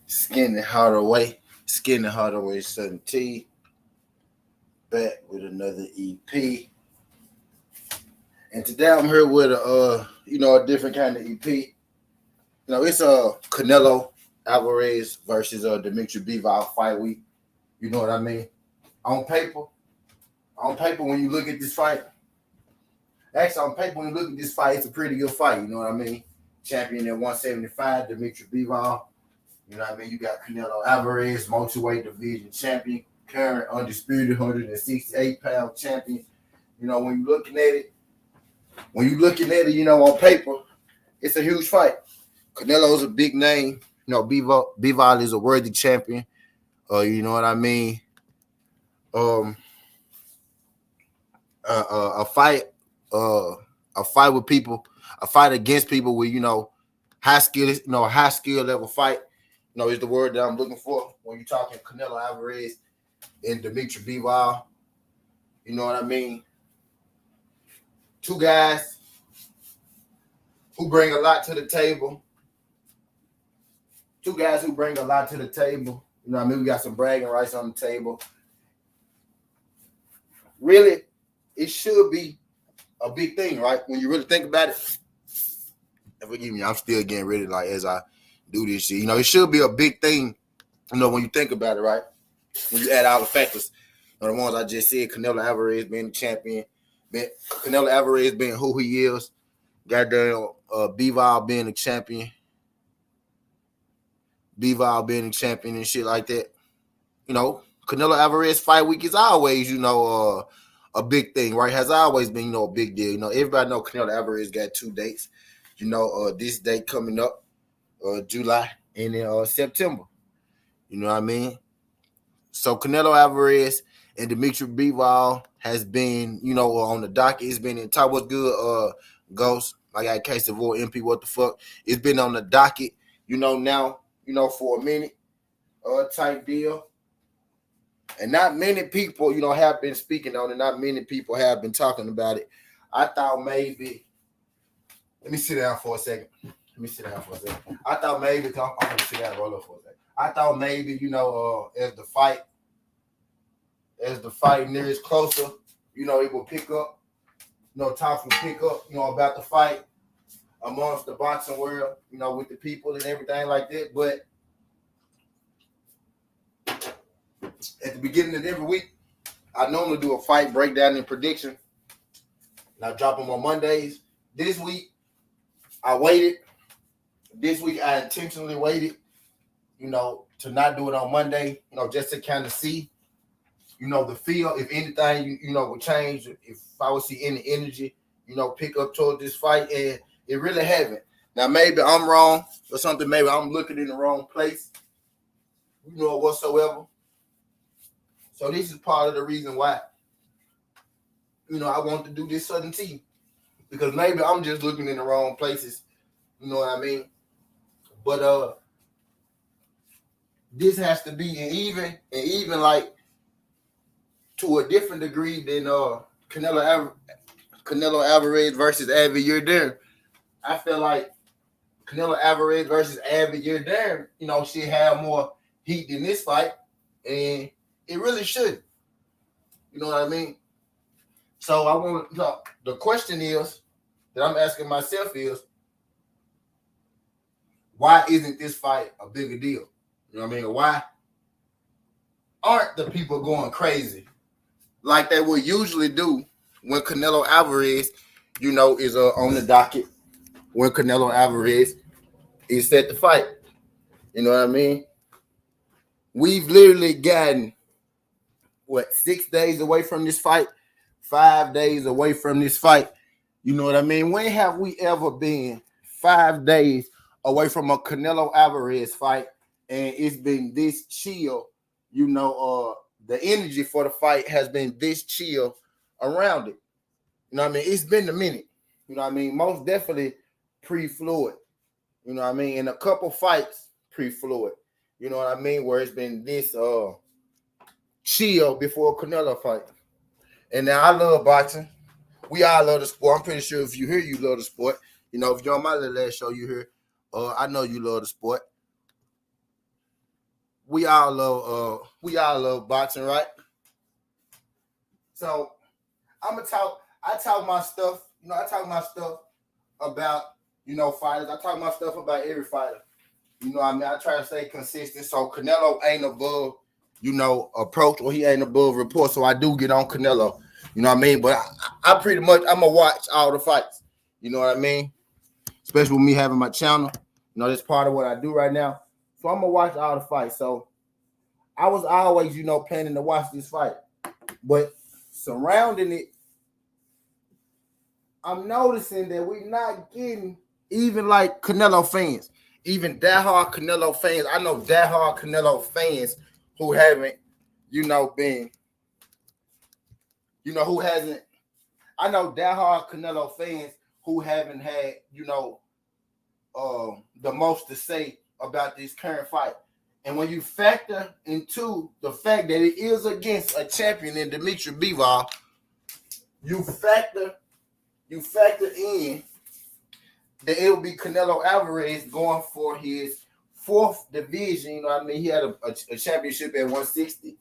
Skinny Hardaway, Sutton T, back with another EP. And today I'm here with a different kind of EP. It's Canelo Alvarez versus Dimitri Bivol fight week. You know what I mean? On paper, on paper, when you look at this fight, actually on paper when you look at this fight, it's a pretty good fight. You know what I mean? Champion at 175, Dimitri Bivol. You know what I mean? You got Canelo Alvarez, multiweight division champion, current undisputed 168-pound champion. You know, when you're looking at it, on paper, it's a huge fight. Canelo's a big name. Bivol is a worthy champion. You know what I mean? A fight with people, a fight against people with high skill level fight. Is the word that I'm looking for when you're talking Canelo Alvarez and Dimitri Bivol. You know what I mean? Two guys who bring a lot to the table. You know what I mean? We got some bragging rights on the table. Really, it should be a big thing, right? When you really think about it. And forgive me, I'm still getting ready, as I do this shit. It should be a big thing, when you think about it, right? When you add all the factors, the ones I just said, Canelo Alvarez being the champion, Canelo Alvarez being who he is, goddamn Bivol being the champion, and shit like that. Canelo Alvarez fight week is always, a big thing, right? Has always been, a big deal. Everybody know Canelo Alvarez got two dates. This date coming up, July, and then September. You know what I mean? So Canelo Alvarez and Dimitri Bivol has been, on the docket. It's been in top. What's good, Ghost? I got case of war MP. What the fuck? It's been on the docket, now, for a minute, type deal. And not many people, have been speaking on it. Not many people have been talking about it. I thought maybe. Let me sit down for a second. I thought maybe. I'm going to sit down and roll up for a second. I thought maybe, as the fight nears closer, it will pick up. Talks will pick up, about the fight amongst the boxing world, with the people and everything like that. But at the beginning of every week, I normally do a fight breakdown and prediction. And I drop them on Mondays. This week, I waited. This week, I intentionally waited, to not do it on Monday, just to kind of see, the feel, if anything, would change, if I would see any energy, pick up towards this fight. And it really haven't. Now, maybe I'm wrong or something. Maybe I'm looking in the wrong place, whatsoever. So this is part of the reason why, I want to do this Southern T. Because maybe I'm just looking in the wrong places. You know what I mean? But this has to be even like to a different degree than Canelo Alvarez versus Avni Yildirim. I feel like Canelo Alvarez versus Avni Yildirim, should have more heat than this fight, and it really should. You know what I mean? So I want to talk. The question is that I'm asking myself is, why isn't this fight a bigger deal? You know what I mean? Why aren't the people going crazy like they would usually do when Canelo Alvarez, is on the docket, when Canelo Alvarez is set to fight? You know what I mean? We've literally gotten, 6 days away from this fight, 5 days away from this fight. You know what I mean? When have we ever been 5 days away from a Canelo Alvarez fight and it's been this chill? The energy for the fight has been this chill around it. You know what I mean? It's been a minute. You know what I mean? Most definitely pre-Floyd. You know what I mean? In a couple fights pre-Floyd. You know what I mean? Where it's been this chill before a Canelo fight. And now I love boxing. We all love the sport. I'm pretty sure if you hear, you love the sport. If you're on my little last show, you hear, I know you love the sport. we all love boxing, right? So I talk my stuff, I talk my stuff about, fighters. I talk my stuff about every fighter. I try to stay consistent. So Canelo ain't above, approach, or he ain't above report. So I do get on Canelo. You know what I mean? But I pretty much, I'm going to watch all the fights. You know what I mean? Especially with me having my channel. That's part of what I do right now. So I'm going to watch all the fights. So I was always, planning to watch this fight. But surrounding it, I'm noticing that we're not getting even like Canelo fans, even diehard Canelo fans. I know diehard Canelo fans who haven't, been, who hasn't. I know diehard Canelo fans who haven't had, the most to say about this current fight. And when you factor into the fact that it is against a champion in Dimitri Bivol, you factor in that it will be Canelo Alvarez going for his fourth division. He had a championship at 160.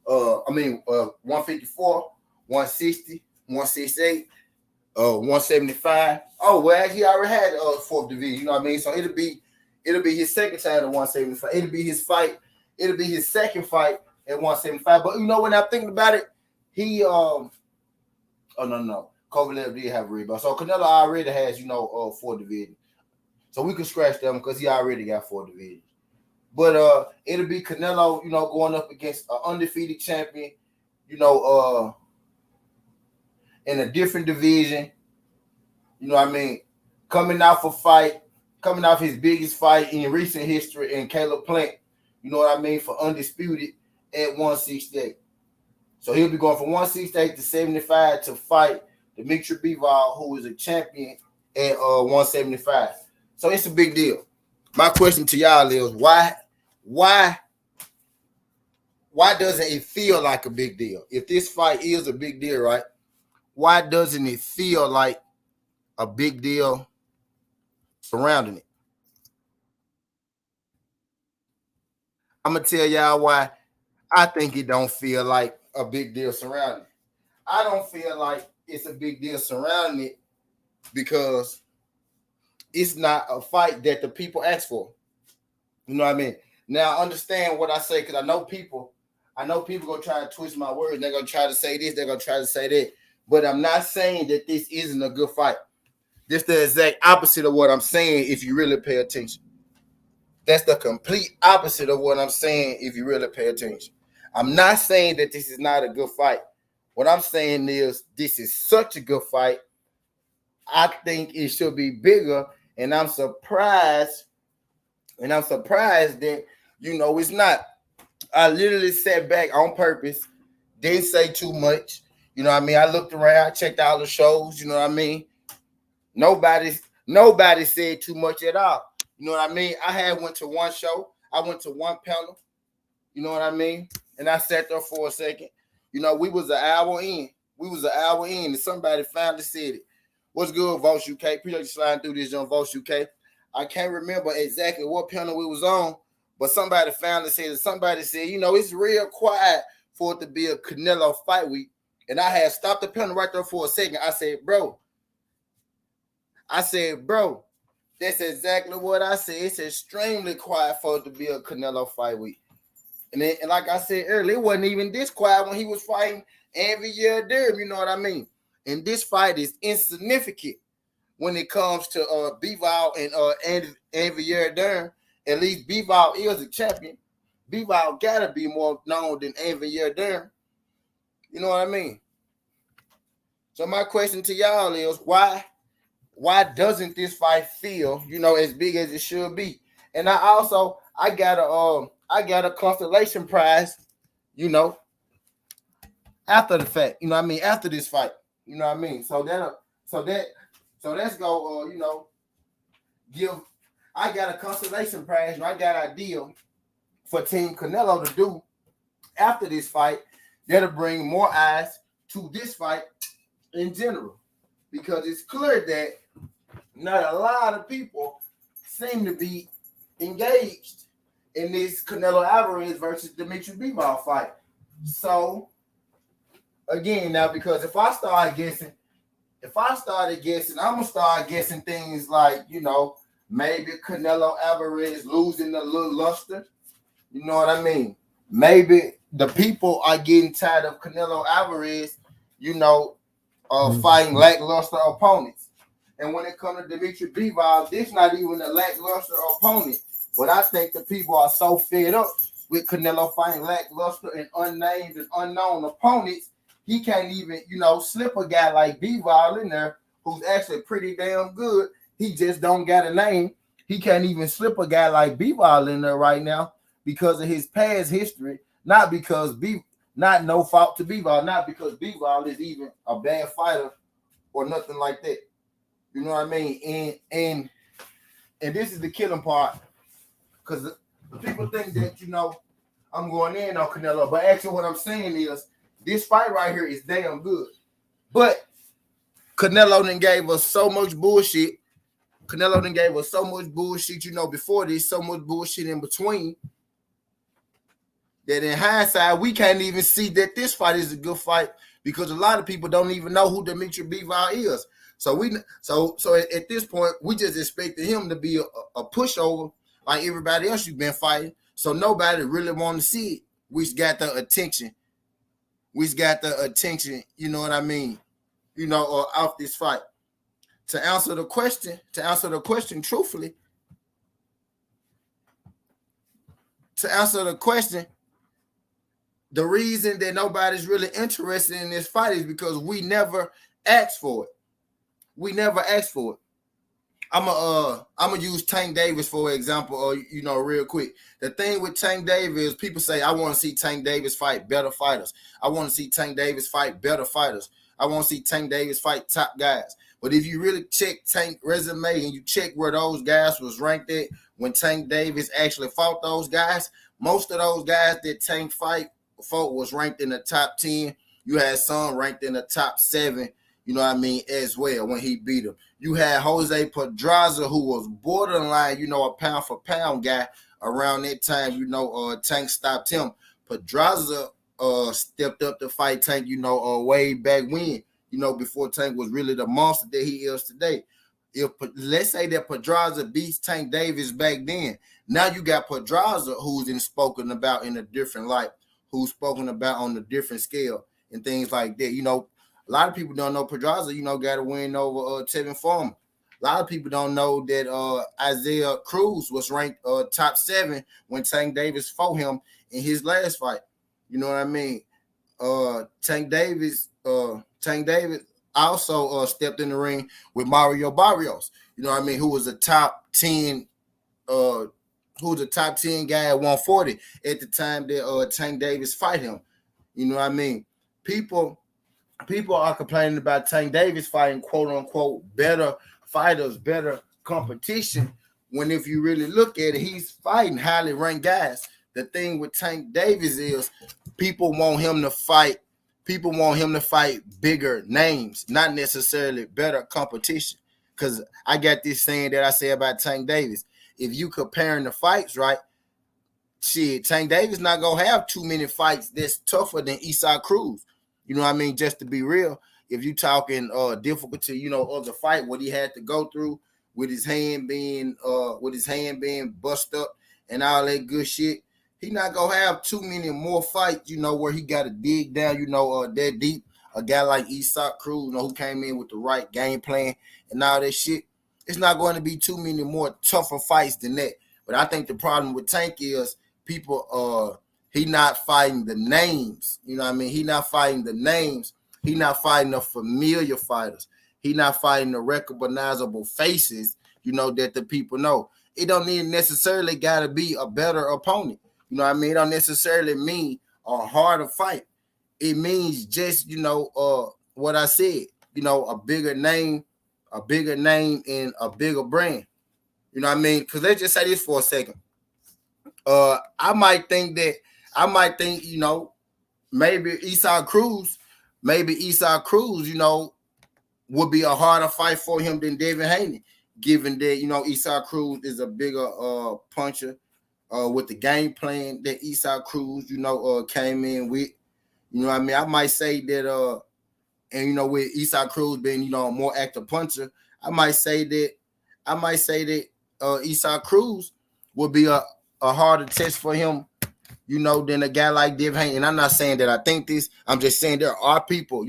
154, 160, 168, 175. Oh, well, he already had fourth division. So it'll be his second time at 175. It'll be his fight. It'll be his second fight at 175. But when I'm thinking about it, he no. Kovalev did have a rebound. So Canelo already has, four divisions. So we can scratch them because he already got four divisions. But it'll be Canelo, going up against an undefeated champion, in a different division. Coming off his biggest fight in recent history in Caleb Plant, for undisputed at 168. So he'll be going from 168 to 75 to fight Dimitri Bivol, who is a champion at 175. So it's a big deal. My question to y'all is why doesn't it feel like a big deal? If this fight is a big deal, right? Why doesn't it feel like a big deal surrounding it? I'm gonna tell y'all why I think it don't feel like a big deal surrounding it. I don't feel like it's a big deal surrounding it because it's not a fight that the people ask for. You know what I mean? Now, understand what I say, because I know people gonna try to twist my words. They're gonna try to say this, they're gonna try to say that. But I'm not saying that this isn't a good fight. This is the exact opposite of what I'm saying if you really pay attention. That's the complete opposite of what I'm saying if you really pay attention. I'm not saying that this is not a good fight. What I'm saying is this is such a good fight. I think it should be bigger, and I'm surprised. That it's not. I literally sat back on purpose, didn't say too much. I looked around, checked all the shows. Nobody said too much at all. I went to one show. I went to one panel. And I sat there for a second. We was an hour in. And somebody finally said it. What's good, Votes UK? Appreciate you sliding through this on Votes UK. I can't remember exactly what panel we was on, but somebody finally said it. Somebody said, it's real quiet for it to be a Canelo fight week. And I had stopped the panel right there for a second. I said, bro, that's exactly what I said. It's extremely quiet for it to be a Canelo fight week. And like I said earlier, it wasn't even this quiet when he was fighting Anvil Yildirim, you know what I mean? And this fight is insignificant when it comes to Bivol and Anvil Yildirim. At least Bivol is a champion. Bivol gotta be more known than Anvil Yildirim. You know what I mean? So my question to y'all is why doesn't this fight feel, as big as it should be? And I got a consolation prize, after the fact, after this fight, So let's go, I got a consolation prize, I got a deal for Team Canelo to do after this fight that'll bring more eyes to this fight in general, because it's clear that not a lot of people seem to be engaged in this Canelo Alvarez versus Dimitri Bivol fight. So again, now because if I started guessing, I'm gonna start guessing things like, maybe Canelo Alvarez losing a little luster. You know what I mean? Maybe the people are getting tired of Canelo Alvarez, fighting lackluster opponents. And when it comes to Dimitri Bivol, this not even a lackluster opponent. But I think the people are so fed up with Canelo fighting lackluster and unnamed and unknown opponents, he can't even, slip a guy like Bivol in there who's actually pretty damn good. He just don't got a name. He can't even slip a guy like Bivol in there right now because of his past history, not because not no fault to Bivol, not because Bivol is even a bad fighter or nothing like that. You know what I mean? And this is the killing part, because people think that, I'm going in on Canelo, but actually what I'm saying is this fight right here is damn good. But Canelo done gave us so much bullshit. Before this, so much bullshit in between, that in hindsight, we can't even see that this fight is a good fight because a lot of people don't even know who Dimitri Bivol is. So at this point, we just expected him to be a pushover like everybody else you've been fighting. So nobody really want to see it. We just got the attention. You know what I mean? Off this fight. To answer the question truthfully, the reason that nobody's really interested in this fight is because we never asked for it. I'm gonna use Tank Davis for example, real quick. The thing with Tank Davis is people say, I want to see Tank Davis fight better fighters. I want to see Tank Davis fight better fighters. I want to see Tank Davis fight top guys. But if you really check Tank resume and you check where those guys was ranked at when Tank Davis actually fought those guys, most of those guys that Tank fought was ranked in the top 10. You had some ranked in the top 7, as well when he beat him. You had Jose Pedraza, who was borderline, a pound for pound guy around that time. Tank stopped him. Pedraza stepped up to fight Tank, way back when, before Tank was really the monster that he is today. If let's say that Pedraza beats Tank Davis back then, now you got Pedraza who's spoken about in a different light, who's spoken about on a different scale and things like that. A lot of people don't know Pedraza, got a win over Tevin Farmer. A lot of people don't know that Isaiah Cruz was ranked top 7 when Tank Davis fought him in his last fight. You know what I mean? Tank Davis also stepped in the ring with Mario Barrios. Who was a top 10 guy at 140 at the time that Tank Davis fight him. You know what I mean? People are complaining about Tank Davis fighting quote unquote better fighters, better competition, when if you really look at it, he's fighting highly ranked guys. The thing with Tank Davis is people want him to fight bigger names, not necessarily better competition. Because I got this saying that I say about Tank Davis. If you comparing the fights, right, Tank Davis not going to have too many fights that's tougher than Isaac Cruz. You know what I mean? Just to be real, if you talking difficulty, of the fight, what he had to go through with his hand being bust up and all that good shit, he not gonna have too many more fights, where he got to dig down, that deep. A guy like Isaac Cruz, who came in with the right game plan and all that shit, it's not going to be too many more tougher fights than that. But I think the problem with Tank is people he not fighting the names. You know what I mean? He not fighting the names. He not fighting the familiar fighters. He not fighting the recognizable faces, that the people know. It don't need necessarily got to be a better opponent. You know what I mean? It don't necessarily mean a harder fight. It means just, what I said, a bigger name and a bigger brand. You know what I mean? Because let's just say this for a second. I might think, maybe Isaac Cruz, would be a harder fight for him than Devin Haney, given that, Isaac Cruz is a bigger puncher, with the game plan that Eastside Cruz, came in with. You know what I mean? I might say that and with Eastside Cruz being, a more active puncher, I might say that Eastside Cruz would be a harder test for him, than a guy like Dev Haney. And I'm not saying that I think this. I'm just saying there are people,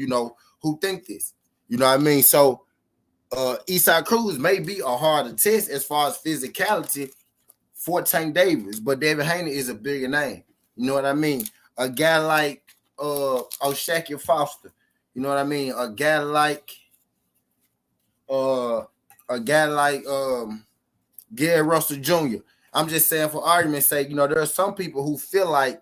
who think this. You know what I mean? So Eastside Cruz may be a harder test as far as physicality for Tank Davis, but David Haney is a bigger name. You know what I mean? A guy like O'Shaquie Foster. You know what I mean? A guy like Gary Russell Jr. I'm just saying, for argument's sake, there are some people who feel like,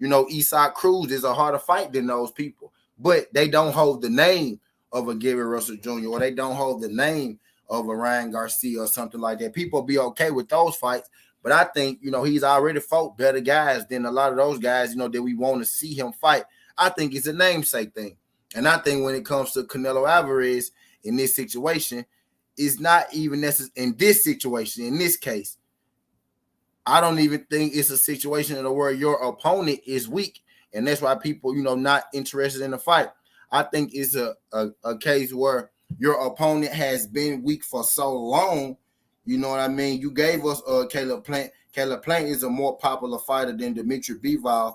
Eastside Cruz is a harder fight than those people, but they don't hold the name of a Gary Russell Jr. or they don't hold the name of a Ryan Garcia or something like that. People be okay with those fights, but I think, he's already fought better guys than a lot of those guys, that we want to see him fight. I think it's a namesake thing. And I think when it comes to Canelo Alvarez in this situation, it's not even necessary in this situation, in this case. I don't even think it's a situation where your opponent is weak, and that's why people, not interested in the fight. I think it's a case where your opponent has been weak for so long. You know what I mean? You gave us Caleb Plant. Caleb Plant is a more popular fighter than Dimitri Bivol,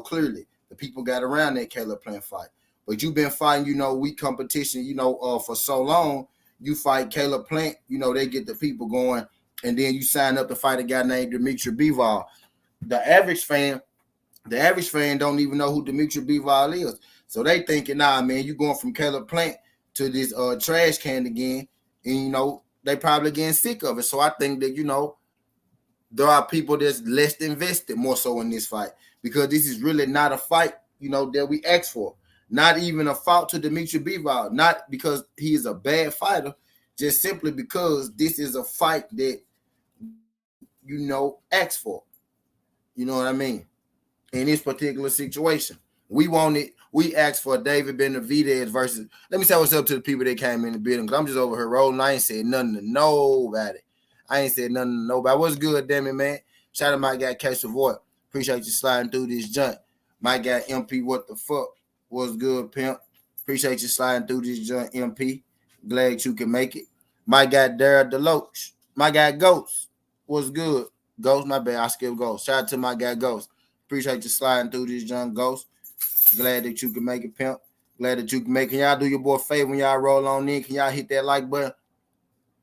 clearly. The people got around that Caleb Plant fight. But you've been fighting, weak competition, for so long. You fight Caleb Plant, they get the people going, and then you sign up to fight a guy named Dimitri Bivol. The average fan don't even know who Dimitri Bivol is. So they thinking, nah, man, you going from Caleb Plant to this trash can again, and, they probably getting sick of it. So I think that, there are people that's less invested more so in this fight, because this is really not a fight, that we asked for. Not even a fault to Dimitri Bivol, not because he is a bad fighter, just simply because this is a fight that, asked for. You know what I mean? In this particular situation, we asked for David Benavidez versus, let me say what's up to the people that came in the building, because I'm just over here rolling. I ain't said nothing to nobody. What's good, damn it, man? Shout out my guy, K Savoy. Appreciate you sliding through this joint. My guy, MP, what the fuck? What's good, pimp? Appreciate you sliding through this joint, MP. Glad you can make it. My guy, Darryl Deloach. My guy, Ghost. What's good? Ghost, my bad. I skipped Ghost. Shout out to my guy, Ghost. Appreciate you sliding through this joint, Ghost. Glad that you can make it, pimp. Glad that you can make it. Can y'all do your boy a favor when y'all roll on in? Can y'all hit that like button?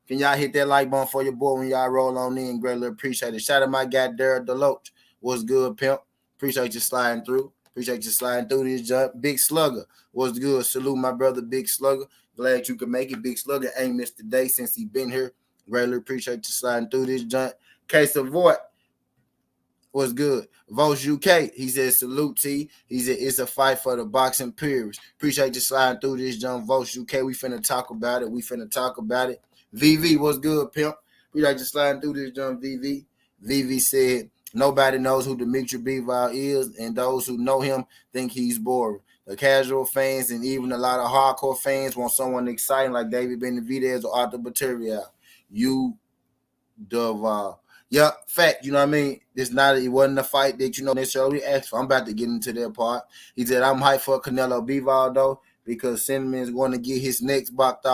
Can y'all hit that like button for your boy when y'all roll on in? Greatly appreciate it. Shout out my guy, Darryl Deloach. What's good, pimp? Appreciate you sliding through. Appreciate you sliding through this jump. Big Slugger. What's good? Salute my brother, Big Slugger. Glad you can make it. Big Slugger ain't missed a day since he been here. Greatly appreciate you sliding through this jump. Case of Voight. What's good? Vosh UK. He said, salute T. He said, it's a fight for the boxing peers. Appreciate you sliding through this jump. Vosh UK. We finna talk about it. VV, what's good, pimp? Appreciate you sliding through this jump, VV. VV said, nobody knows who Dimitri Bivol is, and those who know him think he's boring. The casual fans and even a lot of hardcore fans want someone exciting like David Benavidez or Arthur Material. You, Duval. Yeah, fact, you know what I mean? It wasn't a fight that, necessarily asked for. I'm about to get into that part. He said, I'm hyped for Canelo Bivol, though, because Cinnamon is going to get his neck boxed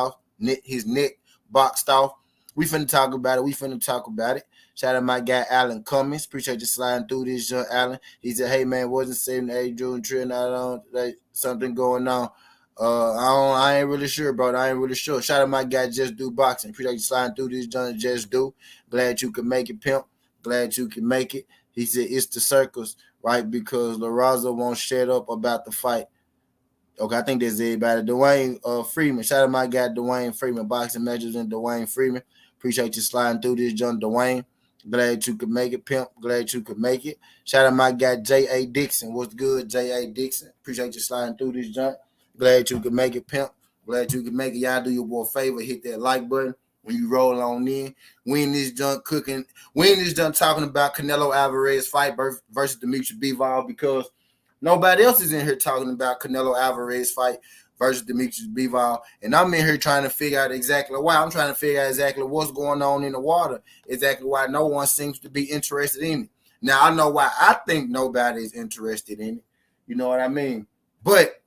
off. We finna talk about it. Shout out my guy, Alan Cummings. Appreciate you sliding through this, Alan. He said, hey, man, wasn't saving the age Drew and Trill, not on, like, something going on. I ain't really sure, bro. Shout out my guy, Just Do Boxing. Appreciate you sliding through this, Just Do. Glad you could make it, pimp. Glad you can make it. He said, it's the circus, right? Because La Raza won't shut up about the fight. Okay, I think that's it about it. Dwayne Freeman. Shout out my guy, Dwayne Freeman. Boxing Measures and Dwayne Freeman. Appreciate you sliding through this, John Dwayne. Glad you could make it, pimp. Glad you could make it. Shout out my guy, J.A. Dixon. What's good, J.A. Dixon? Appreciate you sliding through this, John. Glad you could make it, pimp. Glad you could make it. Y'all do your boy a favor. Hit that like button when you roll on in. We in this junk cooking. We in this junk talking about Canelo Alvarez fight versus Dimitri Bivol, because nobody else is in here talking about Canelo Alvarez fight versus Dimitri Bivol. And I'm in here trying to figure out exactly why. I'm trying to figure out exactly what's going on in the water, exactly why no one seems to be interested in it. Now I know why I think nobody is interested in it. You know what I mean? But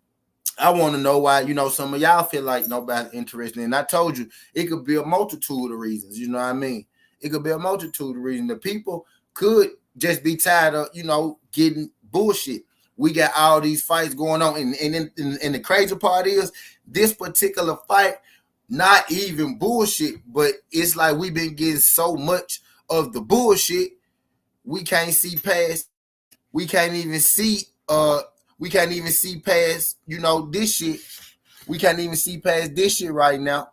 I want to know why, some of y'all feel like nobody's interested in it. And I told you it could be a multitude of reasons. You know what I mean? It could be a multitude of reasons. The people could just be tired of, getting bullshit. We got all these fights going on. And the crazy part is this particular fight, not even bullshit, but it's like we've been getting so much of the bullshit, we can't see past. We can't even see past, this shit. We can't even see past this shit right now,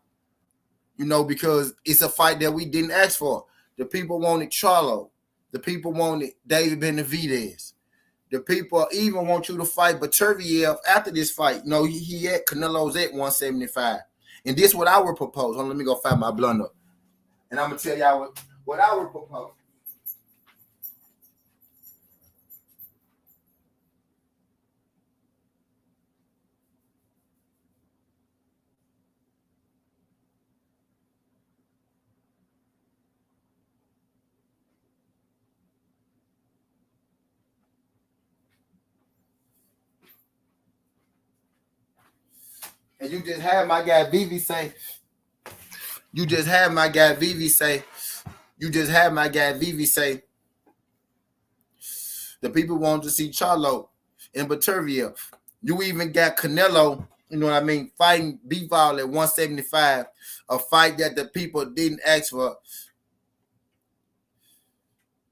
because it's a fight that we didn't ask for. The people wanted Charlo. The people wanted David Benavidez. The people even want you to fight Beterbiev after this fight. He at Canelo's at 175. And this is what I would propose. Let me go find my blunder. And I'm going to tell y'all what I would propose. And you just had my guy Vivi say, the people want to see Charlo and Beterbiev. You even got Canelo, fighting Bivol at 175, a fight that the people didn't ask for.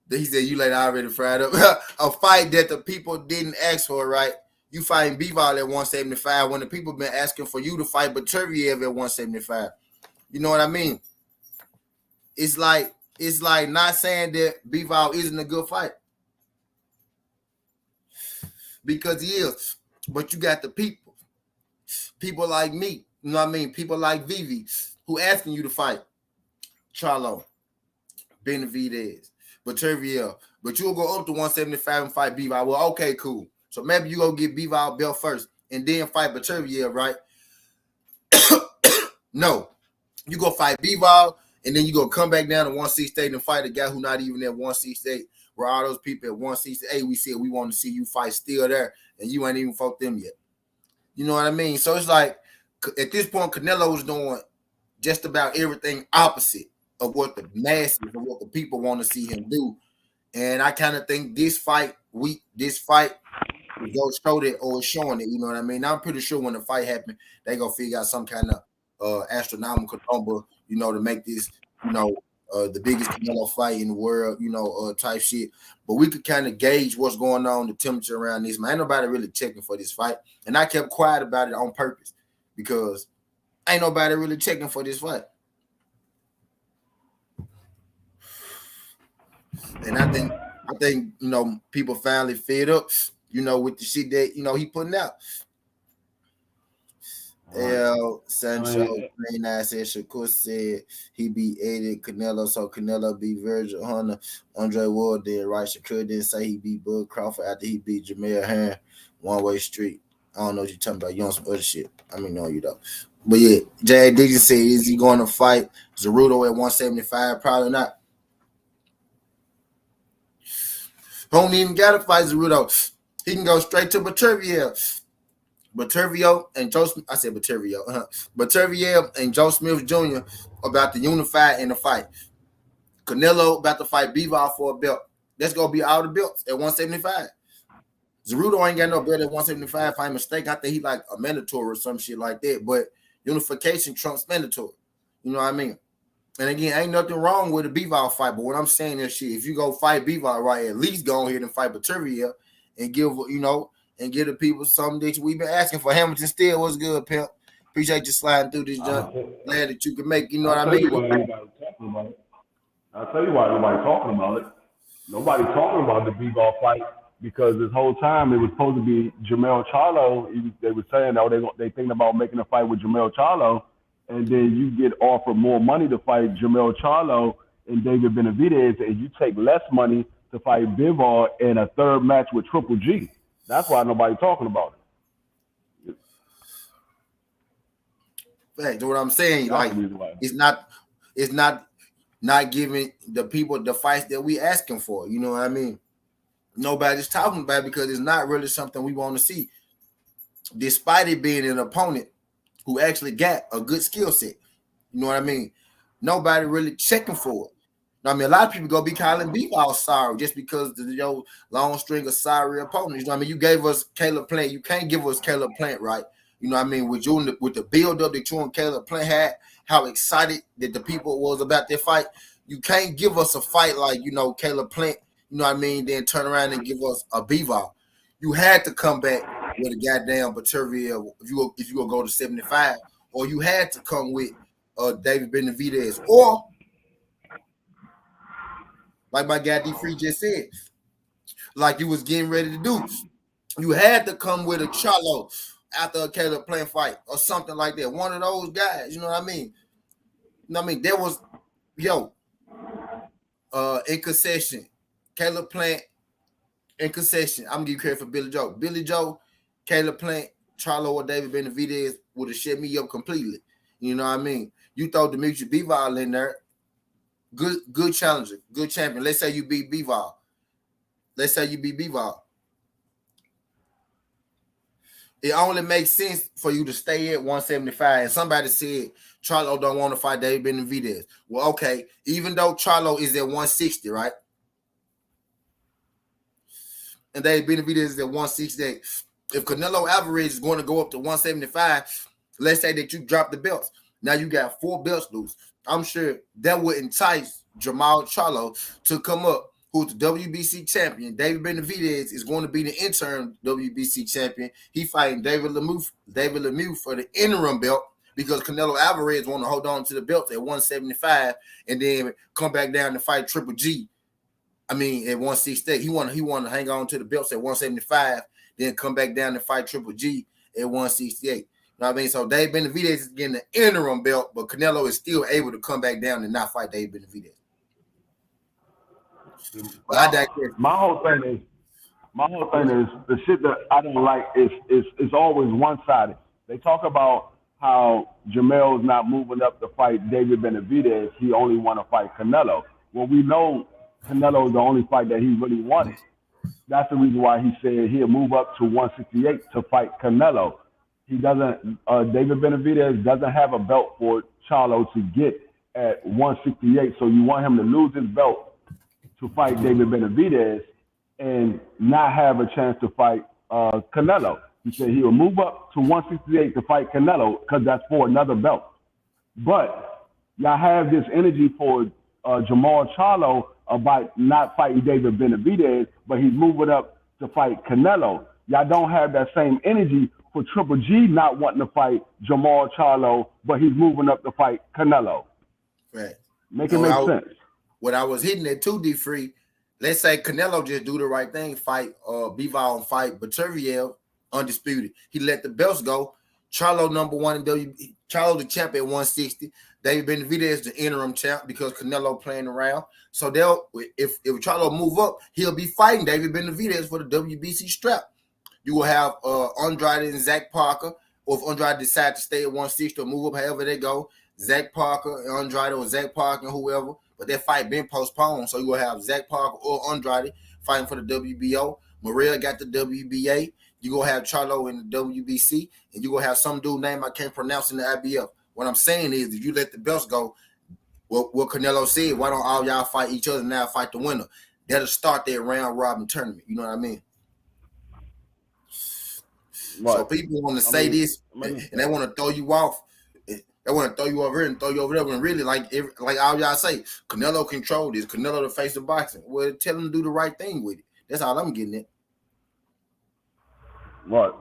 He said, you like already fried up. A fight that the people didn't ask for, right? You fighting Bivol at 175 when the people been asking for you to fight Beterbiev at 175. You know what I mean? It's like not saying that Bivol isn't a good fight, because he is. But you got the people like me, people like Vivi, who asking you to fight Charlo, Benavidez, Beterbiev. But you'll go up to 175 and fight Bivol. Well, okay, cool. So maybe you go get Bivol belt first and then fight Beterbiev, right? No. You go fight Bivol, and then you go come back down to 168 and fight a guy who not even at 168, where all those people at 168, we said we want to see you fight still there, and you ain't even fought them yet. You know what I mean? So it's like, at this point, Canelo is doing just about everything opposite of what the masses and what the people want to see him do. And I kind of think this fight will go show that, or showing it, you know what I mean? I'm pretty sure when the fight happens, they gonna figure out some kind of astronomical number, to make this, the biggest Canelo fight in the world, type shit. But we could kind of gauge what's going on, the temperature around this. Man, ain't nobody really checking for this fight. And I kept quiet about it on purpose, because ain't nobody really checking for this fight. And I think, people finally fed up, with the shit that, he putting out. L. Sancho, 29 said Shakur said he beat Eddie Canelo, so Canelo beat Virgil Hunter. Andre Ward did, right? Shakur didn't say he beat Bud Crawford after he beat Jamel Herring. One-way street. I don't know what you're talking about. You on some other shit. No, you don't. But yeah, Jay Dixon said, is he going to fight Ceruto at 175? Probably not. Don't even got to fight Ceruto. He can go straight to Beterbiev. Beterbiev and Joe Smith Jr. about to unify in the fight. Canelo about to fight Bivol for a belt. That's gonna be all the belts at 175. Ceruto ain't got no belt at 175. If I'm mistaken, I think he like a mandatory or some shit like that. But unification trumps mandatory. You know what I mean? And again, ain't nothing wrong with a Bivol fight. But what I'm saying is, shit, if you go fight Bivol, right, at least go ahead and fight Beterbiev and give, and give the people something that we've been asking for. Hamilton still was good, pimp. Appreciate you sliding through this jump. Glad that you can make, what I mean? I'll tell you why nobody's talking about it. Nobody's talking about the Bivol fight, because this whole time it was supposed to be Jermell Charlo. They were saying, they thinking about making a fight with Jermell Charlo, and then you get offered more money to fight Jermell Charlo and David Benavidez, and you take less money to fight Bivol in a third match with Triple G. That's why nobody's talking about it. Fact, what I'm saying, like, it's not giving the people the fights that we asking for. You know what I mean? nobody's talking about it because it's not really something we want to see, despite it being an opponent who actually got a good skill set. You know what I mean? Nobody really checking for it. I mean, a lot of people go be calling Bivol sorry just because of your long string of sorry opponents. You know what I mean? You gave us Caleb Plant. You can't give us Caleb Plant, right? You know what I mean? With you with the build-up that you and Caleb Plant had, how excited that the people was about their fight. You can't give us a fight like, you know, Caleb Plant, you know what I mean, then turn around and give us a Bivol. You had to come back with a goddamn Beterbiev if you will go to 75, or you had to come with David Benavidez, or like my guy D Free just said, like you was getting ready to do, you had to come with a Charlo after a Caleb Plant fight or something like that. One of those guys, you know what I mean? You know what I mean? There was, in concession, Caleb Plant in concession. I'm gonna give you credit for Billy Joe. Billy Joe, Caleb Plant, Charlo, or David Benavidez would have shut me up completely. You know what I mean? You throw Demetrius Bivol in there. Good challenger, good champion. Let's say you beat Bivol. It only makes sense for you to stay at 175. And somebody said Charlo don't want to fight David Benavidez. Well, okay, even though Charlo is at 160, right? And David Benavidez is at 168. If Canelo Alvarez is going to go up to 175, let's say that you drop the belts. Now you got 4 belts loose. I'm sure that would entice Jermall Charlo to come up, who's the WBC champion. David Benavidez is going to be the interim WBC champion. He fighting David Lemieux for the interim belt because Canelo Alvarez want to hold on to the belt at 175 and then come back down to fight Triple G. I mean, at 168. He want to hang on to the belts at 175, then come back down and fight Triple G at 168. You know what I mean? So Dave Benavidez is getting the interim belt, but Canelo is still able to come back down and not fight Dave Benavidez. But I digress. My whole thing is the shit that I don't like is always one-sided. They talk about how Jamel's not moving up to fight David Benavidez. He only want to fight Canelo. Well, we know Canelo is the only fight that he really wanted. That's the reason why he said he'll move up to 168 to fight Canelo. He doesn't. David Benavidez doesn't have a belt for Charlo to get at 168. So you want him to lose his belt to fight David Benavidez and not have a chance to fight Canelo. He said he will move up to 168 to fight Canelo because that's for another belt. But y'all have this energy for Jermall Charlo about not fighting David Benavidez, but he's moving up to fight Canelo. Y'all don't have that same energy for Triple G not wanting to fight Jermall Charlo, but he's moving up to fight Canelo. Right. Make sense. What I was hitting at 2D Free, let's say Canelo just do the right thing, fight Bivol and fight Beterbiev, undisputed. He let the belts go. Charlo number 1 in WBC. Charlo the champ at 160. David Benavidez the interim champ because Canelo playing around. So if Charlo move up, he'll be fighting David Benavidez for the WBC strap. You will have Andrade and Zach Parker, or if Andrade decide to stay at 160 or move up, however they go, Zach Parker, Andrade, or Zach Parker, and whoever. But that fight been postponed, so you will have Zach Parker or Andrade fighting for the WBO. Morrell got the WBA. You gonna have Charlo in the WBC, and you gonna have some dude name I can't pronounce in the IBF. What I'm saying is, if you let the belts go, what Canelo said, why don't all y'all fight each other now? Fight the winner. That'll start that round robin tournament. You know what I mean? Right. So people want to say this, and they want to throw you off. They want to throw you over here and throw you over there. When really, like all y'all say, Canelo control this. Canelo the face of boxing. Well, tell him to do the right thing with it. That's all I'm getting at. Right.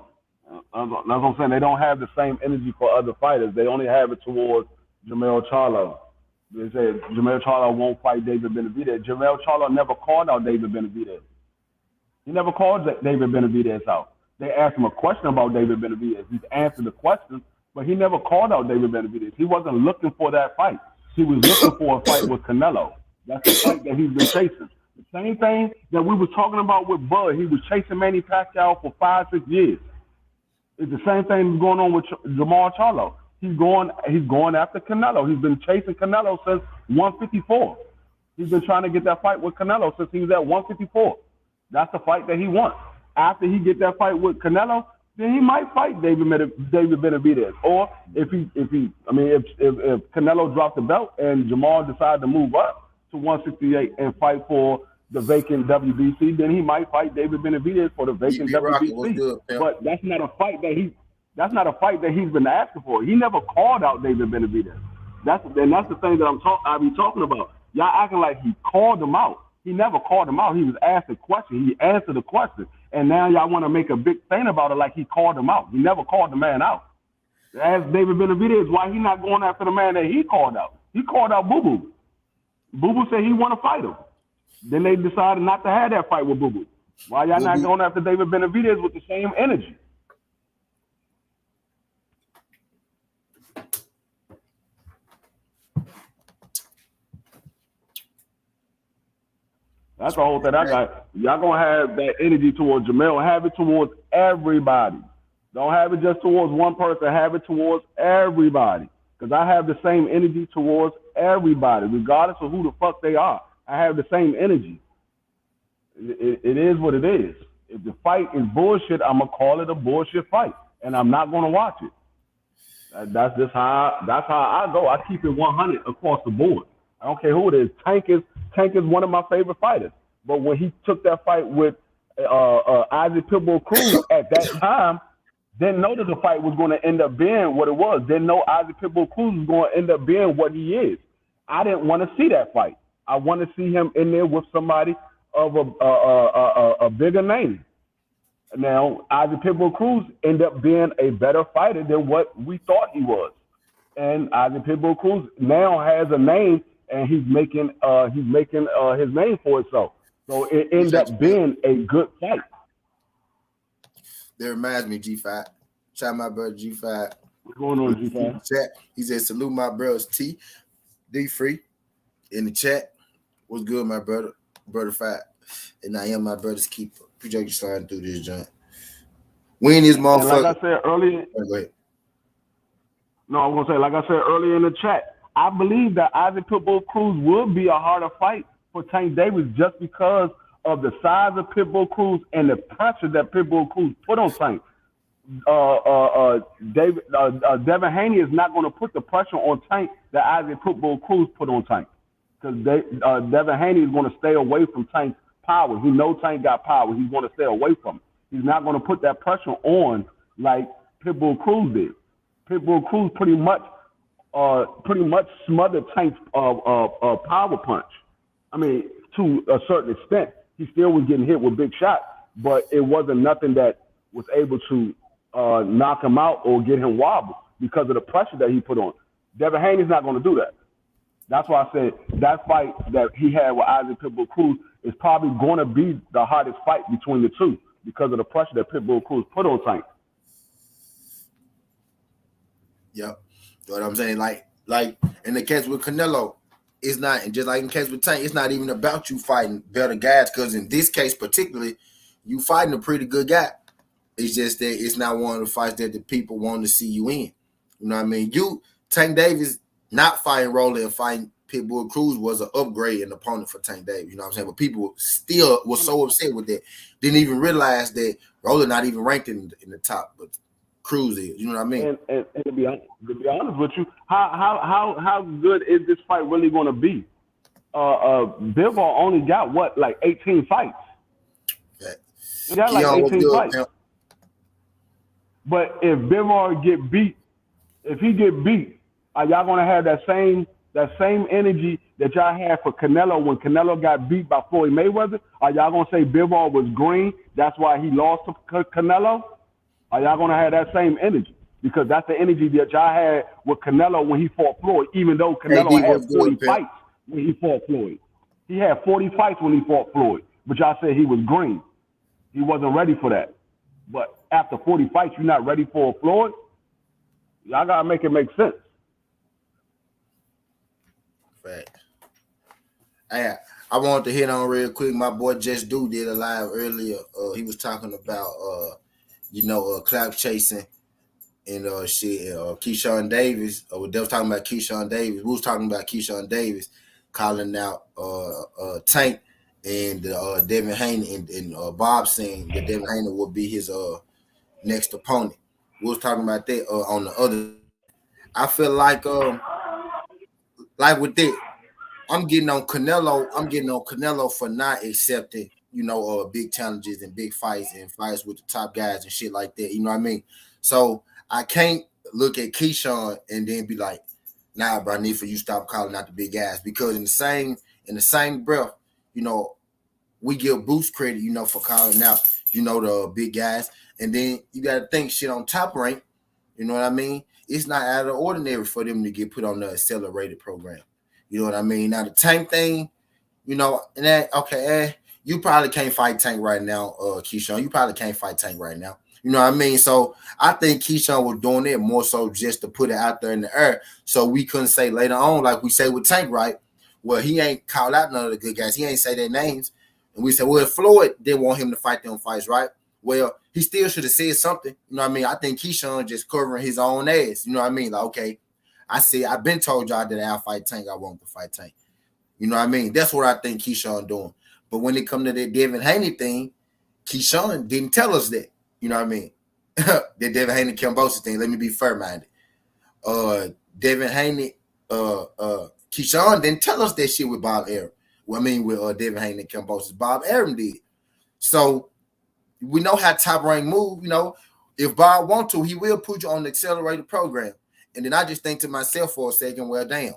That's what I'm saying. They don't have the same energy for other fighters. They only have it towards Jermall Charlo. They said Jermall Charlo won't fight David Benavidez. Jermall Charlo never called out David Benavidez. He never called David Benavidez out. They asked him a question about David Benavidez. He answered the question, but he never called out David Benavidez. He wasn't looking for that fight. He was looking for a fight with Canelo. That's the fight that he's been chasing. The same thing that we were talking about with Bud. He was chasing Manny Pacquiao for 5-6 years. It's the same thing going on with Jermall Charlo. He's going after Canelo. He's been chasing Canelo since 154. He's been trying to get that fight with Canelo since he was at 154. That's the fight that he wants. After he get that fight with Canelo, then he might fight David Benavidez. Or if Canelo drops the belt and Jamal decides to move up to 168 and fight for the vacant WBC, then he might fight David Benavidez for the vacant WBC. Good, but that's not a fight that he's been asking for. He never called out David Benavidez. That's the thing that I be talking about. Y'all acting like he called him out. He never called him out. He was asked a question. He answered the question. And now y'all want to make a big thing about it like he called him out. He never called the man out. Ask David Benavidez why he not going after the man that he called out. He called out Boo Boo. Boo Boo said he want to fight him. Then they decided not to have that fight with Boo Boo. Why y'all not going after David Benavidez with the same energy? That's the whole thing I got. Y'all gonna have that energy towards Jamel. Have it towards everybody. Don't have it just towards one person. Have it towards everybody. Because I have the same energy towards everybody, regardless of who the fuck they are. I have the same energy. It is what it is. If the fight is bullshit, I'm gonna call it a bullshit fight, and I'm not gonna watch it. That's how I go. I keep it 100 across the board. I don't care who it is. Tank is one of my favorite fighters. But when he took that fight with Isaac Pitbull Cruz at that time, didn't know that the fight was going to end up being what it was. Didn't know Isaac Pitbull Cruz was going to end up being what he is. I didn't want to see that fight. I want to see him in there with somebody of a bigger name. Now, Isaac Pitbull Cruz ended up being a better fighter than what we thought he was. And Isaac Pitbull Cruz now has a name, and he's making his name for himself. So it ended up being a good fight. That reminds me, G5. Shout out my brother G5. What's going on, G5? Chat. He said, salute my brothers T. D Free in the chat. What's good, my brother? Brother 5. And I am my brother's keeper. Appreciate you sliding through this joint. When is motherfucker? And like I said earlier. Go ahead. No, I was gonna say, like I said earlier in the chat, I believe that Isaac Pitbull Cruz would be a harder fight for Tank Davis just because of the size of Pitbull Cruz and the pressure that Pitbull Cruz put on Tank. Devin Haney is not going to put the pressure on Tank that Isaac Pitbull Cruz put on Tank, because Devin Haney is going to stay away from Tank's power. He knows Tank got power. He's going to stay away from it. He's not going to put that pressure on like Pitbull Cruz did. Pitbull Cruz pretty much smothered Tank's power punch. I mean, to a certain extent, he still was getting hit with big shots, but it wasn't nothing that was able to knock him out or get him wobbled because of the pressure that he put on. Devin Haney's not going to do that. That's why I said that fight that he had with Isaac Pitbull Cruz is probably going to be the hardest fight between the two because of the pressure that Pitbull Cruz put on Tank. Yep. You know what I'm saying? Like in the case with Canelo, it's not, and just like in the case with Tank, it's not even about you fighting better guys, because in this case particularly, you fighting a pretty good guy. It's just that it's not one of the fights that the people want to see you in. You know what I mean? Tank Davis not fighting Roller and fighting Pitbull Cruz was an upgrade in opponent for Tank Davis. You know what I'm saying? But people still were so upset with that. Didn't even realize that Roller not even ranked in the top, but Cruz is. You know what I mean? And to be honest with you, how good is this fight really going to be? Bivol only got like 18 fights. He got like 18 fights. But if Bivol get beat, are y'all gonna have that same energy that y'all had for Canelo when Canelo got beat by Floyd Mayweather? Are y'all gonna say Bivol was green, that's why he lost to Canelo? Are y'all gonna have that same energy? Because that's the energy that y'all had with Canelo when he fought Floyd, even though Canelo had 40 fights when he fought Floyd. He had 40 fights when he fought Floyd, but y'all said he was green. He wasn't ready for that. But after 40 fights, you're not ready for a Floyd? Y'all gotta make it make sense. Fact. I wanted to hit on real quick. My boy Just Do did a live earlier. He was talking about clout chasing and Keyshawn Davis. They was talking about Keyshawn Davis. We was talking about Keyshawn Davis calling out Tank and Devin Haney and Bob saying that Devin Haney will be his next opponent. We was talking about that on the other. I feel like with that, I'm getting on Canelo. I'm getting on Canelo for not accepting, big challenges and big fights and fights with the top guys and shit like that. You know what I mean? So I can't look at Keyshawn and then be like, nah, bro, I need for you to stop calling out the big guys, because in the same breath, we give Boost credit, for calling out, the big guys, and then you got to think shit on Top Rank. You know what I mean? It's not out of the ordinary for them to get put on the accelerated program. You know what I mean? Now the Tank thing, and that you probably can't fight Tank right now, Keyshawn. You probably can't fight Tank right now. You know what I mean? So I think Keyshawn was doing it more so just to put it out there in the air, so we couldn't say later on, like we say with Tank, right? Well, he ain't called out none of the good guys. He ain't say their names. And we said, well, Floyd didn't want him to fight them fights, right? Well, he still should have said something. You know what I mean? I think Keyshawn just covering his own ass. You know what I mean? Like, okay, I've been told y'all that I'll fight Tank. I want to fight Tank. You know what I mean? That's what I think Keyshawn doing. But when it come to that Devin Haney thing, Keyshawn didn't tell us that. You know what I mean? The Devin Haney Kambosos thing. Let me be fair-minded. Devin Haney, Keyshawn didn't tell us that shit with Bob Arum. Well, I mean, with Devin Haney and Kambosos. Bob Arum did. So we know how Top Rank move. If Bob want to, he will put you on the accelerated program. And then I just think to myself for a second, well, damn.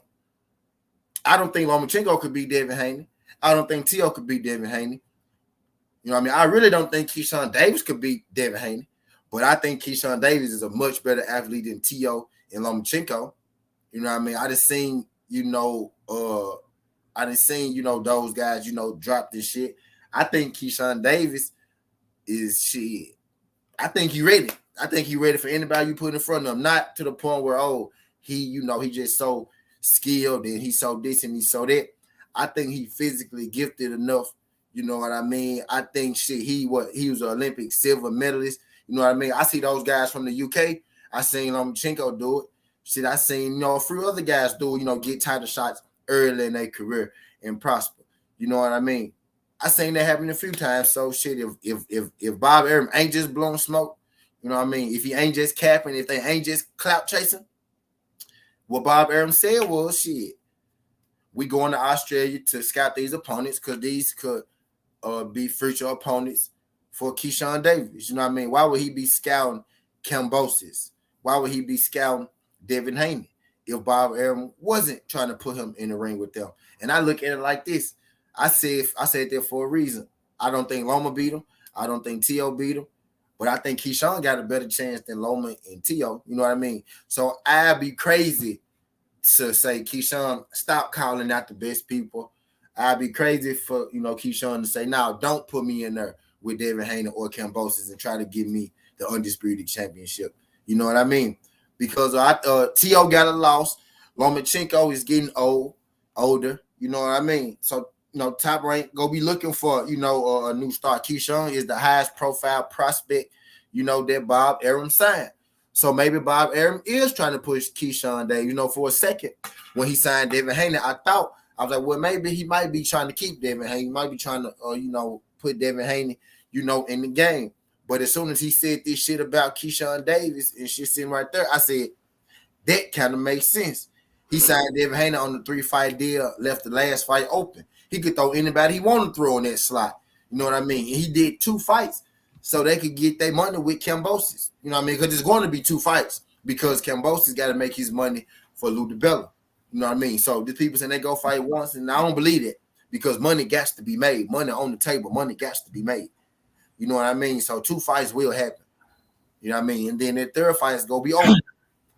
I don't think Lomachenko could beat Devin Haney. I don't think Tio could beat Devin Haney. You know what I mean? I really don't think Keyshawn Davis could beat Devin Haney. But I think Keyshawn Davis is a much better athlete than Tio and Lomachenko. You know what I mean? I just seen, those guys, drop this shit. I think Keyshawn Davis is shit. I think he ready. I think he ready for anybody you put in front of him. Not to the point where, he just so skilled and he's so this and he's so that. I think he physically gifted enough. You know what I mean? I think he was an Olympic silver medalist. You know what I mean? I see those guys from the UK. I seen Lomachenko do it. Shit, I seen, a few other guys do it, get title shots early in their career and prosper. You know what I mean? I seen that happen a few times. So shit, if Bob Arum ain't just blowing smoke, you know what I mean? If he ain't just capping, if they ain't just clout chasing, what Bob Arum said was, shit, we going to Australia to scout these opponents because these could be future opponents for Keyshawn Davis. You know what I mean? Why would he be scouting Kambosos? Why would he be scouting Devin Haney if Bob Arum wasn't trying to put him in the ring with them? And I look at it like this. I said that for a reason. I don't think Loma beat him. I don't think Tio beat him. But I think Keyshawn got a better chance than Loma and Tio. You know what I mean? So I'd be crazy to say, Keyshawn, stop calling out the best people. I'd be crazy for, Keyshawn to say, no, don't put me in there with Devin Haney or Kambosos and try to give me the undisputed championship. You know what I mean? Because Tio got a loss. Lomachenko is getting older. You know what I mean? So, Top Rank, go be looking for, a new star. Keyshawn is the highest profile prospect, that Bob Arum signed. So maybe Bob Arum is trying to push Keyshawn Davis. For a second, when he signed Devin Haney, I was like, well, maybe he might be trying to keep Devin Haney. He might be trying to, put Devin Haney, in the game. But as soon as he said this shit about Keyshawn Davis and shit sitting right there, I said, that kind of makes sense. He signed Devin Haney on the 3-fight deal, left the last fight open. He could throw anybody he wanted to throw in that slot. You know what I mean? And he did 2 fights so they could get their money with Kambosos. You know what I mean? Because it's going to be 2 fights because Kambosos got to make his money for Lou DiBella. You know what I mean? So the people saying they go fight once, and I don't believe it because money got to be made. Money on the table. Money got to be made. You know what I mean? So 2 fights will happen. You know what I mean? And then that 3rd fight is going to be over.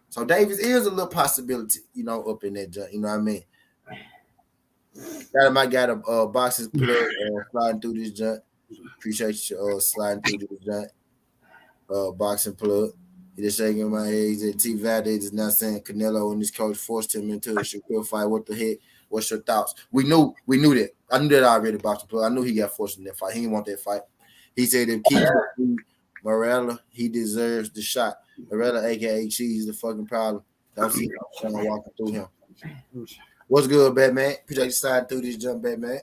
So Davis is a little possibility, up in that joint. You know what I mean? I got a boxing plug sliding through this joint. Appreciate you sliding through this joint. Boxing plug. He just shaking my head. He said T. Valdez is not saying Canelo and his coach forced him into a Shakur fight. What the heck? What's your thoughts? We knew that. I knew that already, boxing plug. I knew he got forced in that fight. He didn't want that fight. He said if Keith Morella, he deserves the shot. Morella, aka Cheese, the fucking problem. Don't see Sean walking through him. What's good, Batman? Appreciate you sliding through this jump, Batman.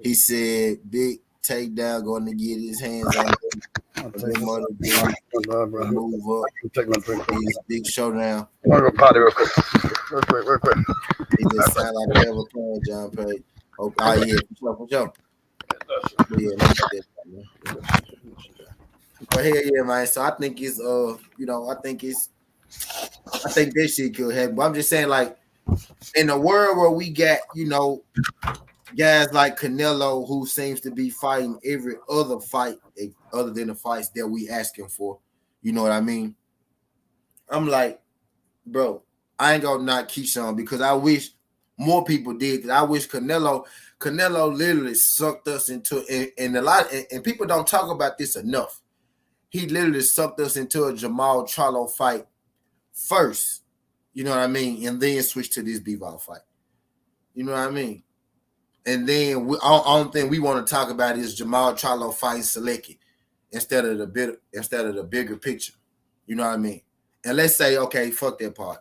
He said, "Big takedown going to get his hands on him. Move up. His big showdown." I'm gonna go potty real quick. He just sound like a devil playing John Page. Oh yeah, for sure. Yeah, let me get that, man. But hell yeah, man. So I think it's I think this shit could happen. But I'm just saying, like, in a world where we got, guys like Canelo who seems to be fighting every other fight other than the fights that we asking for. You know what I mean? I'm like, bro, I ain't gonna knock Keyshawn because I wish more people did. I wish Canelo literally sucked us into and a lot and people don't talk about this enough. He literally sucked us into a Jamal Charlo fight first, you know what I mean, and then switched to this Bivol fight. You know what I mean? And then only thing we want to talk about is Jamal Charlo fighting Selecki instead of the bigger picture. You know what I mean? And let's say, okay, fuck that part.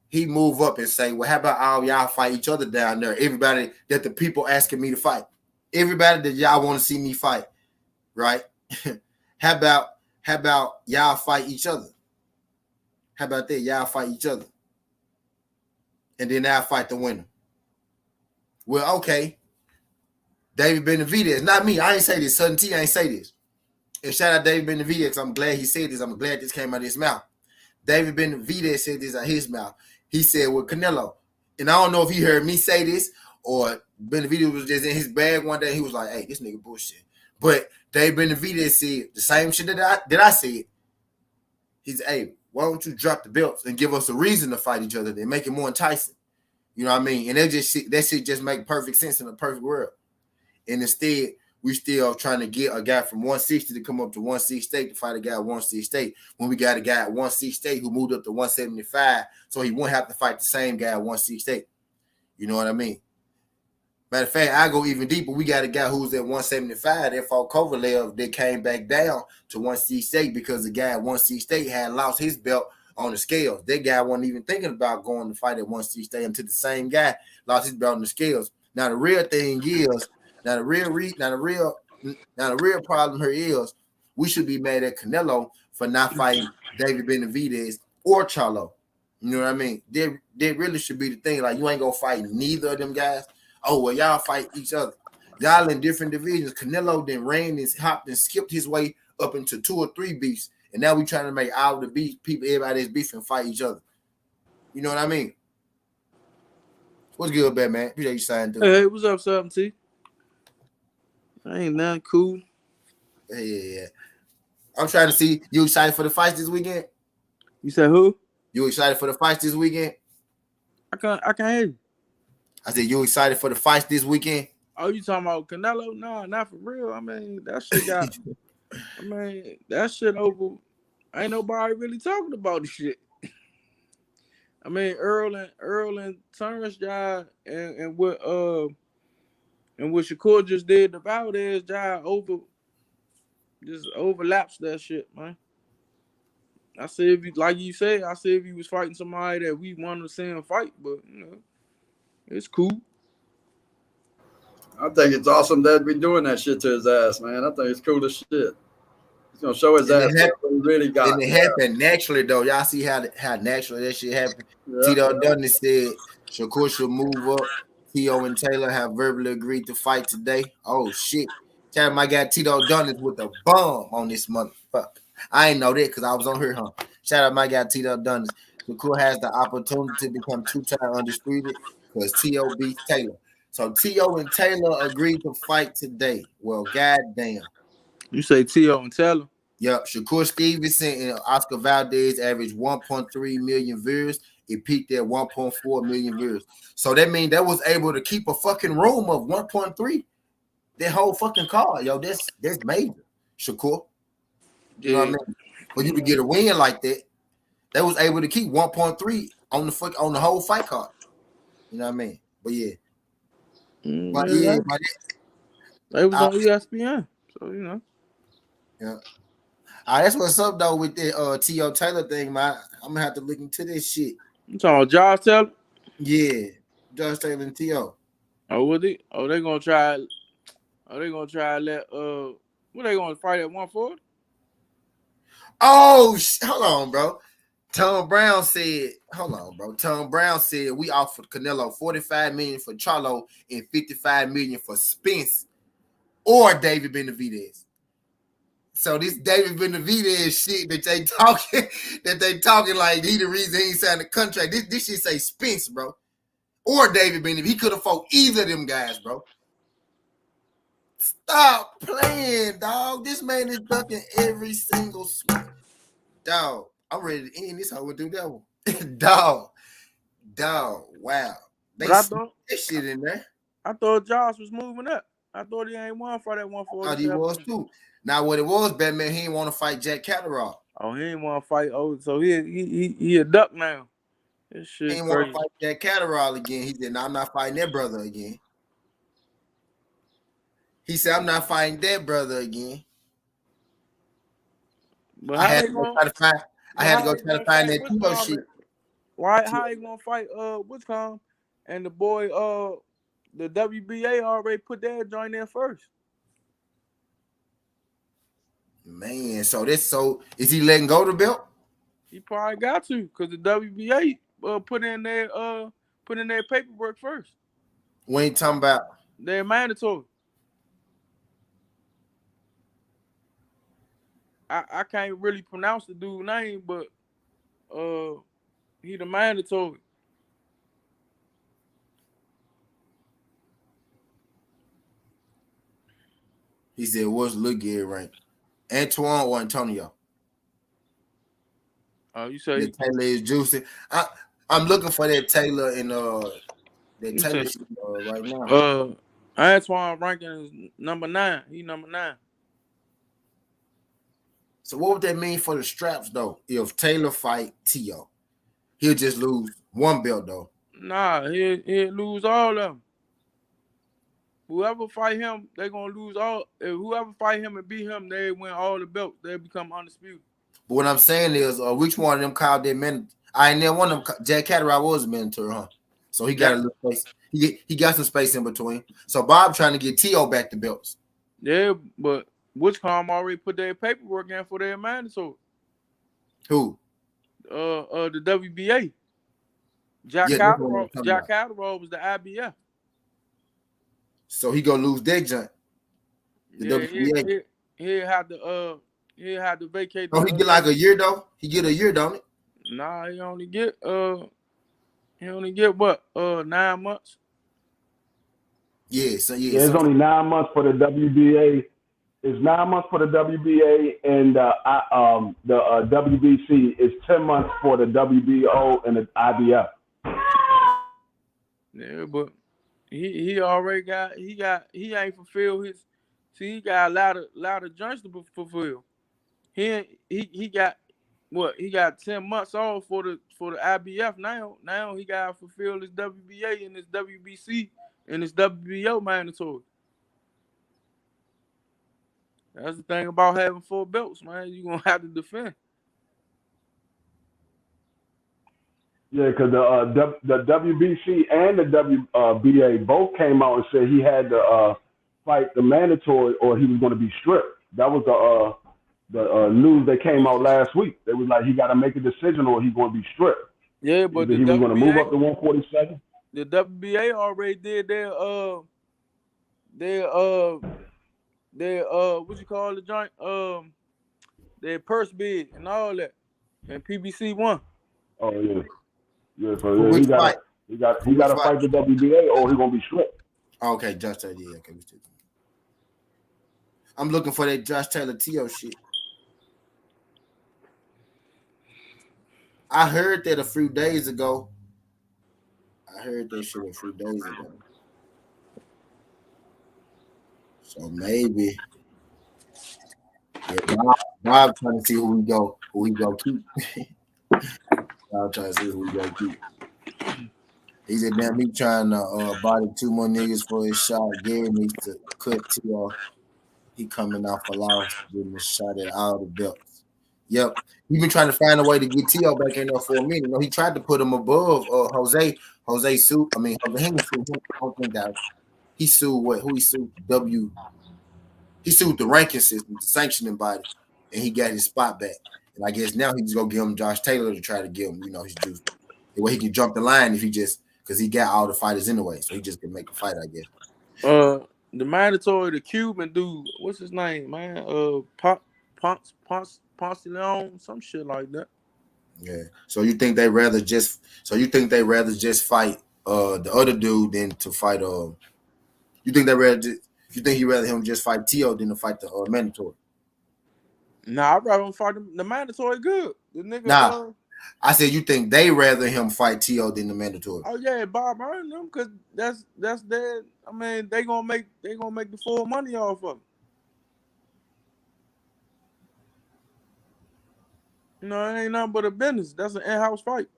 He move up and say, well, how about all y'all fight each other down there? Everybody that the people asking me to fight. Everybody that y'all want to see me fight, right? How about y'all fight each other? How about that? Y'all fight each other. And then I'll fight the winner. Well, okay. David Benavidez. Not me. I ain't say this. Sudden T, I ain't say this. And shout out David Benavidez because I'm glad he said this. I'm glad this came out of his mouth. David Benavidez said this out of his mouth. He said, well, Canelo. And I don't know if he heard me say this or Benavidez was just in his bag one day. He was like, hey, this nigga bullshit. But David Benavidez said the same shit that I said. He's, hey, why don't you drop the belts and give us a reason to fight each other and make it more enticing? You know what I mean? And that shit just make perfect sense in a perfect world. And instead, we still trying to get a guy from 160 to come up to 168 to fight a guy at 168 when we got a guy at 168 who moved up to 175 so he won't have to fight the same guy at 168. You know what I mean? Matter of fact, I go even deeper. We got a guy who's at 175 that fought Kovalev that came back down to 168 because the guy at 168 had lost his belt on the scales. That guy wasn't even thinking about going to fight at 168 until the same guy lost his belt on the scales. Now the real thing is, the real problem here is we should be mad at Canelo for not fighting David Benavidez or Charlo. You know what I mean? That really should be the thing. Like, you ain't gonna fight neither of them guys. Oh, well, y'all fight each other. Y'all in different divisions. Canelo then ran and hopped and skipped his way up into 2 or 3 beefs. And now we trying to make all the beef people, everybody that's beefing fight each other. You know what I mean? What's good, Batman? Appreciate you signing through. Hey, what's up, Something T? Ain't nothing cool. Yeah. I'm trying to see. You excited for the fights this weekend? You said who? You excited for the fights this weekend? I can't hear you. I said, you excited for the fights this weekend? Oh, you talking about Canelo? No, not for real. I mean, that shit got. That shit over. Ain't nobody really talking about the shit. I mean, Earl and Terrence job and what Shakur just did, the Valdez job overlaps that shit, man. I said, if you, like you said, if he was fighting somebody that we wanted to see him fight, but it's cool. I think it's awesome that we doing that shit to his ass, man. I think it's cool as shit. He's gonna show his ass what he really got. And it happened naturally, though. Y'all see how naturally that shit happened. Yeah. Tito Dudley said Shakur should move up. T.O. and Taylor have verbally agreed to fight today. Oh shit! Shout out my guy Tito Dudley with a bomb on this motherfucker. I ain't know that because I was on here, huh? Shout out my guy Tito Dudley. Shakur has the opportunity to become 2-time undisputed because T.O. beats Taylor. So T.O. and Taylor agreed to fight today. Well, goddamn. You say T.O. and Taylor? Yep. Shakur Stevenson and Oscar Valdez averaged 1.3 million viewers. It peaked at 1.4 million viewers. So that means that was able to keep a fucking room of 1.3. That whole fucking card, yo. That's major, Shakur. You know what I mean? For you to get a win like that, they was able to keep 1.3 on the whole fight card. You know what I mean? But yeah. But they was on ESPN, so you know. Yeah. That's what's up though with the T.O. Taylor thing, man. I'm gonna have to look into this shit. You talking about Josh Taylor? Yeah, Josh Taylor and T.O. Oh, would they? Oh, they gonna try Are they gonna try to let what they gonna fight at 140? Oh, hold on, bro. Tom Brown said, hold on, bro. Tom Brown said we offered Canelo 45 million for Charlo and 55 million for Spence or David Benavidez. So this David Benavidez shit that they talking like he the reason he signed the contract. This shit say Spence, bro. Or David Benavidez. He could have fought either of them guys, bro. Stop playing, dog. This man is ducking every single swing. Dog, I'm ready to end this hoe with that one. Dog. Wow. They thought this shit in there. I thought Josh was moving up. I thought he ain't won for that 140. I thought he was too. Now what it was, Batman, he didn't want to fight Jack Catterall. Oh, he didn't want to fight. Oh, so he a duck now. This shit He didn't want to fight Jack Catterall again. He said, "No, I'm not fighting that brother again." He said, "I'm not fighting that brother again." But I had to go try to find that Tito shit. How you gonna fight Woodscomb and the boy the WBA already put that joint in first? Man, so is he letting go of the belt? He probably got to, because the WBA put in their paperwork first. We ain't talking about they're mandatory. I can't really pronounce the dude's name, but he the mandatory. He said, "What's look good rank? Antoine or Antonio?" Oh, you say Taylor is juicy. I'm looking for that Taylor and that Taylor shit, right now. Antoine ranking is number 9. He number 9. So what would that mean for the straps though? If Taylor fight Tio, he'll just lose one belt though. Nah, he'll lose all of them. Whoever fight him, they're gonna lose all. If whoever fight him and beat him, they win all the belts. They become undisputed. But what I'm saying is, which one of them called their men? I ain't never one of them. Jack Catterall was a mentor, huh? So he got a little space. He got some space in between. So Bob trying to get Tio back the belts. Yeah, but Woodscomb already put their paperwork in for their mandatory. Who? The WBA. Jack Catterall was the IBF. So he gonna lose that junk. The WBA. He had to vacate. Oh, he get like a year though. He get a year, don't it? Nah, he only get what 9 months. Yeah, so yeah. It's only 9 months for the WBA. It's 9 months for the WBA and the WBC. It's 10 months for the WBO and the IBF. Yeah, but he already he ain't fulfilled his. See, he got a lot of joints to fulfill. He got what? He got 10 months off for the IBF now. Now he got to fulfill his WBA and his WBC and his WBO mandatory. That's the thing about having 4 belts, man. You're gonna have to defend. Yeah, because the WBC and the WBA both came out and said he had to fight the mandatory or he was going to be stripped. That was the news that came out last week. They was like he got to make a decision or he's going to be stripped. Yeah, but he was going to move up to 147. The WBA already did their what you call the joint their purse bid and all that, and PBC won. Oh yeah. Yeah, so yeah, he got to fight the WBA or he's gonna be stripped. Okay, Josh Taylor. Yeah, okay. I'm looking for that Josh Taylor Tio shit. I heard that a few days ago. So maybe Bob trying to see who we go keep. Bob trying to see who we go keep. He said, "Damn, he trying to body 2 more niggas for his shot. Gary needs to cut Tio. He coming off a loss, getting a shot at all the belts." Yep, he been trying to find a way to get Tio back in there for a minute. You know, he tried to put him above Jose Henderson. I don't think that. he sued what? Who he sued? He sued the ranking system, the sanctioning body, and he got his spot back. And I guess now he's gonna give him Josh Taylor to try to give him, his juice. The way he can jump the line if he just because he got all the fighters anyway, so he just can make a fight, I guess. The mandatory, the Cuban dude, what's his name, man? Ponce Leon, some shit like that. Yeah. So you think they rather just fight the other dude than to fight you think he'd rather him just fight Tio than to fight the mandatory? Nah, I'd rather him fight the mandatory good. The nigga. Nah. I said you think they rather him fight Tio than the mandatory. Oh yeah, Bob earned them because that's their. I mean, they gonna make the full money off of it. It ain't nothing but a business. That's an in-house fight.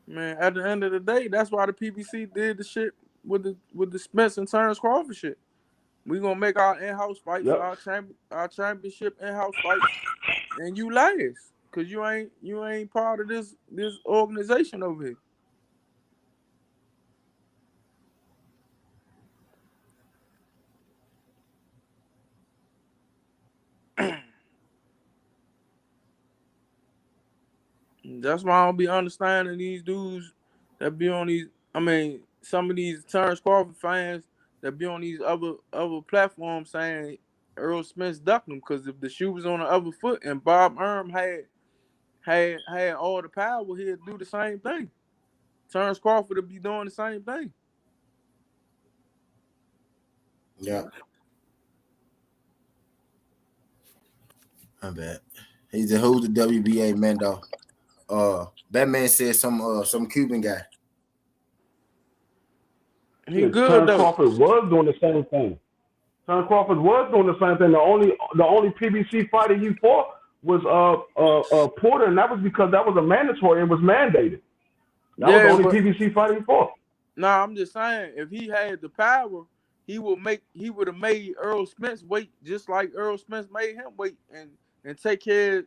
Man, at the end of the day, that's why the PBC did the shit with the Spence and Terrence Crawford shit. We gonna make our in-house fights, our championship in-house fights, and you last, cause you ain't part of this organization over here. That's why I don't be understanding these dudes that be on these. I mean, some of these Terrence Crawford fans that be on these other platforms saying Earl Spence ducked him because if the shoe was on the other foot and Bob Arum had all the power, he'd do the same thing. Terrence Crawford would be doing the same thing. Yeah. My bad. He's who's the WBA man though? Batman said some Cuban guy. He good Terrence though. Crawford was doing the same thing. Terrence Crawford was doing the same thing. The only PBC fighter he fought was Porter, and that was because that was a mandatory and was mandated. That was the only PBC fighter he fought. Nah, I'm just saying, if he had the power, he would have made Earl Spence wait just like Earl Spence made him wait and take care of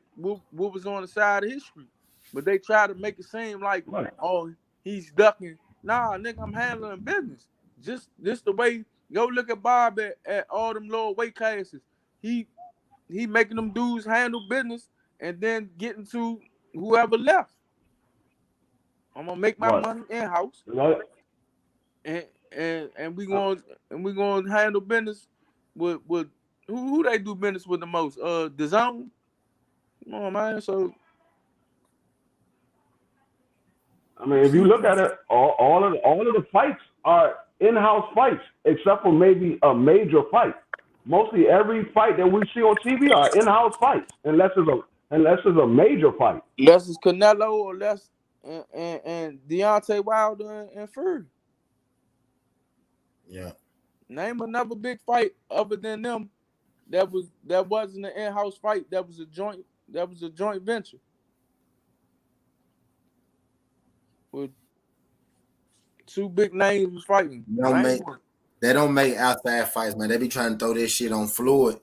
what was on the side of his street. But they try to make it seem like, oh, he's ducking. Nah, nigga, I'm handling business. Just the way, go look at Bob at all them lower weight classes. He making them dudes handle business and then getting to whoever left. I'm gonna make my money in-house. And we gonna handle business with who they do business with the most? The Zone. Come on, man. So I mean, if you look at it, all of the fights are in-house fights, except for maybe a major fight. Mostly every fight that we see on TV are in-house fights, unless it's a major fight. Less is Canelo or less and Deontay Wilder and Fury. Yeah. Name another big fight other than them that wasn't an in-house fight. That was a joint venture. With two big names fighting. They don't make outside fights, man. They be trying to throw this shit on Floyd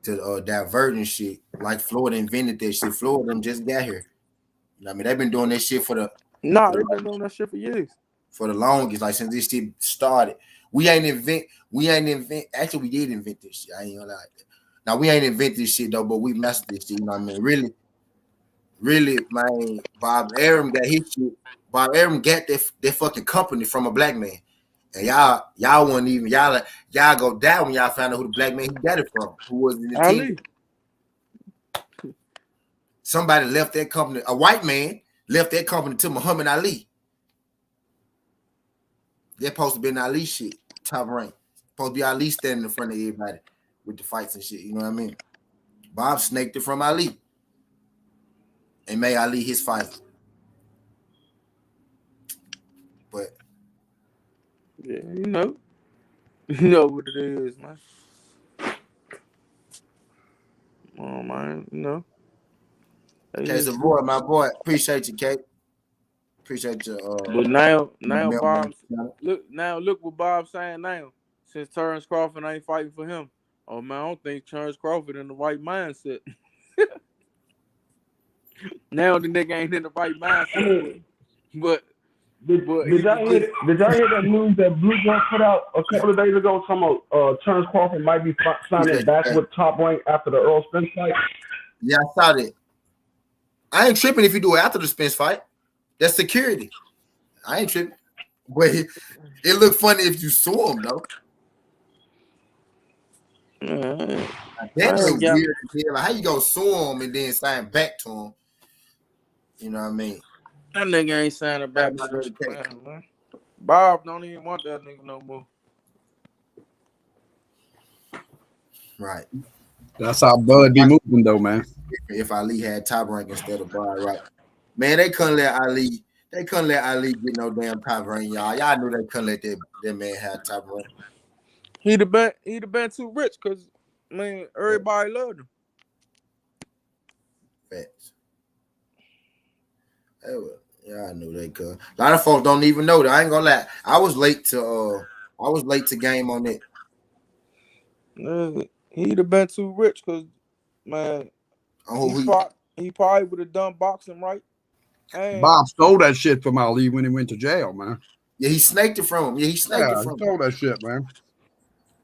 to divert and shit. Like Floyd invented this shit. Floyd them just got here. You know what I mean? They've been doing this shit they've been doing that shit for years. For the longest, like since this shit started. We ain't invent. Actually, we did invent this shit. I ain't gonna lie. Now we ain't invent this shit though, but we mastered this shit. You know what I mean? Really, man. Bob Arum got his shit. Bob Arum got that fucking company from a black man, and y'all wasn't even y'all go down when y'all found out who the black man he got it from, who was in the team. Somebody left that company. A white man left that company to Muhammad Ali. They're supposed to be in Ali shit, top rank. Supposed to be Ali standing in front of everybody with the fights and shit. You know what I mean? Bob snaked it from Ali and made Ali his fighter. But yeah, you know what it is, man. Oh man, you know. Okay, so my boy, appreciate you, Kate. Appreciate you. But now Bob, look what Bob's saying now. Since Terrence Crawford ain't fighting for him, oh man, I don't think Terrence Crawford in the right mindset. Now the nigga ain't in the right I mindset. mean, But did y'all hear that news that Blue Jays put out a couple of days ago? Some Terrence Crawford might be signing back with Top Rank after the Earl Spence fight. Yeah, I saw that. I ain't tripping if you do it after the Spence fight. That's security. I ain't tripping. But it look funny if you sue him though. That look weird as hell. Like, how you go sue him and then sign back to him? You know what I mean? That nigga ain't signing back to the plan, man. Bob don't even want that nigga no more. Right. That's how Bud be moving though, man. If Ali had Top Rank instead of Bob, right? Man, they couldn't let Ali. They couldn't let Ali get no damn Top Rank, y'all. Y'all knew they couldn't let that man have Top Rank. He'd have been too rich because man, everybody loved him. Facts. Yeah, I knew they could. A lot of folks don't even know that. I ain't gonna lie. I was late to game on it. He'd have been too rich because man, he probably would have done boxing right. And Bob stole that shit from Ali when he went to jail, man. Yeah, he snaked it from him. Yeah, he snaked it from him. He stole that shit, man.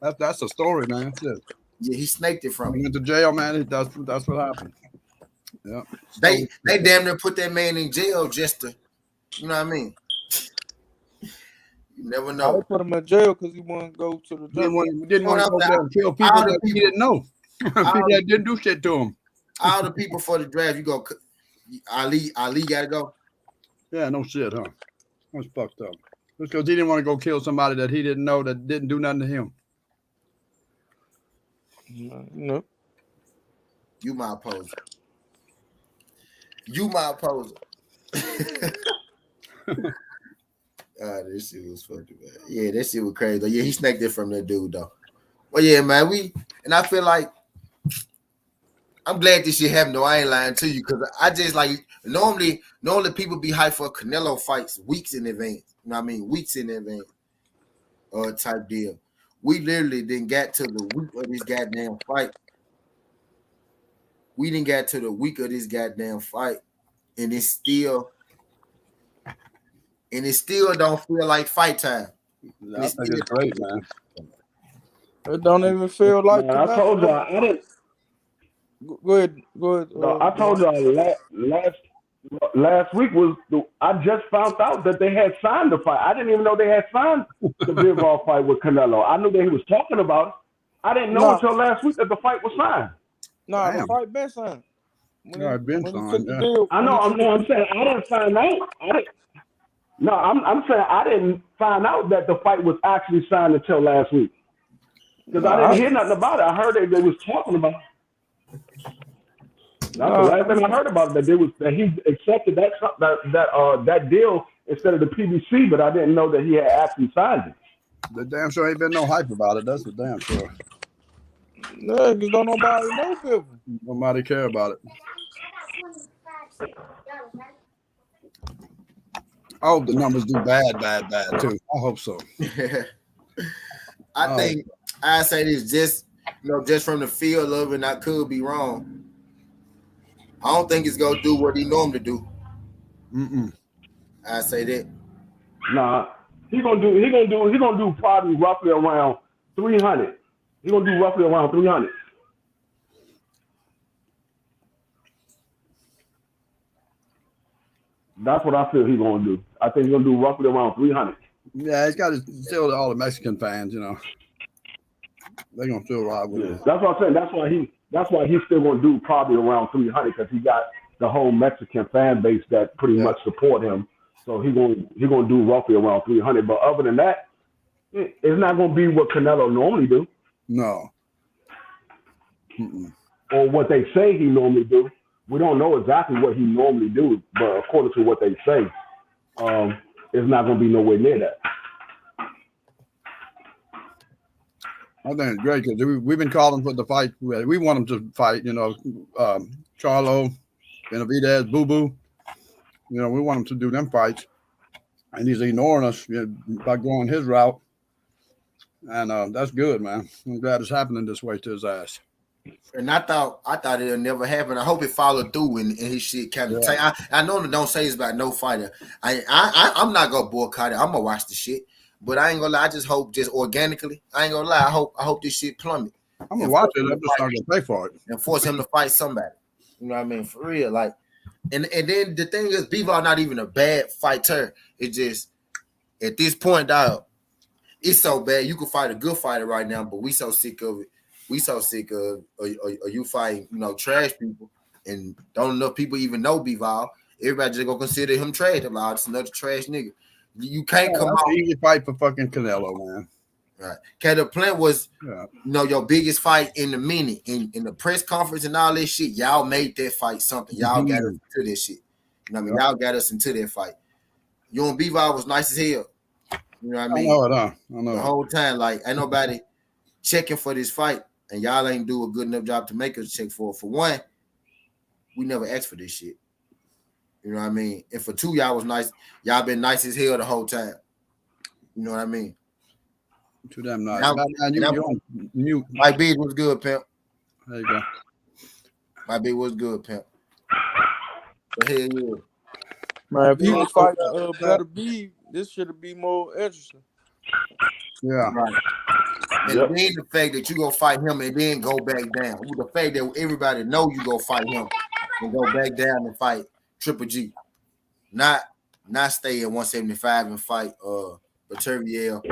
That's a story, man. That's it. Yeah, he snaked it from him. He went to jail, man. That's what happened. Yeah. They damn near put that man in jail just to, you know what I mean? You never know. They put him in jail because he wouldn't go to the jail. He didn't want to go there and kill people that he didn't know. People that didn't do shit to him. All the people for the draft, you go. Ali got to go. Yeah, no shit, huh? That's fucked up. Just because he didn't want to go kill somebody that he didn't know that didn't do nothing to him. No. You my opposer. You my opposer. This shit was fucking bad. Yeah, that shit was crazy. Yeah, he snaked it from that dude though. Well, yeah, man, I feel like I'm glad this shit happened though. I ain't lying to you because I just like normally people be hyped for Canelo fights weeks in advance. You know what I mean? Weeks in advance. Type deal. We literally didn't get to the week of this goddamn fight. We didn't get to the week of this goddamn fight, and it still don't feel like fight time. I think it's great, man. It don't even feel like. Man, I told y'all I didn't. Go ahead. No, I told y'all last week I just found out that they had signed the fight. I didn't even know they had signed the Bivol fight with Canelo. I knew that he was talking about it. I didn't know until last week that the fight was signed. No, the fight been signed. Been signed. Yeah. I'm saying I didn't find out. I'm saying I didn't find out that the fight was actually signed until last week because I didn't hear nothing about it. I heard they was talking about it. That's the last thing I heard about it, that he accepted that deal instead of the PBC, but I didn't know that he had actually signed it. The damn sure ain't been no hype about it. That's the damn sure. No, because don't nobody know people. Nobody care about it. I hope the numbers do bad too. I hope so. I think I say this just from the feel of it, and I could be wrong. I don't think it's gonna do what he normally do. I say that. Nah, he gonna do probably roughly around 300. He gonna do roughly around 300. That's what I feel he's gonna do. I think he's gonna do roughly around 300. Yeah, he's got to still all the Mexican fans, they're gonna feel right with it. That's what I'm saying. That's why he's still gonna do probably around 300 because he got the whole Mexican fan base that pretty much support him. So he's gonna do roughly around 300. But other than that, it's not gonna be what Canelo normally do. No. Or what they say he normally do. We don't know exactly what he normally do, but according to what they say, it's not gonna be nowhere near that. I think it's great because we've been calling for the fight. We want him to fight, Charlo, Benavidez, Boo Boo. We want him to do them fights. And he's ignoring us by going his route. And that's good, man. I'm glad it's happening this way to his ass. And I thought it'll never happen. I hope it followed through and his shit kind of take. I know that don't say it's about no fighter. I'm not gonna boycott it. I'm gonna watch the shit. But I ain't gonna lie, I just hope just organically. I ain't gonna lie, I hope this shit plummet. I'm gonna watch it. I'm just not gonna pay for it. And force him to fight somebody. You know what I mean? For real. Like and then the thing is Bivol not even a bad fighter. It's just at this point, dog, it's so bad. You could fight a good fighter right now, but we so sick of it. We so sick of you fighting, trash people, and don't enough people even know Bivol. Everybody just gonna consider him trash. I'm like, oh, it's another trash nigga. You can't come out. Easy fight for fucking Canelo, man. Right. Okay, the plan was, your biggest fight in the minute, in the press conference and all this shit. Y'all made that fight something. Y'all got us into this shit. You know what I mean? Y'all got us into that fight. You and Bivol was nice as hell. You know what I mean? I know. The whole time, like, ain't nobody checking for this fight. And y'all ain't do a good enough job to make us check for it. For one, we never asked for this shit. You know what I mean? And for two, y'all was nice. Y'all been nice as hell the whole time. You know what I mean? Too damn nice. You're on mute. My bid was good, pimp. There you go. My bid was good, pimp. The hell yeah. Man, if he was fighting Better Be, this should be more interesting. Yeah. Right. And then the fact that you go fight him and then go back down. With the fact that everybody know you go fight him and go back down and fight Triple G. Not stay at 175 and fight Beterbiev,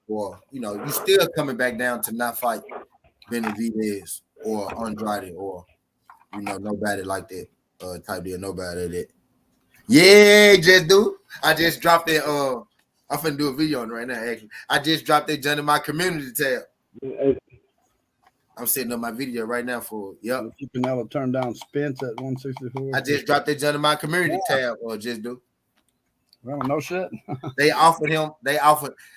or you still coming back down to not fight Benavidez or Andrade or nobody like that type deal. Nobody that. Yeah, just do. I just dropped that. I'm finna do a video on it right now. Actually, I just dropped that joint in my community tab. I'm setting up my video right now for Canelo turned down Spence at 164. I just dropped that joint in my community tab. Or just do. Well, no shit. They offered him.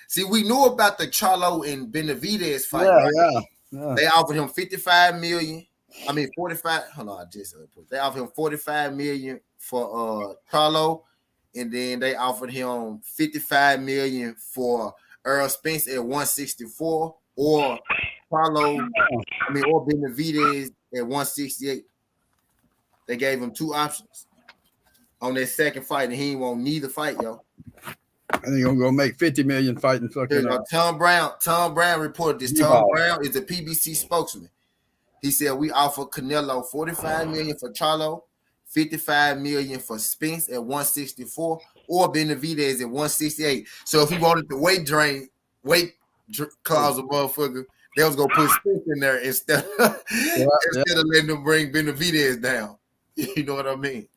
See, we knew about the Charlo and Benavidez fight. Yeah. They offered him 55 million. I mean 45. Hold on, they offered him 45 million for Charlo. And then they offered him 55 million for Earl Spence at 164, or or Benavidez at 168. They gave him two options on that second fight, and he ain't want neither fight, yo. And he's gonna go make 50 million fighting fucking. Tom Brown reported this. Tom Brown is the PBC spokesman. He said we offer Canelo 45 million for Charlo, 55 million for Spence at 164, or Benavidez at 168. So if he wanted the weight clause of motherfucker, they was gonna put Spence in there instead of letting them bring Benavidez down. You know what I mean?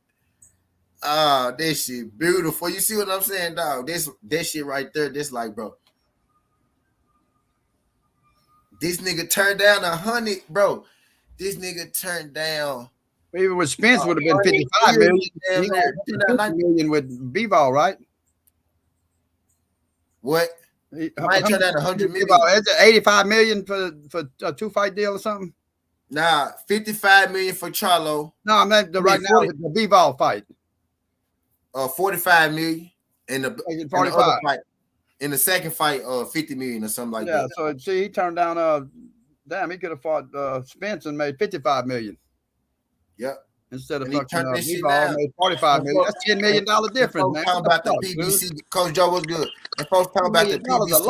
That shit beautiful. You see what I'm saying, dog? That shit right there. This like, bro. This nigga turned down 100, bro. This nigga turned down. Even with Spence would have been 55 million. He got 50 million with Bivol, right? What? He might turn down 100 million. Is it 85 million for a 2-fight deal or something? Nah, 55 million for Charlo. No, I meant right now the Bivol fight. 45 million in the 45 fight. In the second fight, 50 million or something like that. Yeah, so see, he turned down he could have fought Spence and made 55 million. Yep. Instead of Bivol made 45 million. That's $10 million difference, man. Talking about the PBC, dude. Coach Joe was good. And folks talking about the PBC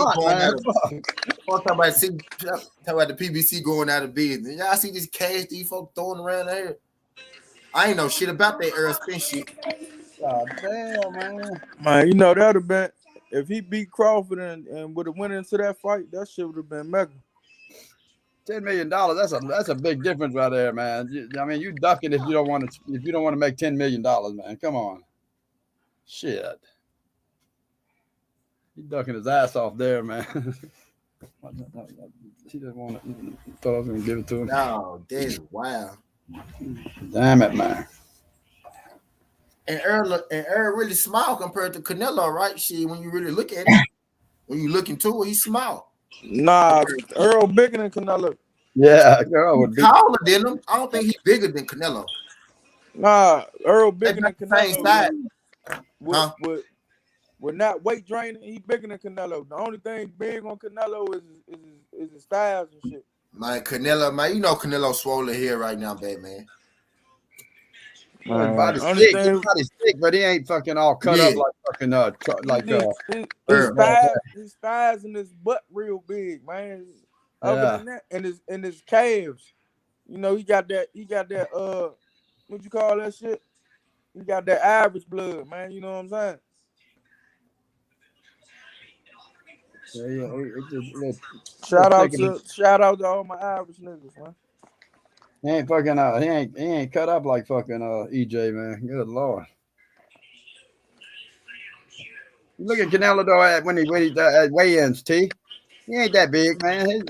talking about the PBC going out of business. Y'all see this cash these folks throwing around here? I ain't know shit about that Earl Spence shit. God damn, man. Man, that would have been, if he beat Crawford and would have went into that fight, that shit would have been mega. $10 million. That's a big difference right there, man. I mean, you ducking if you don't want to make $10 million, man. Come on, shit. He ducking his ass off there, man. He didn't want it. Thought I was gonna give it to him. No, that's wild. Damn it, man. And Earl really small compared to Canelo, right? Shit, when you really look at it, when you look into it, he's small. Nah, Earl bigger than Canelo. Yeah, Earl would be taller than him. I don't think he's bigger than Canelo. Nah, Earl bigger than Canelo. Size. With not weight draining, he bigger than Canelo. The only thing big on Canelo is his styles and shit. Man, Canelo, man, you know Canelo swollen here right now, man. His body's only thick. His thing, body's thick, but he ain't fucking all cut Yeah. up like fucking his thighs and his butt real big, man. Other Yeah. than that, and his calves, you know, he got that what you call that shit? He got that average blood, man. You know what I'm saying? Yeah, Shout out to all my average niggas, man. he ain't fucking he ain't cut up like fucking EJ, man. Good lord. Look at Canelo though when he at weigh-ins, T. He ain't that big, man.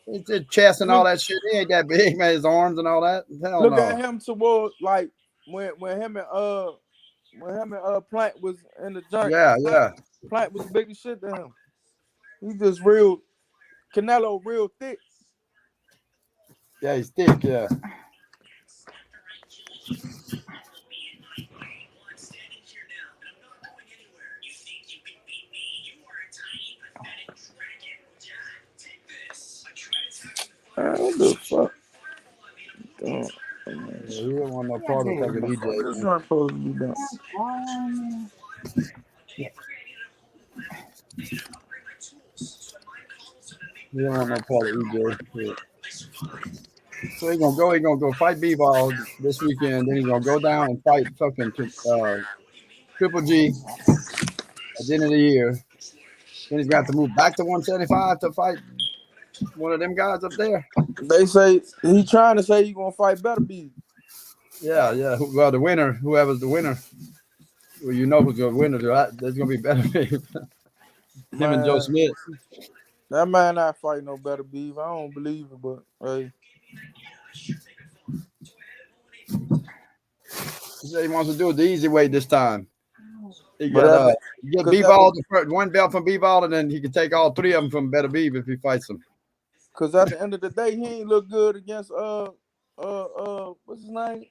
His chest and all that shit. He ain't that big, man. His arms and all that. Hell Look no. at him toward like when him and Plant was in the joint. Yeah. Plant was big as shit to him. He just real Canelo real thick. Yeah, he's thick, yeah. What the fuck? He don't want no part of fucking EJ. This not supposed to be done. He don't want no part of EJ. Yeah. So he's gonna go fight B-Ball this weekend. Then he's gonna go down and fight fucking Triple G at the end of the year. Then he's got to move back to 175 to fight one of them guys up there. They say he trying to say he gonna fight Better Beef. Yeah. Well, the winner, whoever's the winner, well, you know who's gonna win. There's gonna be Better Beef. Him and Joe Smith. That man not fighting no Better Beef. I don't believe it, but hey. He said he wants to do it the easy way this time. He got get B-Ball one belt from B-Ball, and then he can take all three of them from Better Beef if he fights them. Cause at the end of the day, he ain't look good against what's his name?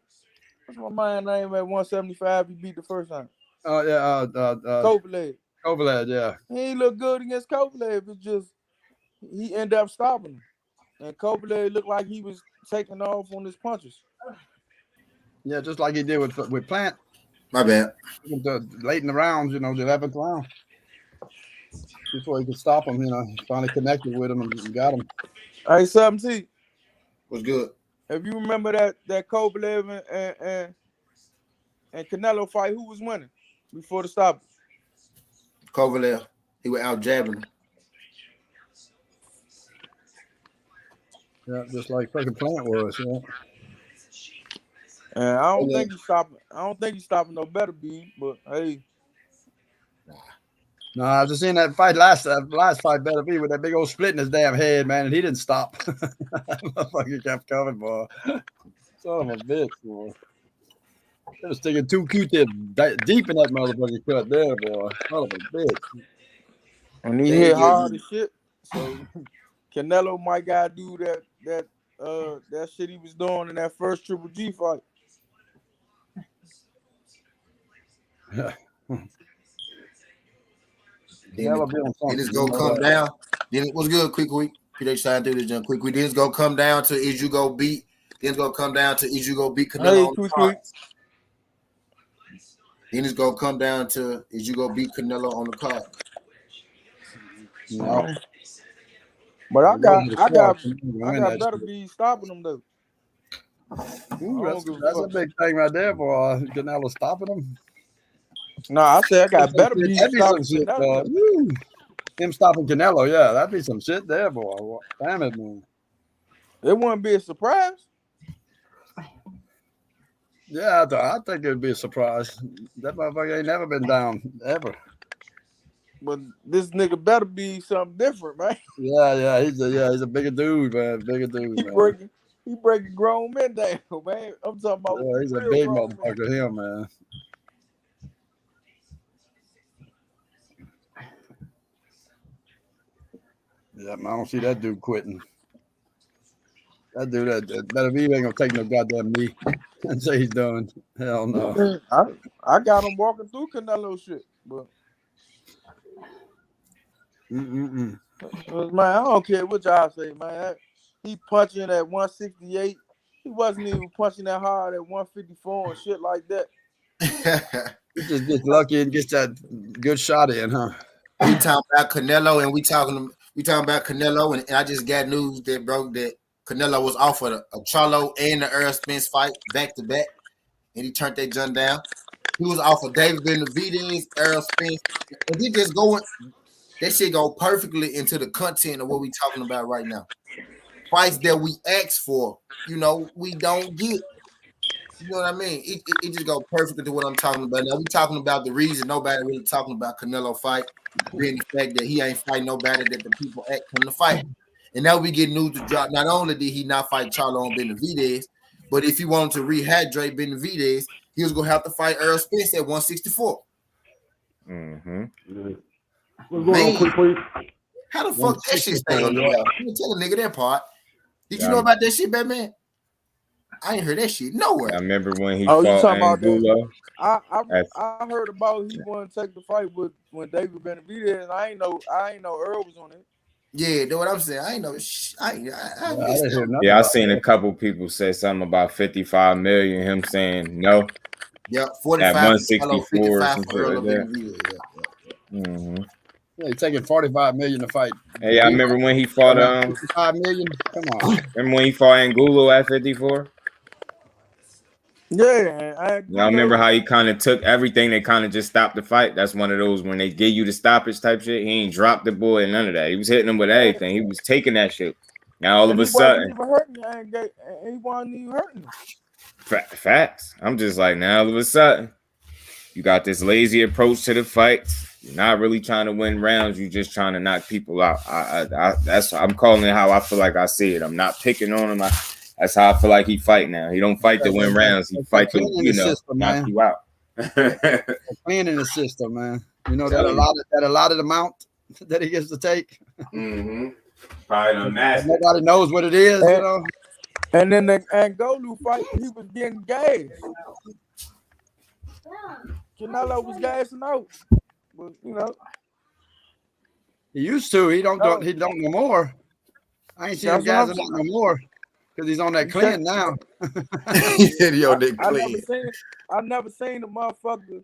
What's my man's name at 175? He beat the first time. Oh yeah, Kovalev. Kovalev, yeah. He ain't look good against Kovalev. It's just he ended up stopping him, and Kovalev looked like he was taking off on his punches. Yeah, just like he did with Plant. My bad. Late in the rounds, the 11th round. Before he could stop him, he finally connected with him and got him. Hey, 17. What's good? If you remember that Kovalev and Canelo fight, who was winning before the stop? Kovalev. He was out jabbing him. Yeah, just like fucking Plant was, yeah. And I don't think he's stopping no Better Beef, but hey. No, I was just seeing that fight last fight Better Be with that big old split in his damn head, man, and he didn't stop. Motherfucker kept coming, boy. Son of a bitch, boy. They was sticking 2 Q-tips deep in that motherfucker cut there, boy. Son of a bitch. And he hit hard as shit. So Canelo might gotta do that shit he was doing in that first Triple G fight. Then it's gonna come down. Then what's good, quick. PH trying to do this jump quick. Then it's gonna come down to is you go beat. Then it's gonna come down to is you go beat Canelo on the card. Then it's gonna come down to is you go beat Canelo on the card. No. But I got Better Be stopping him though. Ooh, that's a big thing right there, boy. Canelo stopping him. No, I said I got Better Be stopping shit, Canelo. Him stopping Canelo, yeah, that'd be some shit there, boy. Damn it, man. It wouldn't be a surprise. Yeah, I think it'd be a surprise. That motherfucker ain't never been down ever. But this nigga Better Be something different, man. Yeah, he's a bigger dude, man. Bigger dude. He breaking grown men down, man. I'm talking about. Yeah, he's a big motherfucker, him, man. Yeah, man, I don't see that dude quitting. That dude, that Better Be ain't gonna take no goddamn knee and say he's done. Hell no. I got him walking through Canelo shit, but man, I don't care what y'all say, man. he punching at 168. He wasn't even punching that hard at 154 and shit like that. He just gets lucky and gets that good shot in, huh? We talking about Canelo, and we talking about Canelo, and I just got news that broke that Canelo was offered a Charlo and the Errol Spence fight back to back, and he turned that gun down. He was offered David Benavidez, Errol Spence, and he just going. That shit go perfectly into the content of what we talking about right now. Fights that we ask for, we don't get. You know what I mean? It just go perfectly to what I'm talking about. Now we talking about the reason nobody really talking about Canelo fight being the fact that he ain't fighting nobody that the people ask him to fight. And now we get news to drop. Not only did he not fight Charlo and Benavidez, but if he wanted to rehydrate Benavidez, he was gonna have to fight Errol Spence at 164. Mm-hmm. What's going on, quick? How the fuck that shit stay on the left? You tell a nigga that part. Did you know about that shit, Batman? I ain't heard that shit nowhere. I remember when he you fought talking about Angulo. I heard about he wanted to take the fight with David Benavidez, and I ain't know Earl was on it. Yeah, that's what I'm saying. I ain't know. I seen a couple people say something about 55 million. Him saying no. Yeah, 45 at 164 or something Earl like that. Yeah. Yeah, he's taking 45 million to fight. Hey, I remember when he fought 55 million. Come on. Remember when he fought Angulo at 54? Yeah, I remember how he kind of took everything. They kind of just stopped the fight. That's one of those when they give you the stoppage type shit. He ain't dropped the boy and none of that. He was hitting him with everything. He was taking that shit. Now all of a sudden, he wasn't even hurting him. Facts. I'm just like, now all of a sudden, you got this lazy approach to the fights. You're not really trying to win rounds. You're just trying to knock people out. I'm calling it how I feel like I see it. I'm not picking on him. That's how I feel like he fight now. He don't fight to win rounds. He fight to, knock you out. Playing in the system, man. You know that allotted amount that he gets to take. Mm-hmm. Probably massive. Nobody knows what it is, And then the Angulo fight, he was getting gas. Canelo was gassing out, but he used to. He don't no more. I ain't seen him gassing out no more. Because he's on that clean now. I never seen a motherfucker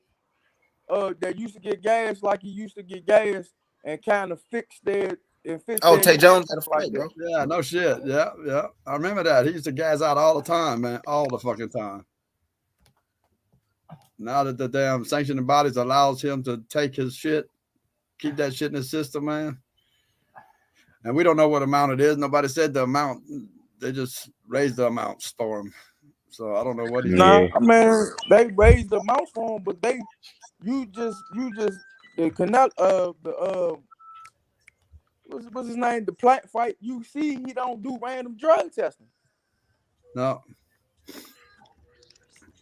that used to get gas like he used to get gas and kind of fix that. Tay Jones had a fight, bro. Yeah, no shit. Yeah. I remember that. He used to gas out all the time, man. All the fucking time. Now that the damn sanctioning bodies allows him to take his shit, keep that shit in his system, man. And we don't know what amount it is. Nobody said the amount. They just raised the amounts for him. So I don't know what he's doing. I mean, they raised the amount for him, but you just the Canelo what's his name? The Plant fight. You see, he don't do random drug testing. No.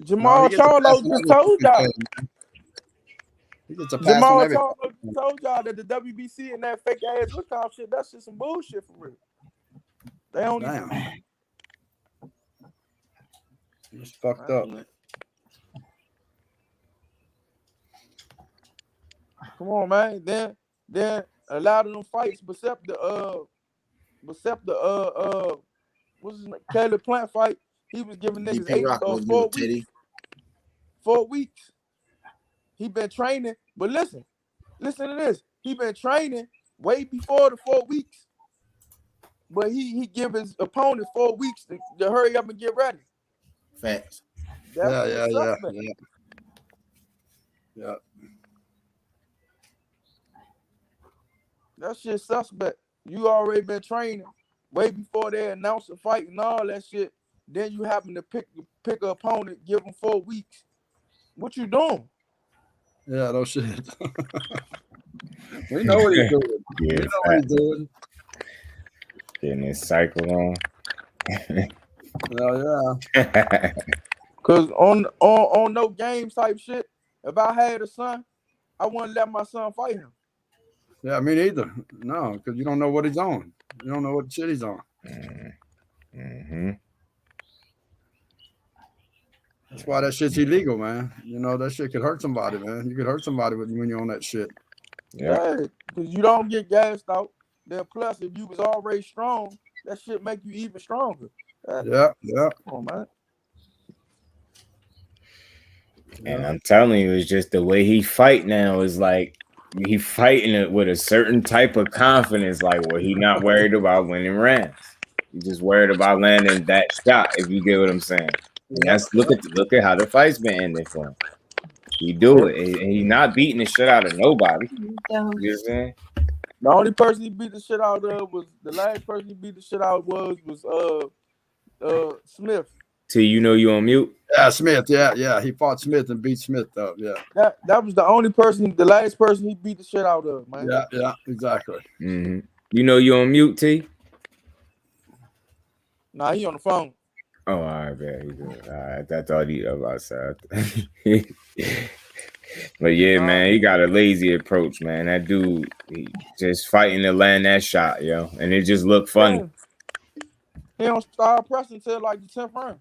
Jamal Charlo just told y'all. Jamal Charlo told y'all that the WBC and that fake ass lookout shit, that's just some bullshit for real. They don't even. It's fucked up. Come on, man. Then a lot of them fights, except the what's his name? Caleb Plant fight. He was giving niggas 4 weeks. 4 weeks. He been training, but listen to this. He been training way before the 4 weeks. But he give his opponent 4 weeks to hurry up and get ready. Facts. Yeah. That shit suspect. You already been training way before they announce the fight and all that shit. Then you happen to pick an opponent, give them 4 weeks. What you doing? Yeah, no shit. We know what he's doing. Yeah, we know what he's doing. Getting his cycle on. Yeah. Cause on no game type shit, if I had a son, I wouldn't let my son fight him. Yeah, me neither. No, because you don't know what he's on. You don't know what shit he's on. Mm-hmm. That's why that shit's illegal, man. You know, that shit could hurt somebody, man. You could hurt somebody when you're on that shit. Yeah, because you don't get gassed out. Then plus, if you was already strong, that shit make you even stronger. Yeah. Come on, man. And I'm telling you, it's just the way he fight now is like he fighting it with a certain type of confidence, like where he not worried about winning rounds. He just worried about landing that shot, if you get what I'm saying. And that's look at how the fight's been ending for him. He do it, and he not beating the shit out of nobody. You know what I'm saying? The only person he beat the shit out of was the last person he beat the shit out was Smith. Till you know you on mute. Yeah, Smith. Yeah. He fought Smith and beat Smith though. Yeah. That was the only person, the last person he beat the shit out of, man. Yeah. Exactly. Mm-hmm. You know you on mute, T. Nah, he on the phone. Oh, all right, man. He good. All right, that's all he about said. But yeah, man, he got a lazy approach, man. That dude, he just fighting to land that shot, yo, and it just looked funny. Yeah. He don't start pressing until like the 10th round.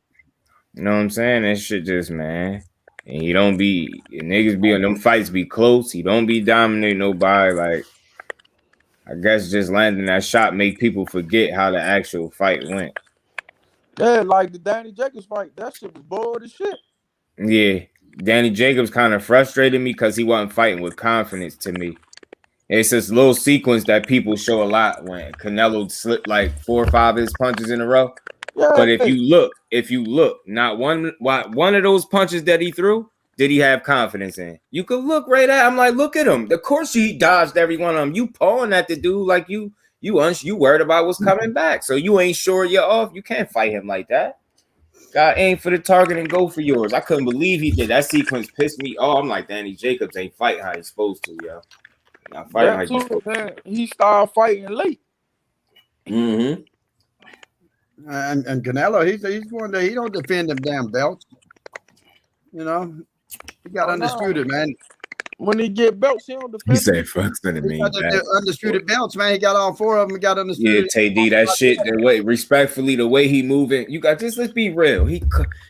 You know what I'm saying? That shit just, man. And he don't be niggas be on them fights be close. He don't be dominating nobody. Like, I guess just landing that shot make people forget how the actual fight went. Yeah, like the Danny Jacobs fight, that shit was bored as shit. Yeah, Danny Jacobs kind of frustrated me because he wasn't fighting with confidence to me. It's this little sequence that people show a lot when Canelo slipped like 4 or 5 of his punches in a row. Yeah, But if you look, not one of those punches that he threw did he have confidence in. You could look right at. I'm like, look at him. Of course he dodged every one of them. You pawing at the dude like you worried about what's coming back. So you ain't sure you're off. You can't fight him like that. God aim for the target and go for yours. I couldn't believe he did that sequence. Pissed me off. I'm like, Danny Jacobs ain't fighting how he's supposed to, yo. Not fighting how he's supposed to. He started fighting late. Mm-hmm. And Canelo, he's one that he don't defend them damn belts. You know, he got undisputed, man. When he get belts, he don't defend. He said, "Fuck's gonna mean the undisputed belts, man. He got all 4 of them. He got undisputed. Yeah, Tay-D, that shit. The way, respectfully, the way he moving, you got just let's be real.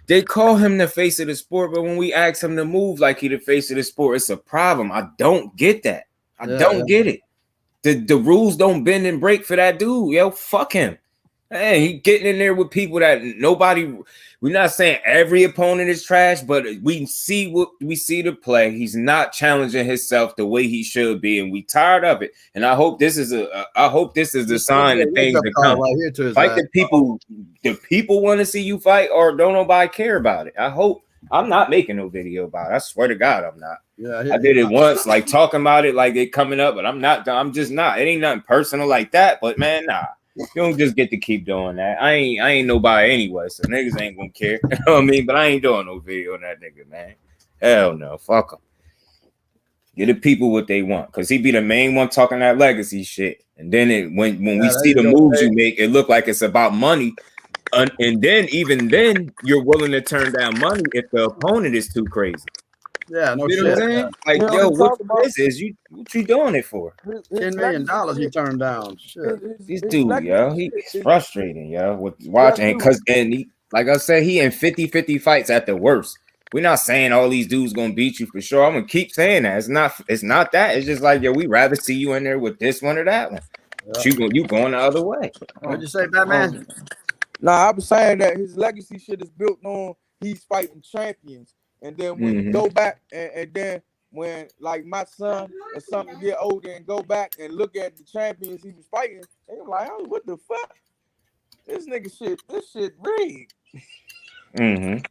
They call him the face of the sport, but when we ask him to move like he the face of the sport, it's a problem. I don't get that. I don't get it. The rules don't bend and break for that dude. Yo, fuck him. Hey, he getting in there with people that nobody. We're not saying every opponent is trash, but we see the play. He's not challenging himself the way he should be, and we tired of it. And I hope this is a sign that things are coming. Right, fight the people. The people want to see you fight, or don't nobody care about it. I hope. I'm not making no video about it. I swear to God, I'm not. Yeah, I did it once, like talking about it, like it coming up, but I'm not. I'm just not. It ain't nothing personal like that. But man, nah. You don't just get to keep doing that. I ain't nobody anyway, so niggas ain't gonna care. You know what I mean? But I ain't doing no video on that nigga, man. Hell no, fuck him. Get the people what they want, cause he be the main one talking that legacy shit. And then when we see the moves you make, it look like it's about money. And then even then, you're willing to turn down money if the opponent is too crazy. Yeah, no you know shit. What I'm saying? Like, yo, what you doing it for? $10 million he turned down. Shit. This dude, yo, he's frustrating, yo, with watching because he, like I said, he in 50-50 fights at the worst. We're not saying all these dudes gonna beat you for sure. I'm gonna keep saying that. It's not that. It's just like, yo, we rather see you in there with this one or that one. Yeah. You going the other way. What'd you say, Batman? Nah, I was saying that his legacy shit is built on he's fighting champions. And then when you go back and then when like my son or something get older and go back and look at the champions he was fighting, they were like, oh, what the fuck? This shit rigged. Mm-hmm.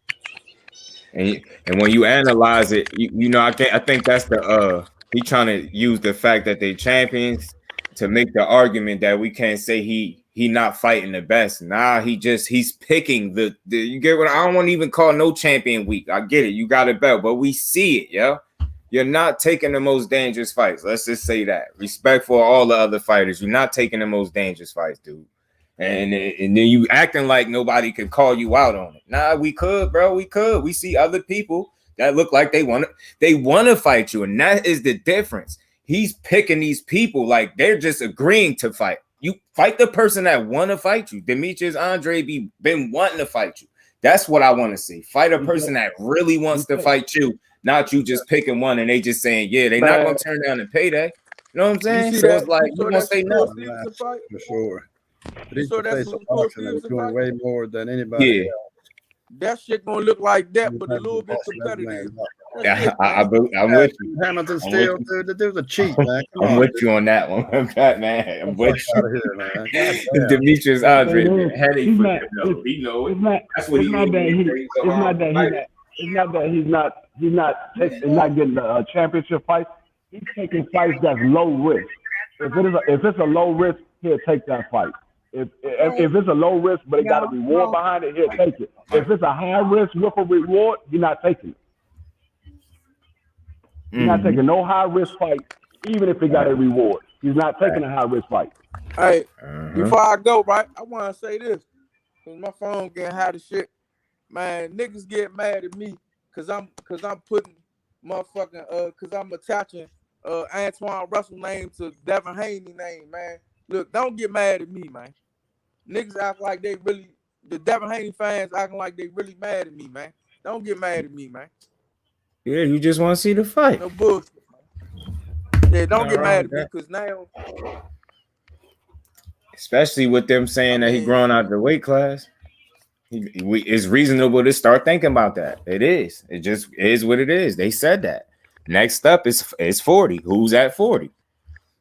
And when you analyze it, you know, I think that's the he trying to use the fact that they champions to make the argument that we can't say he not fighting the best. Nah, he's picking the you get what I don't want to even call no champion week. I get it, you got a belt, but we see it, yo. You're not taking the most dangerous fights. Let's just say that. Respect for all the other fighters. You're not taking the most dangerous fights, dude. And then you acting like nobody could call you out on it. Nah, we could, bro. We could. We see other people that look like they want to fight you, and that is the difference. He's picking these people like they're just agreeing to fight. You fight the person that want to fight you. Demetrius Andre been wanting to fight you. That's what I want to see. Fight a person that really wants to fight you, not you just picking one and they just saying, yeah, they're not going to turn down the payday. You know what I'm saying? So it's like, you going to say no. For sure. These So that's professional what boxing is doing way more than anybody Yeah. else. that shit gonna look like that, You but a have to little bit bust that man competitive. up. That's it, man. I'm with you. Hamilton I'm Steel, with dude, the dude's a cheat, man. Come I'm on, with dude. you on that one. I'm not, man. Get I'm the with fuck out of here, man. God you. damn. Demetrius Andre, Thing man, is, headache he's for not- him. though. He know it. It's not. That's what It's he not that he. he's It's not that he's not. It's not that he's not getting the championship fight. He's taking fights that's low risk. If it's a low risk, he'll take that fight. If it's a low risk but it got a reward behind it, he'll take it. If it's a high risk with a reward, he's not taking it. He's not taking no high risk fight, even if it got a reward. He's not taking a high risk fight. Hey, Uh-huh. before I go, right, I want to say this, cause my phone getting hot as shit. Man, niggas get mad at me cause I'm putting motherfucking cause I'm attaching Antoine Russell name to Devin Haney name, man. Look, don't get mad at me, man. Niggas act like they really, the Devin Haney fans acting like they really mad at me, man. Don't get mad at me, man. Yeah, you just want to see the fight. No bullshit, man. Yeah, don't get Nothing wrong mad at with me that. because now, Especially with them saying that he grown out the weight class. It's reasonable to start thinking about that. It is. It just is what it is. They said that. Next up is 40. Who's at 40?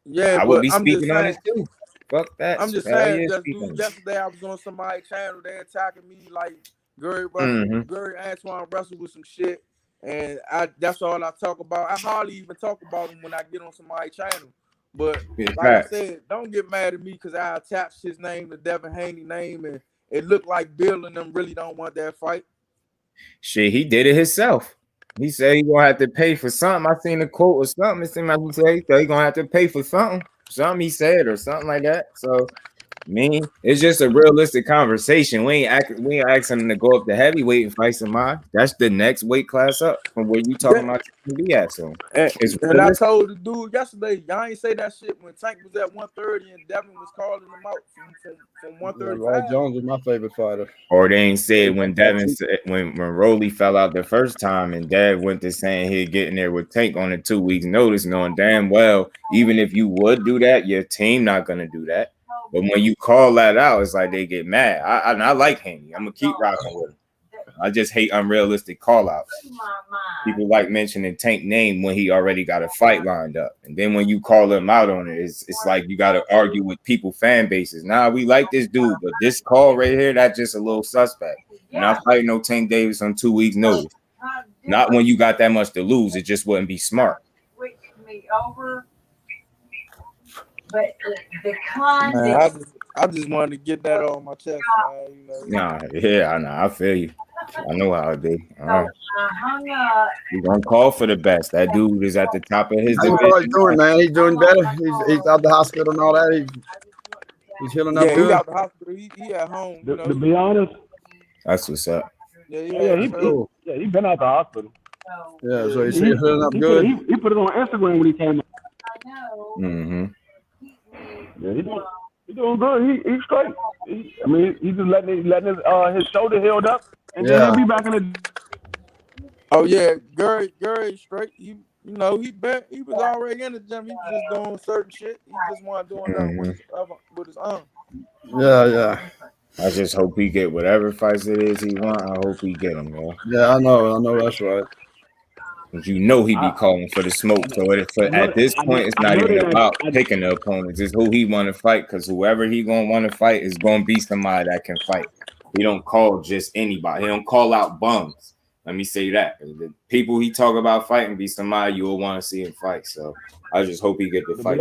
yeah, I would but be I'm just speaking on saying, it too. Fuck that. I'm just Hell saying, yeah, just speak on dude, it. yesterday I was on somebody's channel, they attacking me like Gary Russell, Mhm. Gary Antoine Russell with some shit, and that's all I talk about. I hardly even talk about him when I get on somebody's channel. But Yeah, like I facts. said, don't get mad at me because I attached his name to Devin Haney name, and it looked like Bill and them really don't want that fight. Shit, he did it himself. He said he gonna have to pay for something. I seen a quote or something. It seemed like he said he gonna have to pay for something. Something he said or something like that. So, I mean, it's just a realistic conversation. We ain't asking him to go up to heavyweight and fight somebody. That's the next weight class up from where you talking about you can be at. So it's And I realistic. told the dude yesterday, y'all ain't say that shit when Tank was at 130 and Devin was calling him out from Yeah, 135. Roy Jones is my favorite fighter. Or they ain't said when Devin said when Rolly fell out the first time and Dev went to saying he'd get in there with Tank on a 2 weeks notice, knowing damn well even if you would do that, your team not gonna do that. But when you call that out, it's like they get mad. I like Haney. I'm gonna keep rocking with him. I just hate unrealistic call outs. People like mentioning Tank name when he already got a fight lined up. And then when you call him out on it, it's like you gotta argue with people fan bases. Nah, we like this dude, but this call right here, that's just a little suspect. Not fighting no Tank Davis on 2 weeks notice. Not when you got that much to lose. It just wouldn't be smart. But the con Man, I just wanted to get that on my chest, man. You know. Nah, yeah, I know. I feel you. I know how it be. All right. I hung up. We're gonna call for the best. That dude is at the top of his How you division. boys doing, man? He's doing better. He's out the hospital and all that. He's healing up Yeah, he good. out the hospital. He at home. You know. To be honest, That's what's up. Yeah, he been out the hospital. Yeah, so he's He healing up put, good. he put it on Instagram when he came out. I know. Mm-hmm. Yeah, he doing good. He's straight. He's just letting his shoulder healed up, and then he'll be back in the. Oh yeah, Gary straight. He was already in the gym. He was just doing certain shit. He just wasn't doing that with his arm. Yeah. I just hope he get whatever fights it is he want. I hope he get them, man. Yeah, I know that's right. Because you know he be calling for the smoke. So at this point, it's not even about picking the opponents. It's who he want to fight. Because whoever he gonna want to fight is gonna be somebody that can fight. He don't call just anybody. He don't call out bums. Let me say that. The people he talk about fighting be somebody you will want to see him fight. So I just hope he get the fight.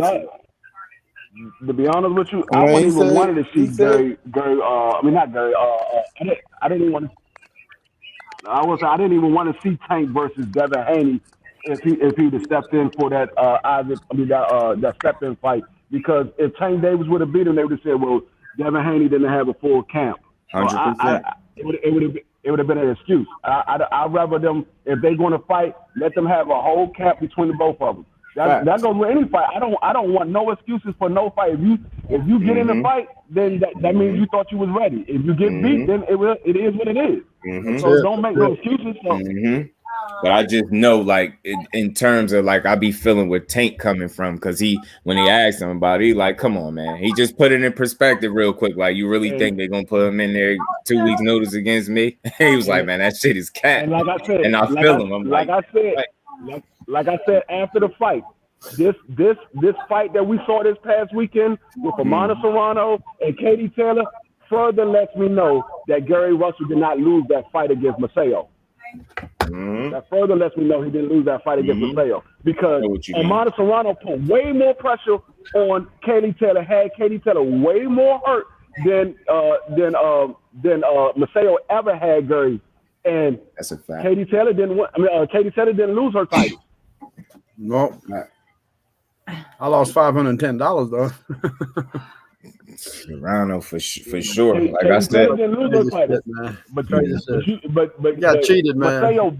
To be honest with you, I wouldn't even wanted to see Gary. Not Gary. I didn't even want to. I didn't even want to see Tank versus Devin Haney if he'd have stepped in for that that step in fight, because if Tank Davis would have beat him, they would have said, well, Devin Haney didn't have a full camp. 100%. It would have been an excuse. I'd rather them, if they're going to fight, let them have a whole camp between the both of them. That goes with any fight. I don't want no excuses for no fight. If you get in the fight, then that means you thought you was ready. If you get beat, then it is what it is. So don't make no excuses. So But I just know, like, in terms of like, I be feeling where Tank coming from, because when he asked him about it, he like, come on, man. He just put it in perspective real quick. Like, you really think they're gonna put him in there 2 weeks notice against me? He was like, man, that shit is cat. And like I said, And I feel him. I'm like I said after the fight, this fight that we saw this past weekend with Amanda Serrano and Katie Taylor further lets me know that Gary Russell did not lose that fight against Maceo. That further lets me know he didn't lose that fight against Maceo, because Amanda Serrano put way more pressure on Katie Taylor, had Katie Taylor way more hurt than Maceo ever had Gary. And that's a fact. Katie Taylor didn't win. Katie Taylor didn't lose her title. No, I lost $510 though. Serrano for sure. Like I said, but got cheated, man.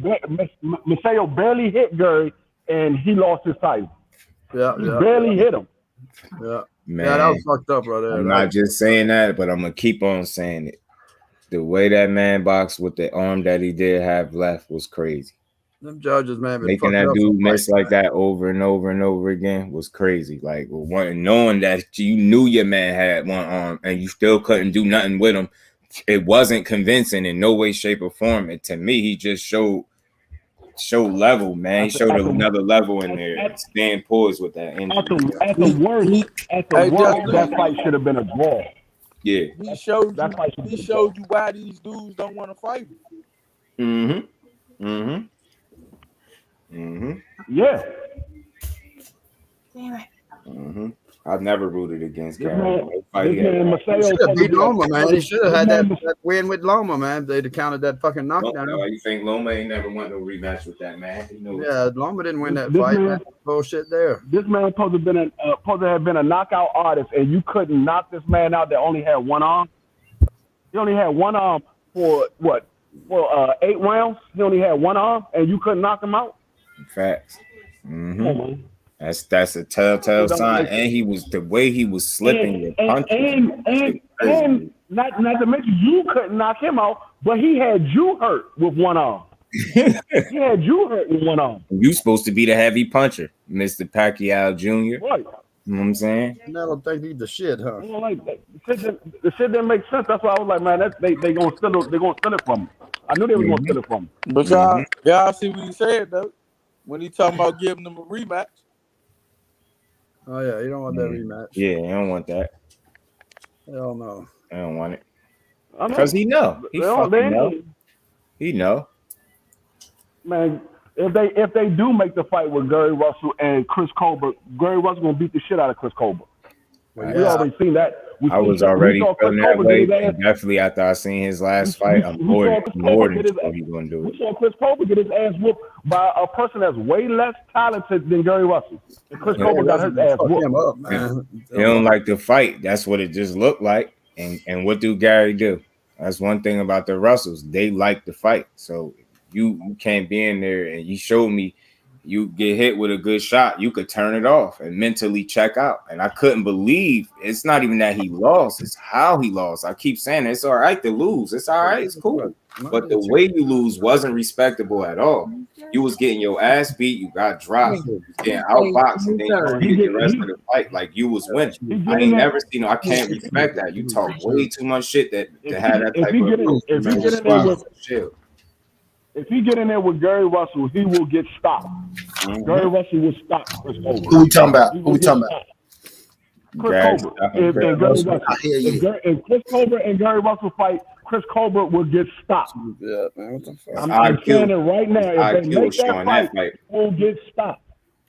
Maceo barely hit Gary, and he lost his title. Yeah, he barely hit him. Yeah, man, yeah, that was fucked up right there. I'm not just saying that, but I'm gonna keep on saying it. The way that man boxed with the arm that he did have left was crazy. Them judges, man, making that dude miss like that over and over and over again was crazy. Like, knowing that you knew your man had one arm and you still couldn't do nothing with him, it wasn't convincing in no way, shape, or form. And to me, he just showed level, man. He showed another level in there. Staying poised with that injury. At the worst, that fight should have been a draw. Yeah, he showed you why these dudes don't want to fight him. Yeah. I've never rooted against Gary. He should have beat Loma, man. He should have had that win with Loma, man. They'd have counted that fucking knockdown. You think Loma ain't never won no rematch with that man? Yeah, Loma didn't win that fight. Man, bullshit there. This man supposed to have been a knockout artist, and you couldn't knock this man out that only had one arm. He only had one arm for what? For 8 rounds. He only had one arm, and you couldn't knock him out. Facts. That's a telltale sign. And he was the way he was slipping and not to mention you couldn't knock him out, but he had you hurt with one arm. He had you hurt with one arm. You supposed to be the heavy puncher, Mr. Pacquiao Jr. Right. You know what I'm saying? I don't think he's the shit, huh? The shit didn't make sense. That's why I was like, man, they gonna steal it from me. I knew they were gonna steal it from me. But y'all see what he said though when he talking about giving them a rematch. Oh yeah, you don't want that rematch. Yeah, you don't want that. Hell no. I don't want it. Because he know. He know. Man, if they do make the fight with Gary Russell and Chris Colbert, Gary Russell gonna beat the shit out of Chris Colbert. We already seen that. I was already feeling that way, and definitely after I seen his last fight, I'm more than sure he's gonna do it. We saw Chris Colbert get his ass whooped by a person that's way less talented than Gary Russell. And Chris Colbert got his ass whooped. He don't like to fight. That's what it just looked like. And what do Gary do? That's one thing about the Russells. They like to fight. So you can't be in there, and you showed me you get hit with a good shot, you could turn it off and mentally check out. And I couldn't believe it's not even that he lost, it's how he lost. I keep saying it's all right to lose. It's all right, it's cool. But the way you lose wasn't respectable at all. You was getting your ass beat, you got dropped, getting outboxed, and then you get the rest of the fight like you was winning. I ain't never seen, I can't respect that. You talk way too much shit to have that type of If he get in there with Gary Russell, he will get stopped. Gary Russell will stop Chris Colbert. Who we talking about? Chris Colbert. If Chris Colbert and Gary Russell fight, Chris Colbert will get stopped. Yeah, man, what the fuck? I'm saying it right now. If they make that fight, will get stopped.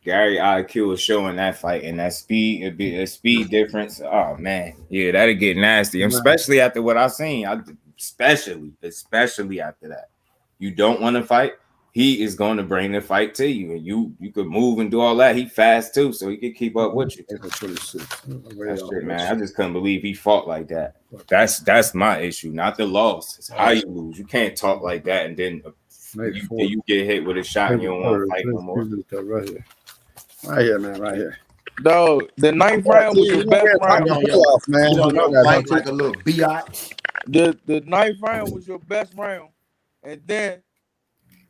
Gary IQ is showing that fight, and that speed, it'd be a speed difference. Oh man, yeah, that'd get nasty, especially after what I seen. Especially after that. You don't want to fight, he is going to bring the fight to you, and you could move and do all that. He fast too, so he could keep up with you. That's shit, man. I just couldn't believe he fought like that. That's my issue, not the loss. It's how you lose. You can't talk like that and then you get hit with a shot and you don't want to fight no more. Right here, man. Right here. No, the 9th round was the best round. Man, you know, fight like a little biatch. The 9th round was your best round. And then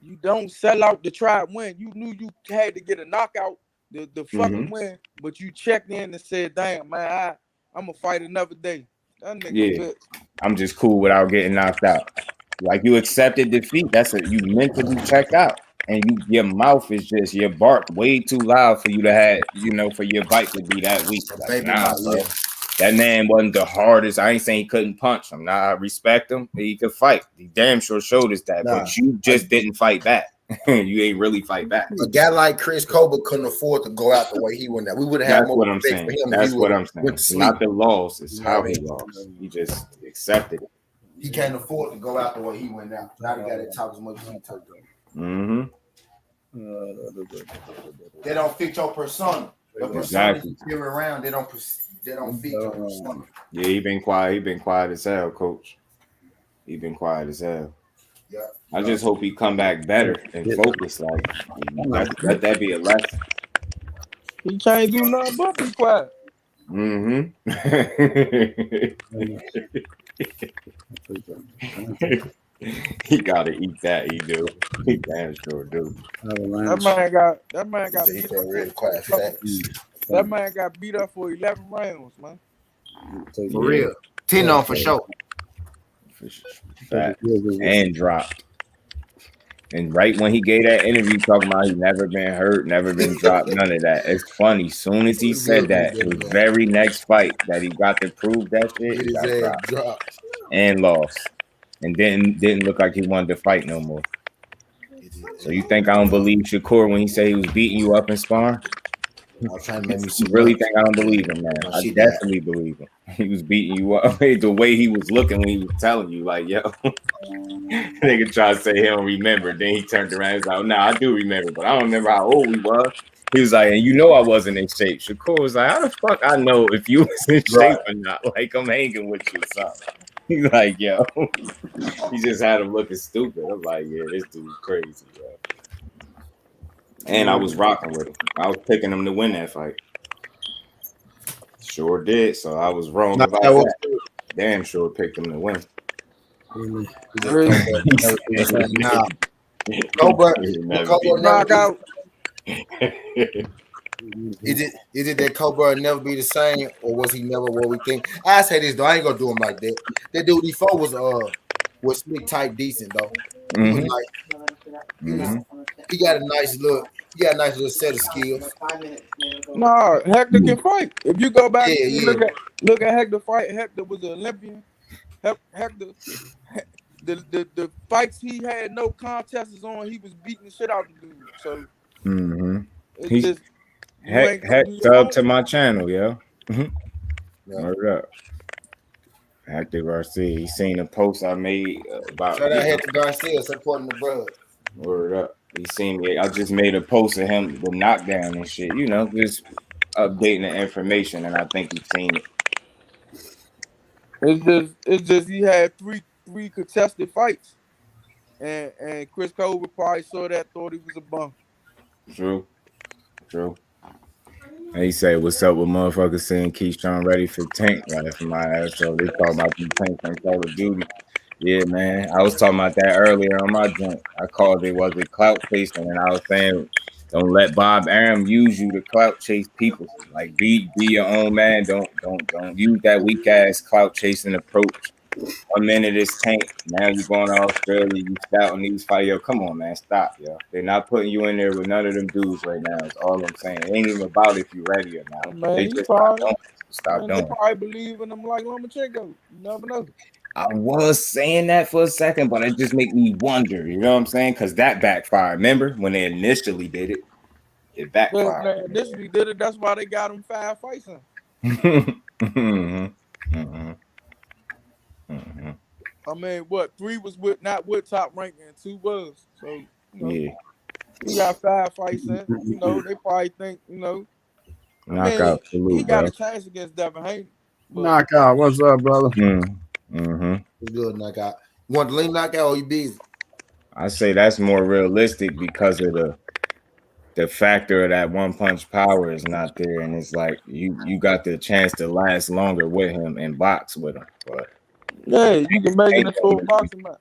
You don't sell out to try to win. You knew you had to get a knockout, the fucking win, but you checked in and said, "Damn, man, I'm gonna fight another day." That nigga Yeah. bitch. I'm just cool without getting knocked out. Like you accepted defeat. That's a you mentally checked out. And your mouth is just your bark way too loud for you to have, for your bite to be that weak. Like, Baby, nah, my- bro. That man wasn't the hardest. I ain't saying he couldn't punch him. Nah, I respect him. He could fight. He damn sure showed us that. Nah. But you just didn't fight back. You ain't really fight back. A guy like Chris Colbert couldn't afford to go out the way he went out. We would have had That's more what I'm respect saying. for him. That's if he what would I'm saying. went to It's sleep. not the loss. It's how he Yeah. lost. He just accepted it. He can't afford to go out the way he went out. Now the guy that talk as much as he talk. Mm-hmm. They don't fit your persona. The persona Exactly. you carry around, they don't fit your persona. Yeah, he been quiet. He been quiet as hell, coach. He been quiet as hell. Yeah. I just hope he come back better and focus. Like let that be a lesson. He can't do nothing but be quiet. Mm-hmm. He gotta eat that. He do. He damn sure do. That man got He beat felt real up. quiet. Facts. That man got beat up for 11 rounds, man. For real. 10 on for sure. Fact. And dropped. And right when he gave that interview talking about he never been hurt, never been dropped, none of that. It's funny. Soon as he said that, his very next fight that he got to prove that shit, he got dropped and lost. And didn't look like he wanted to fight no more. So you think I don't believe Shakur when he said he was beating you up in sparring? I was trying to make me You see. really think I don't believe him, man? I definitely believe him. He was beating you up. The way he was looking when he was telling you, like, yo, nigga tried to say he don't remember. Then he turned around and was like, no, I do remember, but I don't remember how old we was. He was like, and you know I wasn't in shape. Shakur was like, how the fuck I know if you was in shape or not? Like, I'm hanging with you or something. He's like, yo, he just had him looking stupid. I'm like, yeah, this dude's crazy, yo. And I was rocking with him. I was picking him to win that fight. Sure did. So I was wrong about that. Damn sure picked him to win. Nah. Colbert Knockout. Is it that Colbert never be the same, or was he never what we think? I say this though, I ain't gonna do him like that. That dude before was slick type decent though. He was like, he got a nice look. He got a nice little set of skills. Nah, Hector can fight. If you go back Yeah, and yeah. look at Hector fight, Hector was an Olympian. Hector, the fights he had no contests on, he was beating the shit out of the dude. So it's He's- just Heck, sub to my channel, yo. Yeah. Word up. Hector Garcia. He seen a post I made about Shout out Hector Garcia supporting the brother. Word up. He seen me. I just made a post of him with knockdown and shit. You know, just updating the information, and I think he's seen it. It's just he had three contested fights, and Chris Colbert probably saw that, thought he was a bum. True. And he said, "What's up with motherfuckers saying Keyshawn ready for Tank?" Right from my ass. So they talking about the Tank from Call of Duty. Yeah, man. I was talking about that earlier on my joint. I called it was it clout chasing, and I was saying, don't let Bob Arum use you to clout chase people. Like be your own man. Don't use that weak ass clout chasing approach. 1 minute it's Tank. Now you going to Australia. You scouting these fights. Yo, come on, man. Stop, yo. They're not putting you in there with none of them dudes right now. That's all I'm saying. It ain't even about if you're ready or not. Man, They just stop They doing. probably believe in him like Lomachenko. You never know. I was saying that for a second, but it just make me wonder. You know what I'm saying? Because that backfired. Remember when they initially did it? It backfired. Well, initially did it. That's why they got him 5 fights in. I mean, what 3 was not with Top Rank and 2 was. So you know, Yeah. he got 5 fights in. You know, they probably think Knockout. he Salute, got bro. a chance against Devin Haney. Knockout. What's up, brother? It's good knockout. You want the lean knockout or you busy? I say that's more realistic because of the factor of that one punch power is not there, and it's like you got the chance to last longer with him and box with him. But Yeah, you can make it into a boxing match.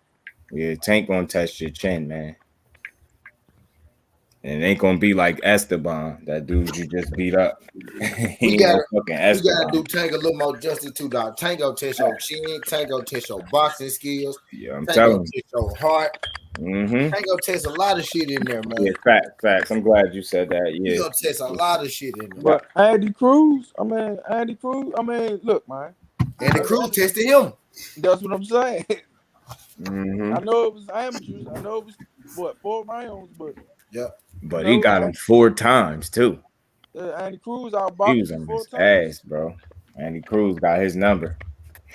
yeah, Tank gonna test your chin, man. And it ain't gonna be like Esteban, that dude you just beat up. He We ain't gotta, no fucking we gotta Esteban. do Tank a little more justice too, dog. Tank go test your chin, Tank go test your boxing skills, Yeah, I'm Tank go telling test your heart, you. Mm-hmm. Tank go test a lot of shit in there, man. Yeah, facts. I'm glad you said that. He Yeah. gonna test a lot of shit in there. But Andy Cruz, look, man, And the crew tested him. that's what I'm saying. Mm-hmm. I know it was amateurs. I know it was 4 rounds, but But he got him 4 times too. Andy Cruz He was outboxed on 4 his times. ass, bro. Andy Cruz got his number.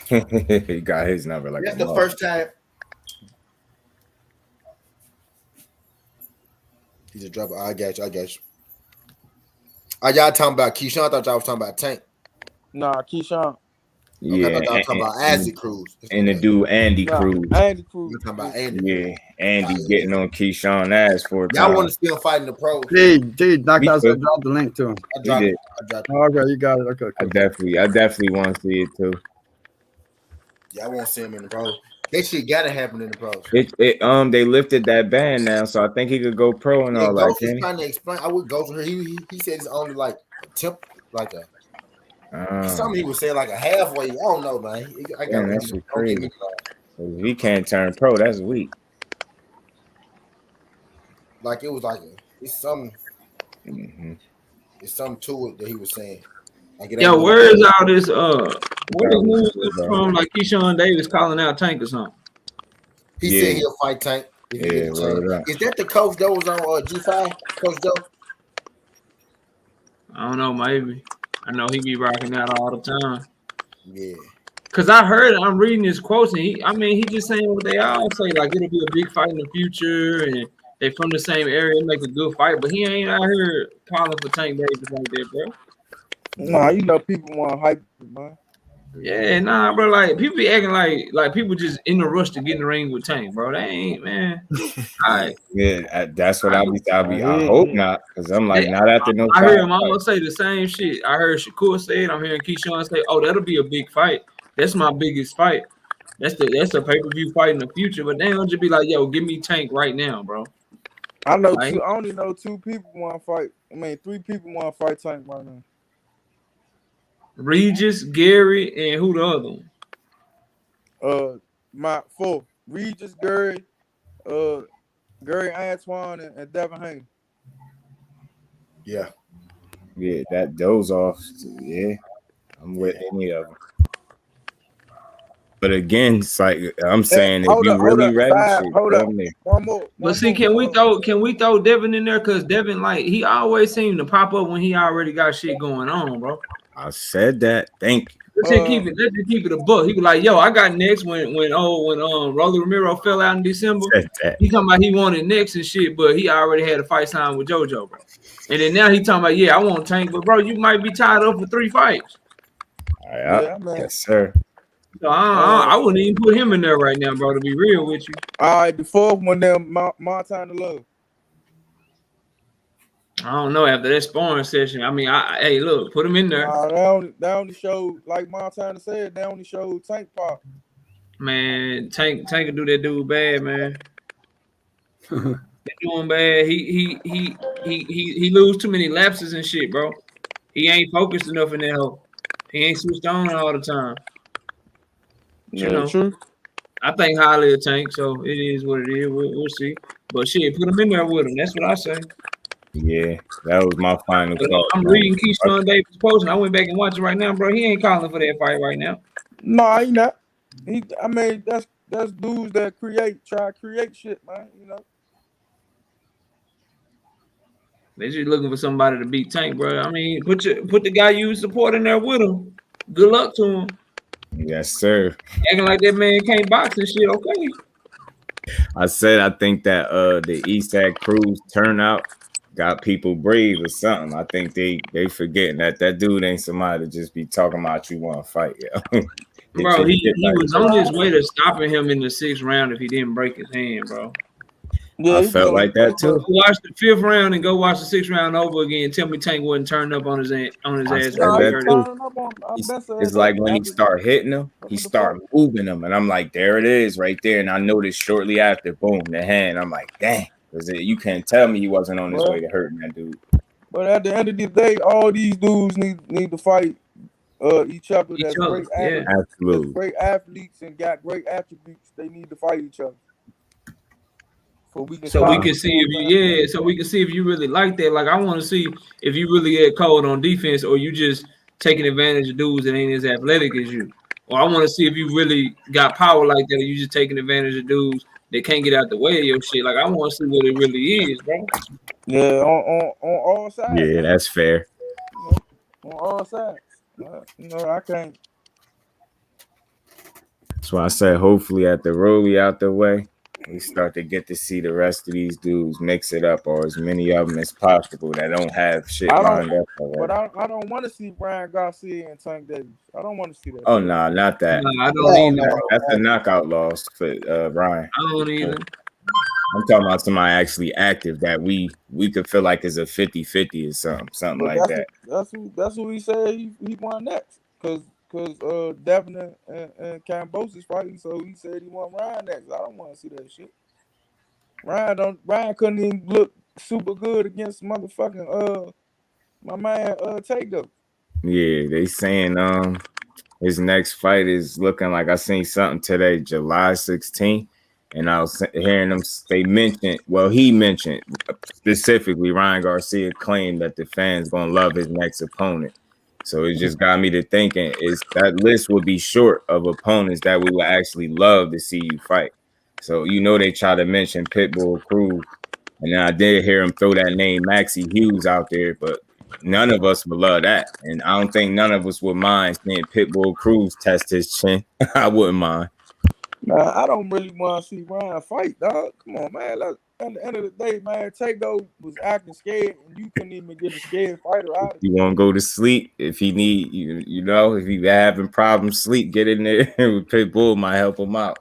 He got his number like That's a the mother. first time. He's a dropper. I got you. Y'all talking about Keyshawn? I thought y'all was talking about Tank. Nah, Keyshawn. Yeah, Okay, I thought y'all was talking about Isaac Cruz. and the dude Andy Nah, Cruz. Andy Cruz. We're talking about Andy. Yeah, Andy getting on Keyshawn ass 4 times. Y'all want to see him fighting the pros? T, knocked Me out. too. Drop the link to him. I dropped did. it. Oh, okay, you got it. Okay, I cool. definitely want to see it too. Y'all won't see him in the pros. That shit gotta happen in the pros. They lifted that ban now, so I think he could go pro and Yeah, all that. Ghost was Can trying to explain. I would go to her. He said it's only like a temp, like a something he was saying like a halfway. I don't know, man. I got that shit crazy. If he can't turn pro, that's weak. like it was like it's something. Mm-hmm. It's something to it that he was saying. Like it Yo, ain't where is all this? Where is news Bro. from? Like Keyshawn Davis calling out Tank or something. He Yeah. said he'll fight Tank. If he Yeah, get a chance. word up. Is that the coach that was on G5? Coach Joe? I don't know, maybe. I know he be rocking out all the time. Yeah. Cause I'm reading his quotes, and he just saying what they all say, like it'll be a big fight in the future, and they from the same area, make a good fight. But he ain't out here calling for Tank Davis like that, bro. Nah, you know people want to hype it, man. Yeah, nah, bro. Like people be acting like people just in the rush to get in the ring with Tank, bro. They ain't, man. All right. Yeah, that's what I hope not, because I'm like, not after no I heard time. him almost say the same shit. I heard Shakur say it. I'm hearing Keyshawn say, "Oh, that'll be a big fight. That's my biggest fight. That's a pay-per-view fight in the future." But they don't just be like, "Yo, give me Tank right now, bro." I know Like, I only know 2 people want to fight. 3 people want to fight Tank right now. Regis, Gary, and who the other one? My 4: Regis, Gary, Gary Antoine, and Devin Haney. Yeah. Yeah, those off. Yeah, I'm with any of them. But again, it's like I'm saying, if you really ready, shit, hold up. come there. One more. But see, can we throw Devin in there? Cause Devin, like, he always seemed to pop up when he already got shit going on, bro. I said that. Thank you. Let's just keep it a book. He was like, "Yo, I got next when Rolly Romero fell out in December. Said that. He talking about he wanted next and shit, but he already had a fight signed with JoJo, bro. And then now he talking about, yeah, I want Tank, but bro, you might be tied up for 3 fights. All right, Yeah, man. yes, sir. So I wouldn't even put him in there right now, bro. To be real with you, All right, the 4th one, them Montana Love. I don't know after that sparring session. I mean, hey, look, put him in there, They only show, like Montana said, they only show Tank pop. man. Tank can do that dude bad, man. They doing bad. He lose too many lapses and shit, bro. He ain't focused enough in that hole. He ain't switched on all the time. You know, true. I think highly of Tank, so it is what it is. We'll see. But shit, put him in there with him. That's what I say. Yeah, that was my final thought. I'm reading Keyshawn Davis' post, and I went back and watched it right now, bro. He ain't calling for that fight right now. No, he not. That's dudes that try to create shit, man. You know. They just looking for somebody to beat Tank, bro. I mean, put the guy you support in there with him. Good luck to him. Yes, sir. Acting like that man can't box and shit. Okay. I said I think that the Eastside Cruz turnout got people brave or something. I think they forgetting that dude ain't somebody to just be talking about you want to fight. Yeah. Bro, he was on his way to stopping him in the 6th round if he didn't break his hand, bro. Yeah, I felt like that too. Watch the 5th round and go watch the 6th round over again. Tell me Tank wasn't turned up on his ass. It's like when he start hitting him, he start moving them, and I'm like, there it is, right there. And I noticed shortly after, boom, the hand. I'm like, dang. Because you can't tell me he wasn't on his Well- way to hurting that dude. But at the end of the day, all these dudes need to fight each other. Each That's other, great yeah. athletes. That's Absolutely. great athletes and got great attributes. They need to fight each other. So we can So we can see if you really like that. Like, I want to see if you really get cold on defense, or you just taking advantage of dudes that ain't as athletic as you. Or I want to see if you really got power like that, or you just taking advantage of dudes that can't get out the way of your shit. Like, I want to see what it really is, bro. Yeah, on all sides. Yeah, that's fair. On all sides. I can't. That's why I said hopefully at the Rolly out the way, we start to get to see the rest of these dudes mix it up, or as many of them as possible that don't have shit I don't- lined up already. But I don't want to see Ryan Garcia and Tank Davis. I don't want to see that. Oh no, not that. Nah, I don't either. That's a knockout loss for Ryan. I don't either. I'm talking about somebody actually active that we could feel like is a 50-50 or something But like that. That's who he said he won next. Cause Devin and Cambos is fighting, so he said he won Ryan next. I don't want to see that shit. Ryan couldn't even look super good against motherfucking my man Takeover. Yeah, they saying his next fight is looking like, I seen something today, July 16th, and I was hearing them. He mentioned specifically Ryan Garcia claimed that the fans gonna love his next opponent. So it just got me to thinking is that list would be short of opponents that we would actually love to see you fight. So they try to mention Pitbull Cruz, and then I did hear him throw that name Maxie Hughes out there, but none of us would love that, and I don't think none of us would mind seeing Pitbull Cruz test his chin. I wouldn't mind. Nah, I don't really want to see Ryan fight, dog. Come on, man. At the end of the day, man, Takeover was acting scared, and you couldn't even get a scared fighter out of it. You want to go to sleep if he need if he having problems sleep, get in there with Pitbull might help him out.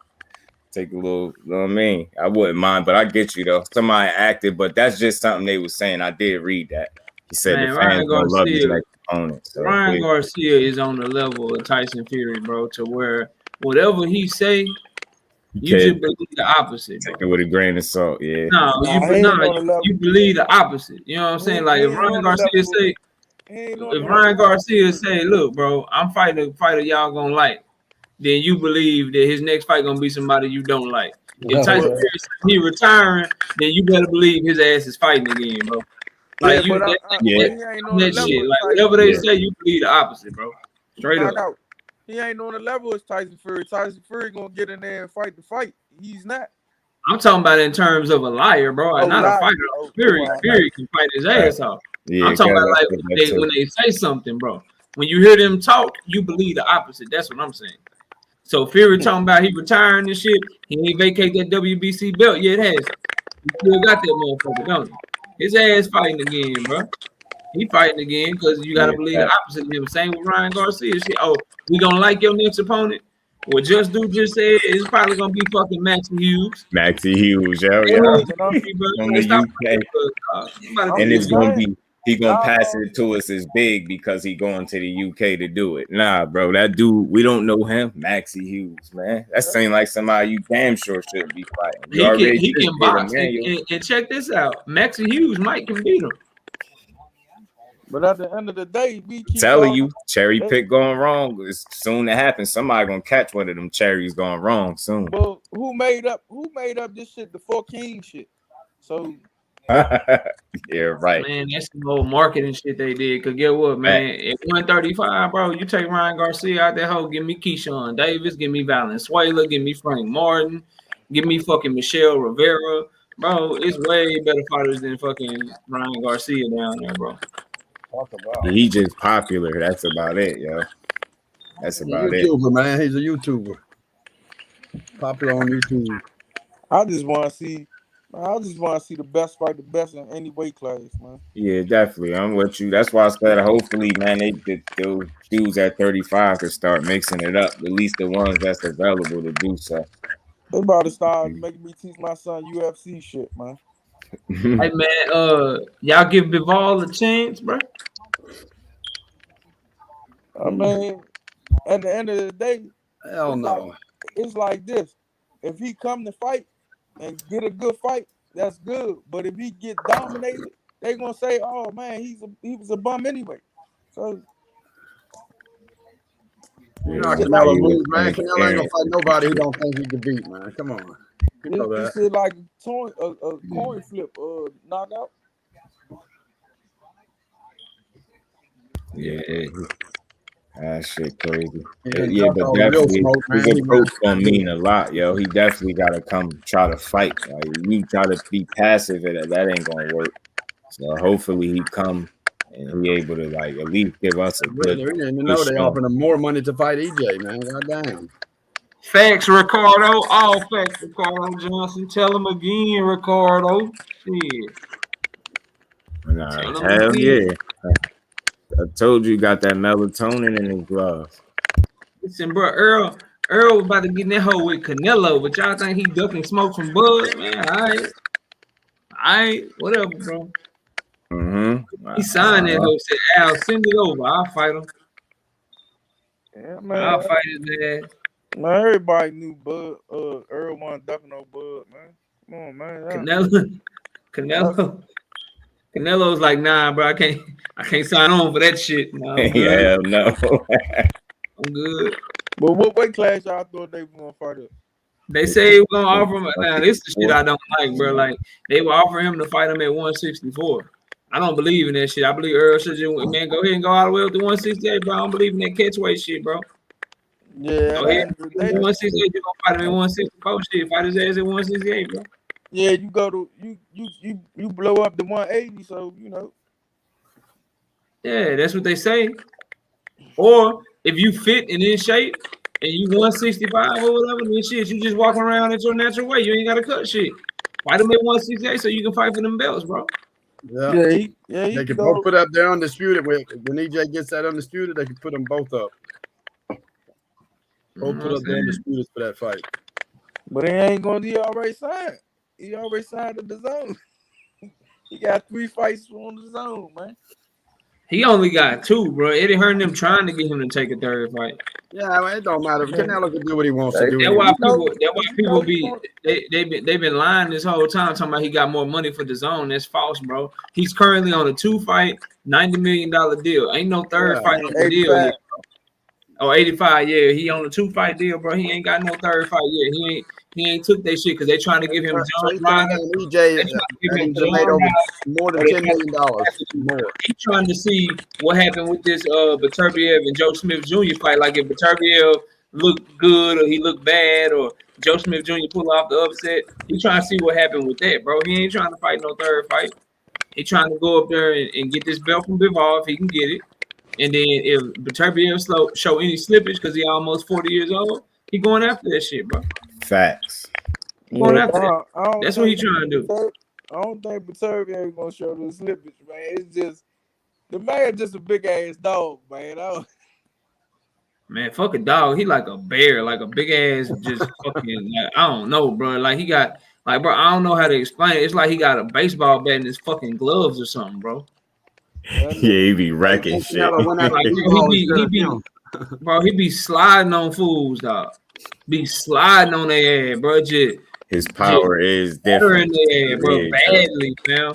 Take a little, you know what I mean? I wouldn't mind, but I get you though. Somebody active, but that's just something they were saying. I did read that. He said Man, the fans gonna love his Garcia- next opponent. So Ryan Garcia is on the level of Tyson Fury, bro, to where whatever he say, you just believe the opposite, bro. take it with a grain of salt. Yeah. You believe the opposite. You know what I'm saying? Like if Ryan Garcia say, look, bro, I'm fighting a fighter y'all gonna like, then you believe that his next fight gonna be somebody you don't like. If Tyson Fury says he retiring, then you better believe his ass is fighting again, bro. Like that shit. Like whatever they say, you believe the opposite, bro. Straight up. He ain't on the level as Tyson Fury. Tyson Fury gonna get in there and fight the fight. He's not. I'm talking about in terms of a liar, bro, not a fighter. Fury can fight his ass off. Yeah, I'm talking about like when they say something, bro. When you hear them talk, you believe the opposite. That's what I'm saying. So Fury talking about he retiring and shit. He ain't vacate that WBC belt yet, has he? He still got that motherfucker, don't he? His ass fighting again, bro. He fighting again because you gotta believe the opposite of him. Same with Ryan Garcia. Shit. Oh, we gonna like your next opponent? What Just Do just said is probably gonna be fucking Maxie Hughes. Maxie Hughes, yeah. And it's gonna be he gonna pass it to us as big because he going to the UK to do it. Nah, bro, that dude, we don't know him. Maxie Hughes, man. That seems like somebody you damn sure shouldn't be fighting. He can box. And check this out. Maxie Hughes might can beat him. But at the end of the day, we keep telling you, cherry pick going wrong. It's soon to happen. Somebody gonna catch one of them cherries going wrong soon. Well, who made up this shit? The 4 King shit. So yeah, right. Man, that's the whole marketing shit they did. Cause get what, man? At 135, bro, you take Ryan Garcia out that hole, give me Keyshawn Davis, give me Valenzuela, give me Frank Martin, give me fucking Michelle Rivera. Bro, it's way better fighters than fucking Ryan Garcia down there, bro. He just popular. That's about it, yo. That's about it. YouTuber, man. He's a YouTuber. Popular on YouTube. I just want to see the best fight the best in any weight class, man. Yeah, definitely. I'm with you. That's why I said hopefully, man, those dudes at 35 could start mixing it up. At least the ones that's available to do so. They about to start making me teach my son UFC shit, man. Hey man, y'all give Bivol a chance, bro. I mean, at the end of the day, hell no. It's like this. If he come to fight and get a good fight, that's good. But if he get dominated, they gonna say, "Oh man, he was a bum anyway." So You know how it's just Canelo like moves, man. Canelo ain't gonna fight nobody he don't think he can beat, man. Come on. You know this that. shit like a coin flip knockout. Yeah, that shit crazy. He done Yeah, ducked but all the real definitely smoke, his man. He approach not- gonna mean a lot, yo. He definitely gotta come try to fight. Like you try to be passive, that ain't gonna work. So hopefully he come and he able to like at least give us a We good, didn't even good know they show. offering him more money to fight EJ, man. God dang. Facts, Ricardo. All facts, Ricardo Johnson. Tell him again, Ricardo. Shit. Nah, Tell him hell again. yeah. I told you got that melatonin in his gloves. Listen, bro, Earl was about to get in that hole with Canelo, but y'all think he ducking smoke from Bud? Man, all right, whatever, bro. Mm-hmm. He signed that hoe, said, Al, send it over. I'll fight him. Yeah, I'll man. fight his ass. Man, everybody knew Bud. Earl wasn't ducking no Bud, man. Come on, man. Canelo's like, nah, bro, I can't sign on for that shit. No, I'm good. Yeah, hell no. I'm good. But what weight class y'all thought they were gonna fight up? They say we're gonna offer him. Now, this is the shit I don't like, bro. Like they will offer him to fight him at 164. I don't believe in that shit. I believe Earl should just, man, go ahead and go all the way up to 168, bro. I don't believe in that catch weight shit, bro. Yeah, Go at the ahead. end of the day, 168, you gonna fight him at 164 shit. Fight his ass at 168, bro. yeah, you go to you blow up to 180, so you know. Yeah, that's what they say. Or if you fit and in shape and you 165 or whatever, then shit, you just walking around at your natural way. You ain't gotta cut shit. Fight him at 168 so you can fight for them belts, bro. Yeah. He They can can go. both put up there undisputed. When EJ gets that undisputed, they can put them both up. Both put up the undisputed for that fight. But he ain't gonna. He already signed. He already signed to the zone. He got 3 fights on the zone, man. He only got 2, bro. Eddie Hearn them trying to get him to take a third fight. Yeah, I mean, it don't matter. Canelo can do what he wants to do. That's why You people know, be they've been lying this whole time talking about he got more money for the zone. That's false, bro. He's currently on a 2-fight, $90 million deal. Ain't no third fight on the deal 85. yet. Oh, 85, yeah. He on a 2-fight deal, bro. He ain't got no third fight yet. He ain't took that shit because they trying to give him So John he's Ryder. EJ They trying to give him and made John over Ryder. more than $10 million more. He trying to see what happened with this Beterbiev and Joe Smith Jr. fight. Like if Beterbiev looked good or he looked bad or Joe Smith Jr. pull off the upset. He trying to see what happened with that, bro. He ain't trying to fight no third fight. He trying to go up there and get this belt from Bivol if he can get it. And then if Beterbiev show any slippage because he almost 40 years old, he going after that shit, bro. Facts. Going Yeah, after that. I don't That's what he think trying to do. I don't think Beterbiev gonna show the slippage, man. It's just the man just a big ass dog, man. Man, fuck a dog. He like a bear, like a big ass, just fucking. Like, I don't know, bro. Like he got, like, bro. I don't know how to explain it. It's like he got a baseball bat in his fucking gloves or something, bro. Yeah, he be wrecking shit. Canelo went after Like, Bivol bro, he be sliding on fools, dog. Be sliding on their ass, bro. Just His power is better in different. their ass, bro. Yeah, Badly, man.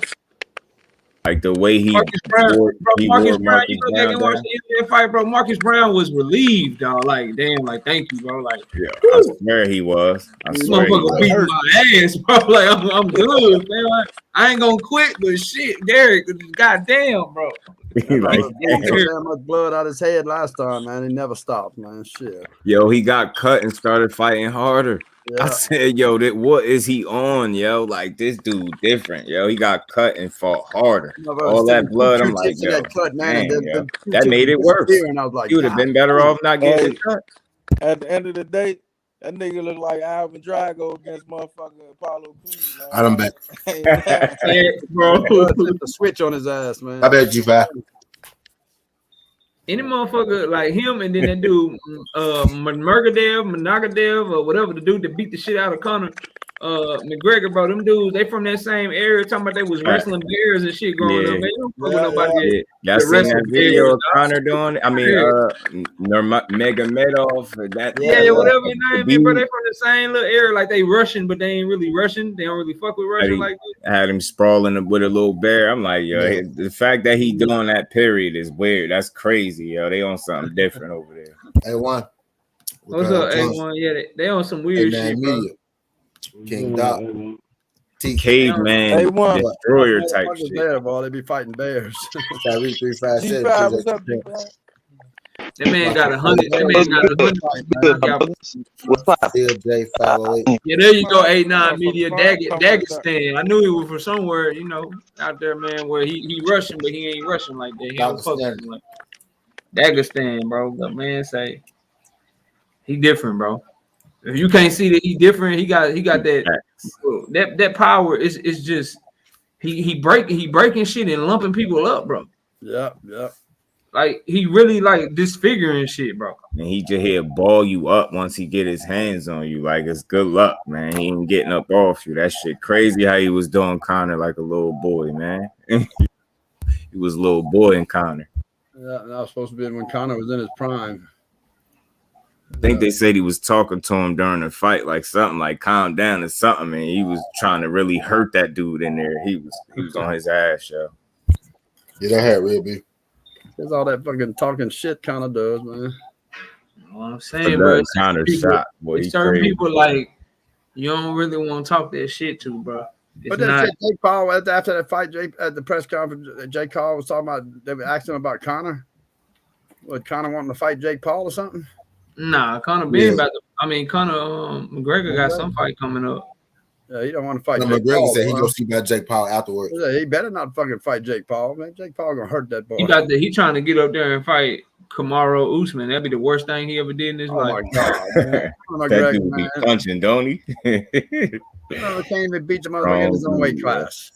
Like the way he Marcus Brown, wore, bro. he Marcus wore Brown, Marcus you go back Brown and watch down. the NBA fight, bro. Marcus Brown was relieved, dog. Like, damn, like, thank you, bro. Like, Yeah, I swear he was. I this swear he motherfucker was. beating my ass, bro. Like, I'm good, man. Like, I ain't gonna quit, but shit, Derek, goddamn, bro. He like, He took that much blood out of his head last time, man. He never stopped, man. Shit. yo, he got cut and started fighting harder. I Yeah. said, yo, what is he on, yo? Like this dude different, yo. He got cut and fought harder. All that blood, I'm like, yo, that cut, man, damn, and yo. the That made it worse. And I was like, He would have been better off not getting the cut. At the end of the day, that nigga look like Alvin Drago against motherfucking Apollo Creed, man. I done back. Bro, the switch on his ass, man. I bet you back. any motherfucker like him, and then that dude, Murgadev, or whatever, the dude that beat the shit out of Conor, McGregor, bro. Them dudes, they from that same area. Talking about they was wrestling bears and shit growing Yeah. up. Man, you don't fuck with nobody. Y'all seen wrestling that video bears, of Connor doing? I mean, Mega Medov. That Yeah, whatever your name is, bro. Khabib They from the same little area. Like they Russian, but they ain't really Russian. They don't really fuck with Russia Had like that. had him sprawling with a little bear. I'm like, yo, the fact that he doing that period is weird. That's crazy, yo. They on something different over there. A1. What's up, A1? Yeah, they on some weird shit, bro. Media. King Doc. Caveman A1. destroyer type Motherfuckers shit. there, boy. They be fighting bears. Tyreek 357. G5, what's up, G5? That man got 100. That man got 100. What's up? Still J508. Yeah, there you go, 89 Media. Dagestan. I knew he was from somewhere, you know, out there, man, where he Russian, but he ain't Russian like that. He don't fuck with him like Dagestan, bro. But man say he different, bro. If you can't see that he different, he got that power is just he breaking shit and lumping people up, bro. Yeah. Like he really like disfiguring shit, bro. And he just he'll ball you up once he get his hands on you. Like it's good luck, man. He ain't getting up off you. That shit crazy how he was doing Connor like a little boy, man. He was a little boy in Connor. Yeah, that was supposed to be when Connor was in his prime. I think they said he was talking to him during the fight, like something like calm down or something, and he was trying to really hurt that dude in there. He was on his ass, yo. Yeah, that had real big. That's all that fucking talking shit kind of does, man. You know what I'm saying, bro? Connor shot, boy. He Certain crazy. people like you don't really want to talk that shit to, bro. It's But that not. shit, Jake Paul, after that fight, at the press conference, Jake Paul was talking about, they were asking him about Connor. What, Connor wanting to fight Jake Paul or something? Nah, Conor been about to. I mean, Conor McGregor got some fight coming up. Yeah, he don't want to fight No, Jake McGregor Paul. said he go see about Jake Paul afterwards. Yeah, he better not fucking fight Jake Paul, man. Jake Paul gonna hurt that boy. He trying to get up there and fight Kamaru Usman. That'd be the worst thing he ever did in his Oh life. my god, man. Conor That McGregor, dude be man. punching, don't he? Conor can't even beat the motherfucker in his own weight class.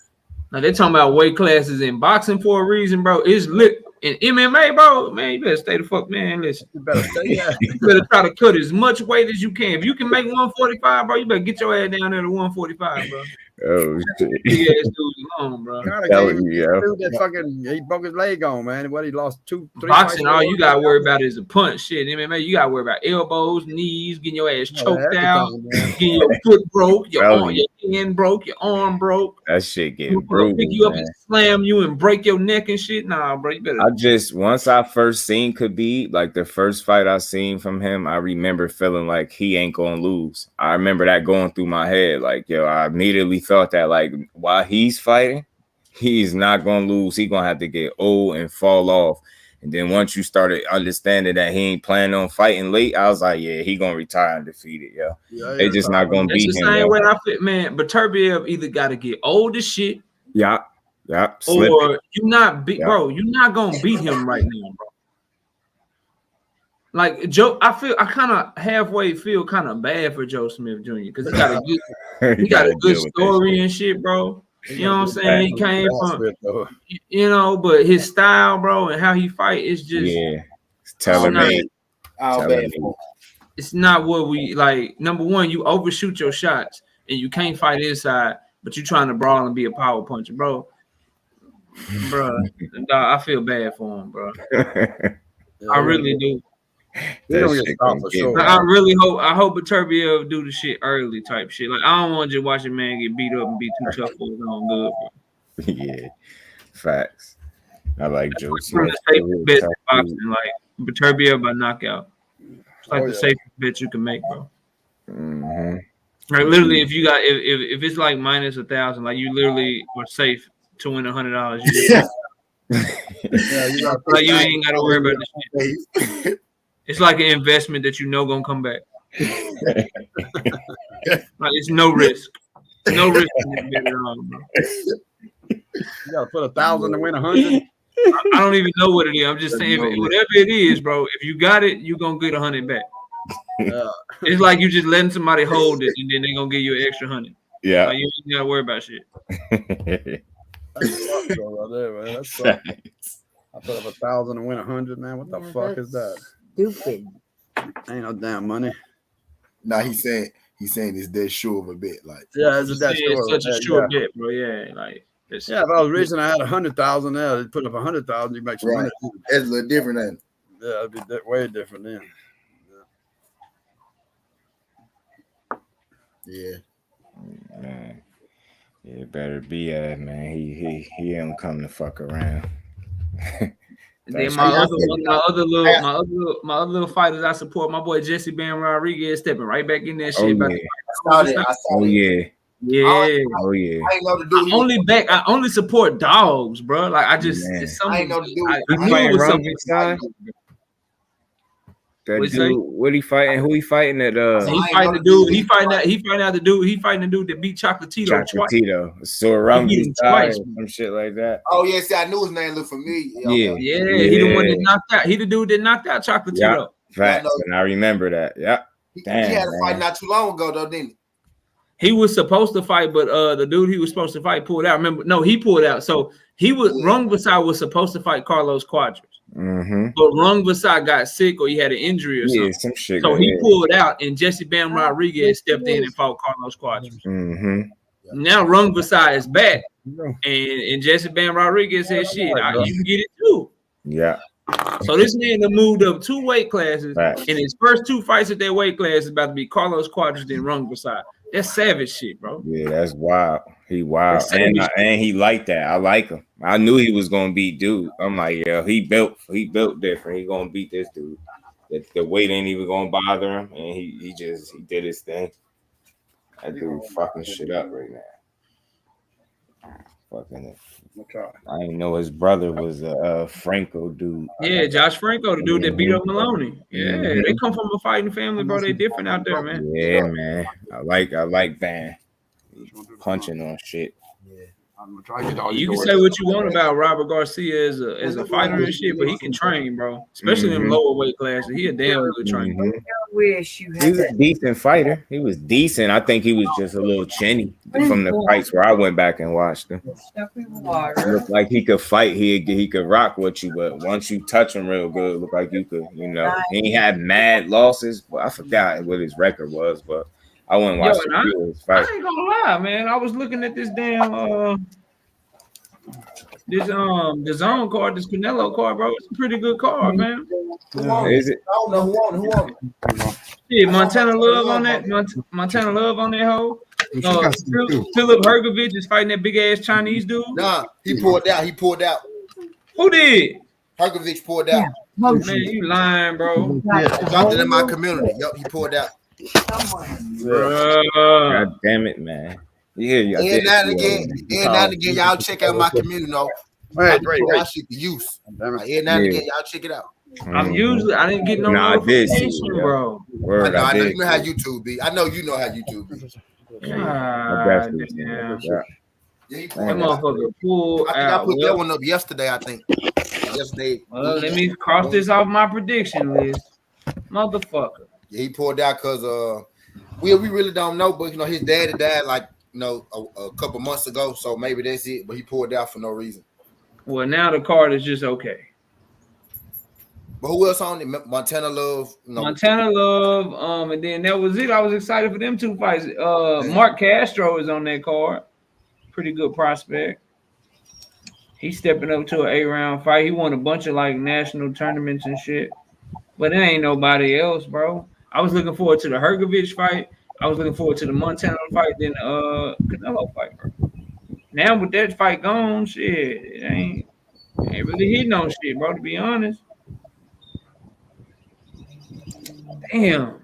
Now they talking about weight classes in boxing for a reason, bro. It's lit in MMA, bro. Man, you better stay the fuck, man. Listen, You better stay there. you better try to cut as much weight as you can. If you can make 145, bro, you better get your ass down there to 145, bro. Oh shit! Big ass dudes alone, bro. Conor Telling can't you, yo. do that fucking. He broke his leg on, man. What, he lost 2-3 Boxing, fights? all you gotta worry about is a punch. Shit, MMA, you gotta worry about elbows, knees, getting your ass choked out, getting your foot broke, your hand broke, your arm broke. That shit get Pick brutal, you up man. and slam you and break your neck and shit. Nah, bro, you better. Once I first seen Khabib, like the first fight I seen from him, I remember feeling like he ain't gonna lose. I remember that going through my head. Like, yo, I immediately thought that, like, while he's fighting, he's not gonna lose. He gonna have to get old and fall off. And then once you started understanding that he ain't planning on fighting late, I was like, yeah, he gonna retire undefeated, yo. They just not gonna That's beat the him. same Yo. way I fit, man. But Turbiev either got to get old as shit, Yeah. or Slip it. you not beat, Yeah. bro. You're not gonna beat him right now, bro. Like Joe, I kind of halfway feel kind of bad for Joe Smith Jr. because he got a good, he got a good story and shit, bro. You know what I'm saying? He came from, you know, but his style, bro, and how he fight is just It's tailor-made. It's not what we like. Number one, you overshoot your shots and you can't fight inside, but you trying to brawl and be a power puncher, bro. I feel bad for him, bro. I really do. I really hope. I hope Turbiev do the shit early, type shit. Like I don't want to just watch a man get beat up and be too tough for his own good, bro. Yeah, facts. I like Joe Smith. The safest bet in boxing, like Turbiev by knockout. It's like the safest bet you can make, bro. Mm-hmm. Like literally, if you got if it's like minus 1,000, like you literally are safe to win $100. Like you ain't got to worry about the shit. It's like an investment that you know gonna come back. Like it's no risk. No risk in this bet at all, bro. You gotta put 1,000 to win 100. I don't even know what it is. I'm just saying, whatever it is, bro. If you got it, you gonna get 100 back. It's like you just letting somebody hold it, and then they gonna give you an extra 100. Yeah, like you ain't gotta worry about shit. That sucks, though, right there, man. That sucks. I put up 1,000 to win 100, man. What the fuck is that? Stupid. Ain't no damn money. Now he said He's saying it's that sure of a bet. Like, Yeah, it's It's such a short bet, bro. Yeah, like it's, Yeah, if I was racing, I had 100,000 there. They put up 100,000, you make some right. money. That's a little different, ain't it? Yeah, it'd be way different then. Yeah. Man. Yeah, better be man. He don't come to fuck around. And then That's my how other y'all one, feel. my other little fighters I support, my boy Jesse Ben Rodriguez stepping right back in that Oh shit. yeah. I saw Oh that. yeah. Yeah. Oh yeah. I ain't know the dude. I only support dogs, bro. Like I just Man. it's something. I ain't know the dude. I He knew it fighting was Rum something. Side? That What'd you dude, say? what he fighting? Who he fighting at He I fighting know the the dude. dude. He fighting the dude that beat Chocolatito twice. Chocolatito. So He Rum beat him Side twice. or some shit like that. Oh yeah, see, I knew his name looked familiar. Yeah. Okay. Yeah, he the one that knocked out. He the dude that knocked out Chocolatito. Yeah. Facts. know. And I remember that. Yeah. He Damn, had a fight man. not too long ago though, didn't he? He was supposed to fight, but the dude he was supposed to fight pulled out. Remember? No, he pulled out. So he was Rung Vasai was supposed to fight Carlos Quadras. Mm-hmm. But Rung Vasai got sick or he had an injury or Yeah, something. some shit. So he yeah. pulled out, and Jesse Bam Rodriguez stepped in and fought Carlos Quadras. Mm-hmm. Now Rung Vasai is back, and Jesse Bam Rodriguez said, "Shit, you can get it too." Yeah. So this man done moved up 2 weight classes, Facts. and his first 2 fights at that weight class is about to be Carlos Quadras then Rung Vasai. That's savage shit, bro. Yeah, that's wild. He wild. That's And savage. and he liked that. I like him. I knew he was gonna beat dude. I'm like, yeah, he built different. He gonna beat this dude. The weight ain't even gonna bother him, and he did his thing. That dude fucking shit up right now. Fucking I didn't know his brother was a Franco dude. Yeah, Josh Franco, the dude that beat up Maloney. Yeah, Mhm. they come from a fighting family, bro. They different out there, man. Yeah, man. I like Van punching on shit. I'm gonna try to get all You can say what you want about Robert Garcia as a fighter and shit, but he can train, bro. Especially in them lower weight classes. He a damn good trainer. Mhm. Wish you He had was a decent fighter. He was decent. I think he was just a little chinny from the fights where I went back and watched him. stuff in It water. looked like he could fight. He could rock with you, but once you touch him real good, it looked like you could. He ain't had mad losses. But I forgot what his record was. But I went and watched his I fight. ain't gonna lie, man. I was looking at this damn the zone card, this Canelo card, bro. It's a pretty good card, man. Who won? Is it? I don't know who won. Yeah, Montana Love on that. Montana Love on that hoe. Philip Hergovich is fighting that big ass Chinese dude. Nah, he pulled out. Who did? Hergovich pulled out. Man, you lying, bro. Dropped it in my community. Yup, he pulled out. Bruh. God damn it, man. Yeah. And now and again, y'all check out my community. I put my shit to use. And now and again, y'all check it out. I didn't get no Nah, I did see notification, it, yeah. bro. Word, I know did. you know how YouTube be. I know you know how YouTube be. I God definitely seen damn. that. Yeah. Yeah, he That pulled out. motherfucker pulled I think I out. put that one up yesterday. I think yesterday. Well, let me cross this off my prediction list. Motherfucker. Yeah, he pulled out because we really don't know, but his daddy died like a couple months ago, so maybe that's it. But he pulled out for no reason. Well, now the card is just okay. But who else on it? Montana Love. Montana Love, and then that was it. I was excited for them 2 fights. Mark Castro is on that card. Pretty good prospect. He's stepping up to an 8-round fight. He won a bunch of like national tournaments and shit. But it ain't nobody else, bro. I was looking forward to the Hergovich fight. I was looking forward to the Montana fight, then Canelo fight, bro. Now with that fight gone, shit, it ain't really hitting on shit, bro, to be honest. Damn.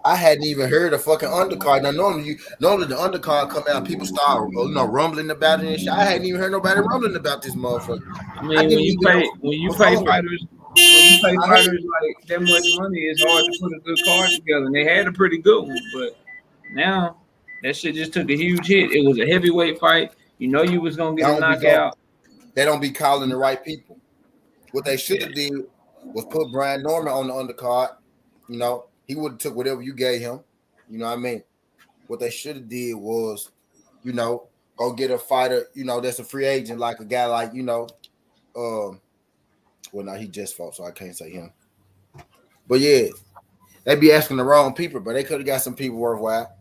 I hadn't even heard a fucking undercard. Now normally the undercard come out, people start rumbling about it and shit. I hadn't even heard nobody rumbling about this motherfucker. I mean, when you pay fighters like that much money, it's hard to put a good card together. And they had a pretty good one, but now that shit just took a huge hit. It was a heavyweight fight. You know you was gonna get a knockout. They don't be calling the right people. What they should have did was put Brian Norman on the undercard. He would have took whatever you gave him. You know what I mean? What they should have did was, go get a fighter, that's a free agent, like a guy like, well, no, he just fought, so I can't say him. But yeah, they be asking the wrong people, but they could have got some people worthwhile.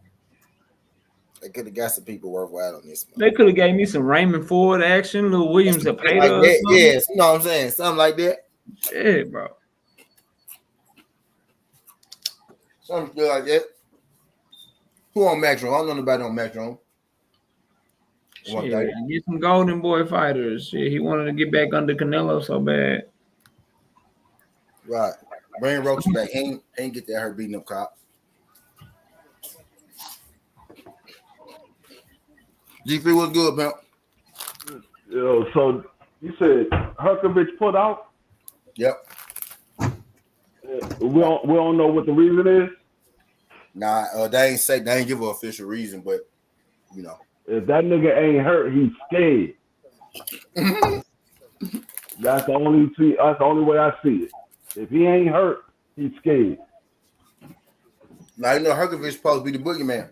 They could have got some people worthwhile on this one. They could have gave me some Raymond Ford action, Lil Williams Like Zapata or that. something. Yes, you know what I'm saying? Something like that. Yeah, bro. Something good like that. Who on Max Room? I don't know nobody on Max Room. Shit, get some Golden Boy fighters. Shit, he wanted to get back under Canelo so bad. Right. Bring Roach back. He ain't get that hurt beating up cop. G3 was good, pimp. Yo, so you said Herkovich put out? Yep. We don't know what the reason is. Nah, they ain't give an official reason, but you know. If that nigga ain't hurt, he's scared. That's the only way I see it. If he ain't hurt, he's scared. Now you know Herkovich supposed to be the boogeyman.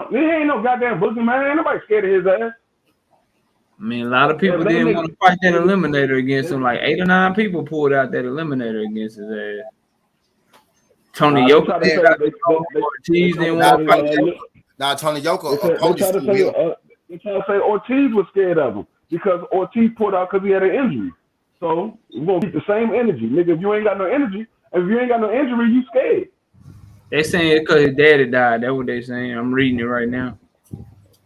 He ain't no goddamn boogeyman. Ain't nobody scared of his ass. I mean, a lot of people didn't want to fight that eliminator against him. Like 8 or 9 people pulled out that eliminator against his ass. Tony Yoka Ortiz didn't want to fight him. Now Tony Yoka, they try to say Ortiz was scared of him because Ortiz pulled out because he had an injury. So we're gonna keep the same energy, nigga. If you ain't got no energy, if you ain't got no injury, you scared. They saying it's because his daddy died. That's what they saying. I'm reading it right now.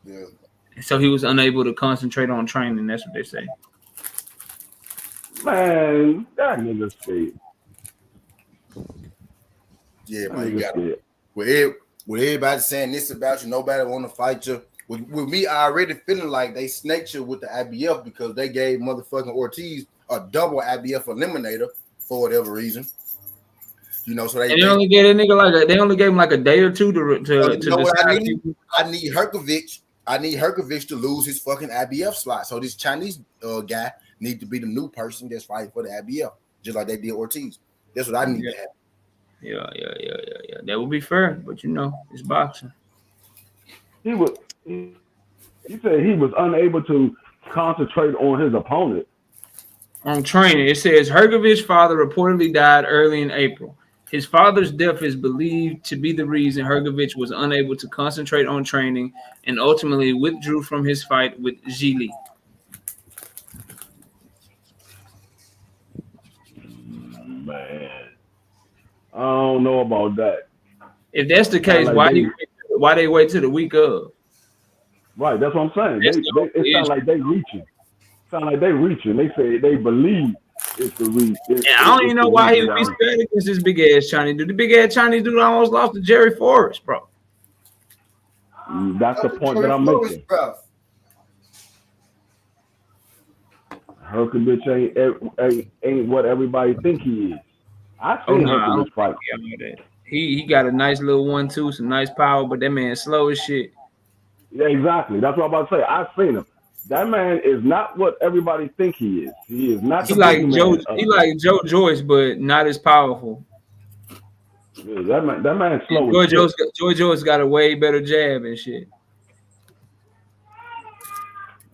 Yeah. So he was unable to concentrate on training. That's what they say. Man, that nigga's scared. Yeah, man, you got it. With everybody saying this about you, nobody want to fight you. With me, I already feeling like they snaked you with the IBF because they gave motherfucking Ortiz a double IBF eliminator for whatever reason. You know, so they only gave a nigga they only gave him like a day or two to you know what I need? people. I need Herkovich to lose his fucking IBF slot. So this Chinese guy need to be the new person that's fighting for the IBF, just like they did Ortiz. That's what I need to have. Yeah. That would be fair, but you know, it's boxing. He said he was unable to concentrate on his opponent. On training, it says Herkovich's father reportedly died early in April. His father's death is believed to be the reason Herkovich was unable to concentrate on training and ultimately withdrew from his fight with Zhili. Man, I don't know about that. If that's the case, why they wait till the week of? Right, that's what I'm saying. It sounds like they reaching. They say they believe it's the reach. I don't even know why he would be scared against this big ass Chinese dude. The big ass Chinese dude almost lost to Jerry Forrest, bro. That's the point that I'm making. Herkovich ain't what everybody think he is. I seen Herkovich fight. He got a nice little 1-2, some nice power, but that man slow as shit. Yeah, exactly. That's what I'm about to say. I've seen him. That man is not what everybody think he is. He is not. He like Joe Joyce, but not as powerful. Yeah, that man slow. Joy Joyce got a way better jab and shit.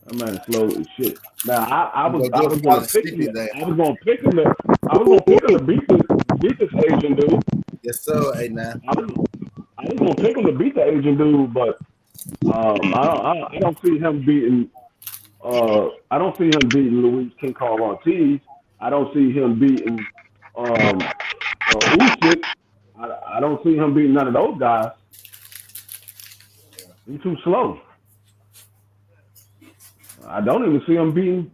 That man slow as shit. Now I was going to pick him. I was going to pick him to beat this Asian dude. Yes, sir. Hey, man. I was going to pick him to beat the Asian dude, but I don't see him beating. I don't see him beating Luis King Kong Ortiz. I don't see him beating Usyk. I don't see him beating none of those guys. He's too slow. I don't even see him beating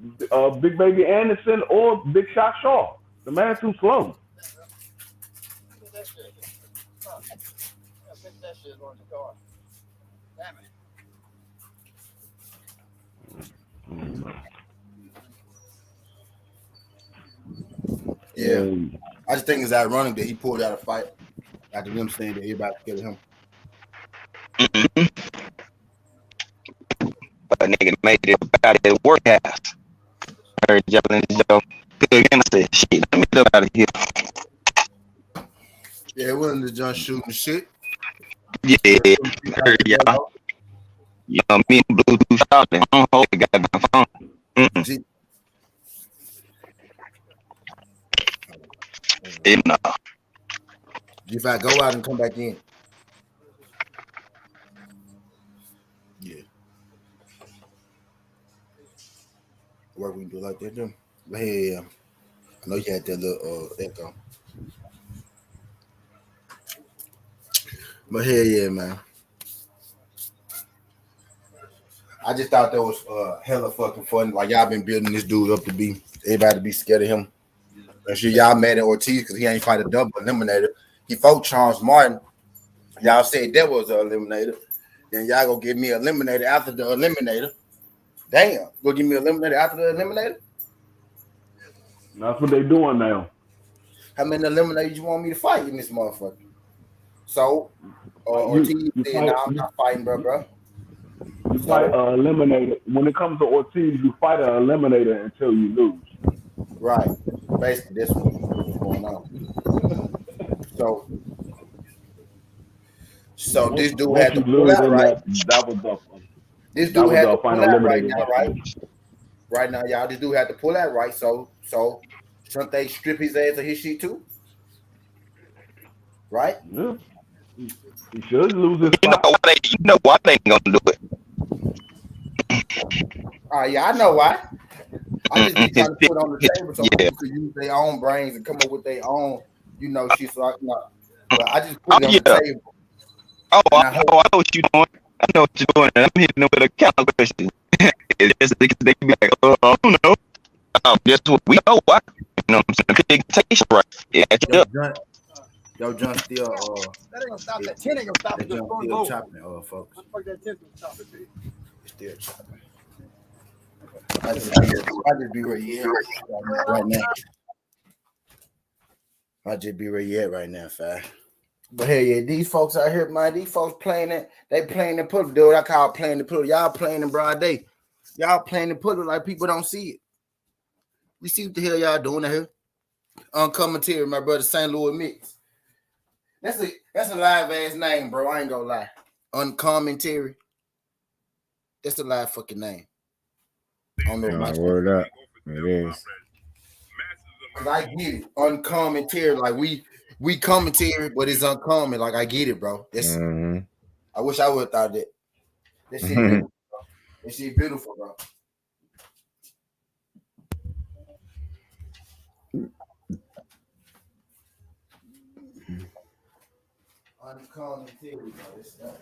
Big Baby Anderson or Big Shot Shaw. The man's too slow. Yeah, I just think it's ironic that he pulled out a fight after them saying that everybody scared of him. But nigga made it out of the workhouse. I heard y'all in the joke. Again, I said, shit, let me get out of here. Yeah, it wasn't the John shooting shit. Yeah, I heard y'all. You know, me and Bluetooth shopping. I don't hold the goddamn phone. No. If I go out and come back in. Yeah. Work we can do like that, too. But hey, I know you had that little echo. But hell yeah, man. I just thought that was hella fucking fun. Like y'all been building this dude up to be everybody to be scared of him. And shit, y'all mad at Ortiz because he ain't fight a double eliminator. He fought Charles Martin. Y'all said that was an eliminator. Then y'all gonna give me an eliminator after the eliminator. Damn, go give me an eliminator after the eliminator? That's what they doing now. How many eliminators you want me to fight in this motherfucker? So, Ortiz said, nah, I'm not fighting, bro. You fight an eliminator. When it comes to Ortiz, you fight an eliminator until you lose. Right. Basically, that's what's going on. So this dude had to pull out, right? That was the This dude had to pull final out right eliminator. now, right? Right now, y'all, this dude had to pull out, right? So shouldn't they strip his ass of his shit too? Right? Yeah. He should lose his You fight. know why they ain't gonna do it. Yeah, I know why. I just be trying to put it on the table so Yeah. people can use their own brains and come up with their own, shit. So I but I just put it on yeah. the table. I know what you're doing. I know what you're doing. And I'm hitting them with a counter question. It's just they can be like, I don't know. Guess what? We know why. You know what I'm saying? Pigmentation, right? Yeah, John still That ain't gonna stop that. 10 ain't gonna stop it. John Just going still vote. chopping, folks. Fuck that 10 gonna stop it, P. It's still chopping. I just be where you at right now. I just be where you at right now, fam. But hey, yeah, these folks out here, man, these folks playing it. They playing the puddle, dude. I call it playing the puddle. Y'all playing in broad day. Y'all playing the puddle like people don't see it. We see what the hell y'all doing out here. Uncommentary, my brother, St. Louis Mix. That's a live ass name, bro. I ain't gonna lie. Uncommentary. That's a live fucking name. I don't know if my Word up. It is. Cause I get it. Uncommentary. Like we commentary, but it's uncommon. Like I get it, bro. That's I wish I would have thought that. That shit beautiful, bro. That shit beautiful, bro. Uncommentary, bro. This stuff.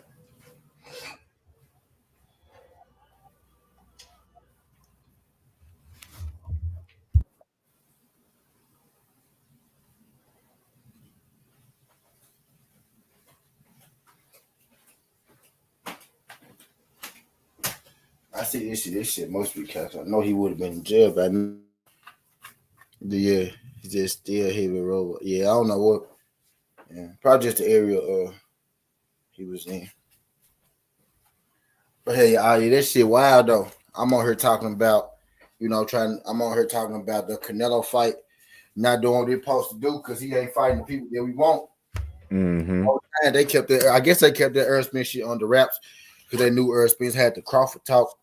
I see this shit must be cash. I know he would have been in jail by now. Yeah, he's just still heavy road. Yeah, I don't know what. Yeah, probably just the area he was in. But hey, that shit wild though. I'm on here talking about, I'm on here talking about the Canelo fight, not doing what they're supposed to do because he ain't fighting the people that we want. Mm-hmm. And they kept that. I guess they kept that Errol Spence shit under wraps because they knew Errol Spence had the Crawford talk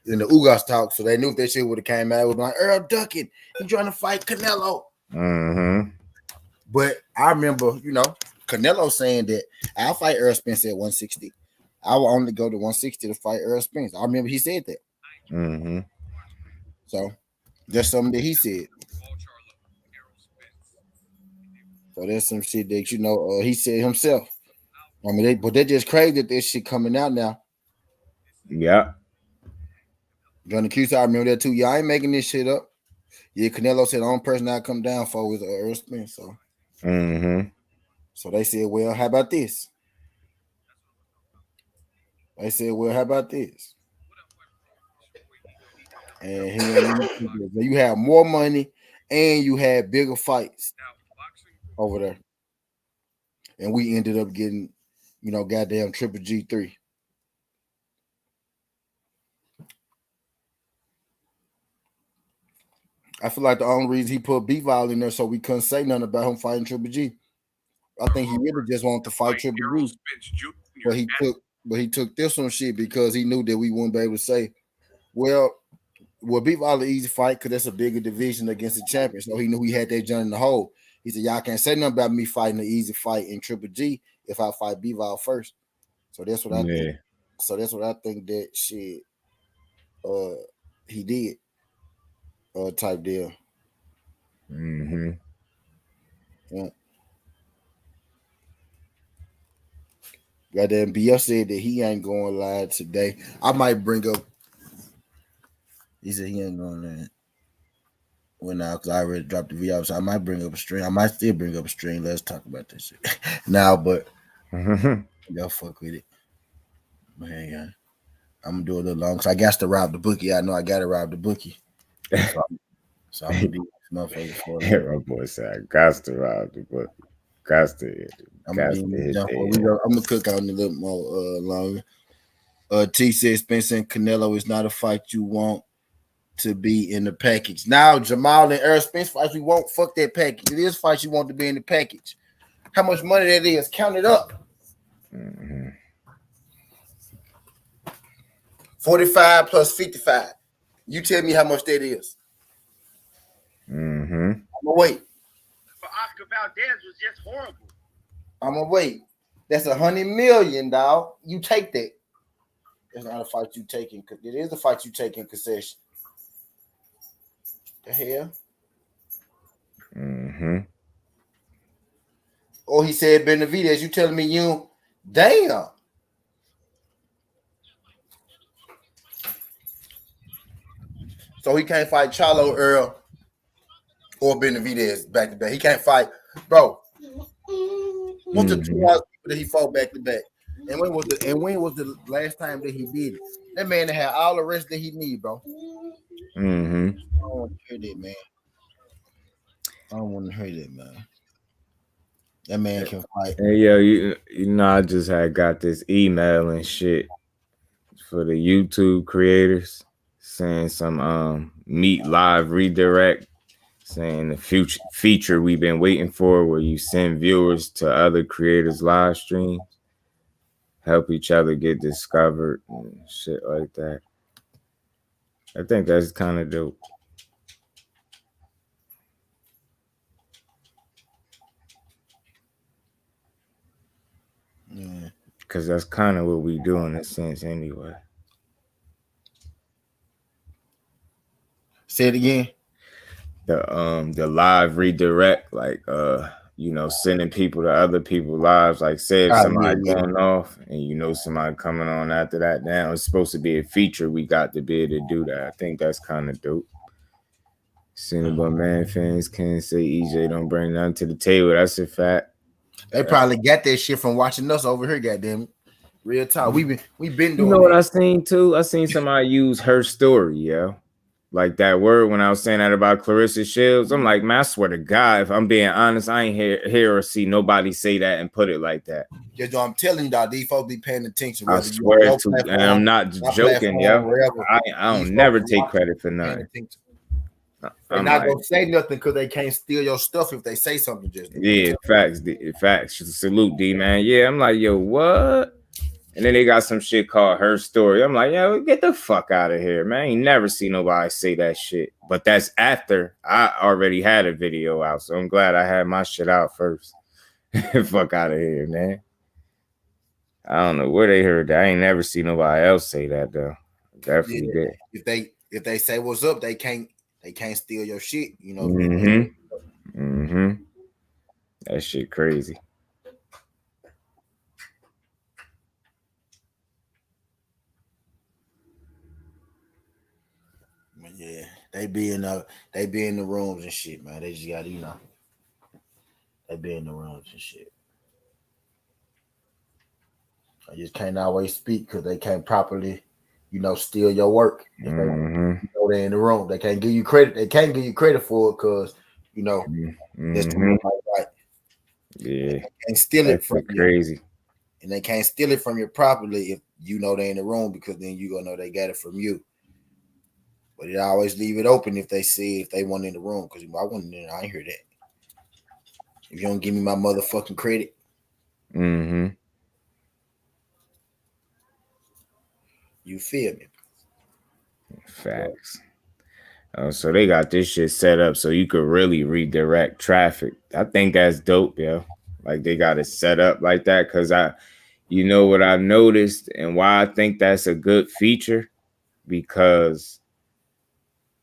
and the Ugas talk, so they knew if that shit would have came out, it would be like Earl ducking, he trying to fight Canelo. Mm-hmm. But I remember, Canelo saying that I'll fight Errol Spence at 160. I will only go to 160 to fight Errol Spence. I remember he said that. Mm-hmm. So that's something that he said. So that's some shit that he said himself. I mean, they just crazy that this shit coming out now. Yeah. Johnny Cusack, I remember that too. Yeah, I ain't making this shit up. Yeah, Canelo said the only person I come down for was Errol Spence. So, so they said, well, how about this? They said, well, how about this? And you have more money and you had bigger fights over there. And we ended up getting, goddamn Triple G3. I feel like the only reason he put B-Vol in there so we couldn't say nothing about him fighting Triple G. I think he really just wanted to fight Triple G. But he took this one shit because he knew that we wouldn't be able to say, well, B-Vol an easy fight because that's a bigger division against the champion. So he knew he had that joint in the hole. He said, y'all can't say nothing about me fighting an easy fight in Triple G if I fight B-Vol first. So that's what I think. So that's what I think that shit he did. Type deal. Mm-hmm. Yeah. Goddamn BF said that he ain't going live today. I might bring up. He said he ain't going live. Well, now, because I already dropped the video, so I might bring up a stream. I might still bring up a stream. Let's talk about this shit now, but y'all fuck with it. Man, yeah. I'm gonna do a little long because I got to rob the bookie. I know I gotta rob the bookie. So I'm gonna be this motherfucker for it. My boy said, I got to rob the book. I'm gonna cook out a little more longer. T said Spencer and Canelo is not a fight you want to be in the package. Now Jamal and Errol Spence fights we won't fuck that package. It is fights you want to be in the package. How much money that is? Count it up. 45 plus 55. You tell me how much that is. I'm gonna wait. But Oscar Valdez was just horrible. I'm gonna wait. That's $100 million, dog. You take that. It's not a fight you taking. It is a fight you take in concession. The hell? Oh, he said Benavidez. You telling me you? Damn. So he can't fight Charlo, Earl, or Benavidez back to back. He can't fight, bro. What's the 2 people that he fought back to back? And when was the last time that he did it? That man had all the rest that he need, bro. I don't want to hear that, man. I don't want to hear that, man. That man can fight. Hey, yo, you know, I just had got this email and shit for the YouTube creators saying some meet live redirect, saying the future feature we've been waiting for where you send viewers to other creators' live streams, help each other get discovered and shit like that. I think that's kind of dope. Yeah. Because that's kind of what we do in a sense anyway. Say it again. The live redirect, like you know, sending people to other people's lives. Like say if somebody going off and you know somebody coming on after that, now it's supposed to be a feature we got to be able to do that. I think that's kind of dope. Cinnabon Man fans can't say EJ don't bring nothing to the table. That's a fact. They probably got that shit from watching us over here, goddamn it. Real talk. We've been doing. You know what I seen too? I seen somebody use her story, yo. Like that word when I was saying that about Clarissa Shields. I'm like, man, I swear to God, if I'm being honest, I ain't hear or see nobody say that and put it like that. Just I'm telling you, dog, these folks be paying attention. I swear to, and I'm not joking, yo. I don't never take credit for nothing. They're not gonna say nothing because they can't steal your stuff if they say something. Just yeah, facts. Salute, D man. Yeah, I'm like, yo, what? And then they got some shit called Her Story. I'm like, yo, get the fuck out of here, man. I ain't never seen nobody say that shit. But that's after I already had a video out, so I'm glad I had my shit out first. Fuck out of here, man. I don't know where they heard that. I ain't never seen nobody else say that though. Definitely did. If they say what's up, they can't steal your shit, you know. That shit crazy. Yeah, they be in the rooms and shit, man. They just gotta, you know, they be in the rooms and shit. I just can't always speak because they can't properly, you know, steal your work. If they know they're in the room, they can't give you credit. They can't give you credit for it because, you know, that's the right. Yeah, they can't steal it from you. Crazy. And they can't steal it from you properly if you know they're in the room because then you gonna know they got it from you. But they always leave it open if they see if they want in the room because I wasn't in. I ain't hear that. If you don't give me my motherfucking credit, you feel me? Facts. So they got this shit set up so you could really redirect traffic. I think that's dope, yo. Like they got it set up like that because you know what I've noticed and why I think that's a good feature, because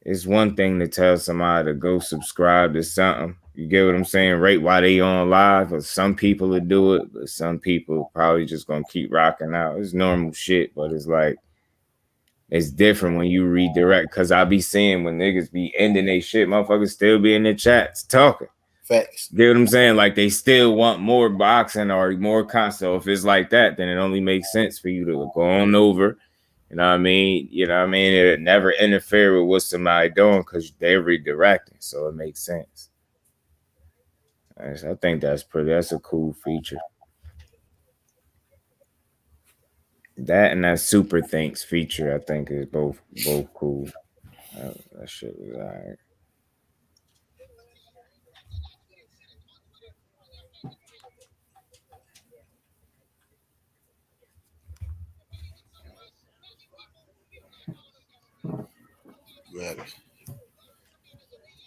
it's one thing to tell somebody to go subscribe to something. You get what I'm saying? Right while they on live, or some people will do it, but some people probably just gonna keep rocking out. It's normal shit, but it's like it's different when you redirect. Cause I be seeing when niggas be ending they shit, motherfuckers still be in the chats talking. Facts. Get what I'm saying? Like they still want more boxing or more content. So if it's like that, then it only makes sense for you to go on over. You know what I mean? It never interfere with what somebody doing because they're redirecting. So it makes sense. I think that's a cool feature. That and that super thanks feature, I think, is both cool. That shit was all right.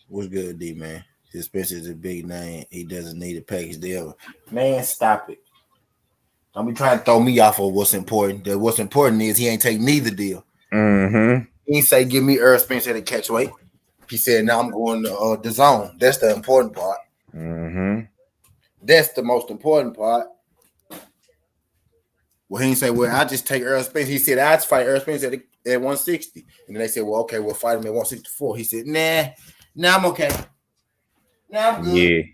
What's good, D man? His Spencer is a big name. He doesn't need a package deal. Man, stop it. Don't be trying to throw me off of what's important. What's important is he ain't take neither deal. Mm-hmm. He ain't say give me Earl Spencer to catch weight. He said now I'm going to the zone. That's the important part. Mm-hmm. That's the most important part. Well, he ain't say, well, I just take Earl Spencer. He said, I'd fight Earl Spencer at 160. And then they said, well, okay, we'll fight him at 164. He said, nah, I'm okay. Nah, I'm good. Yeah. He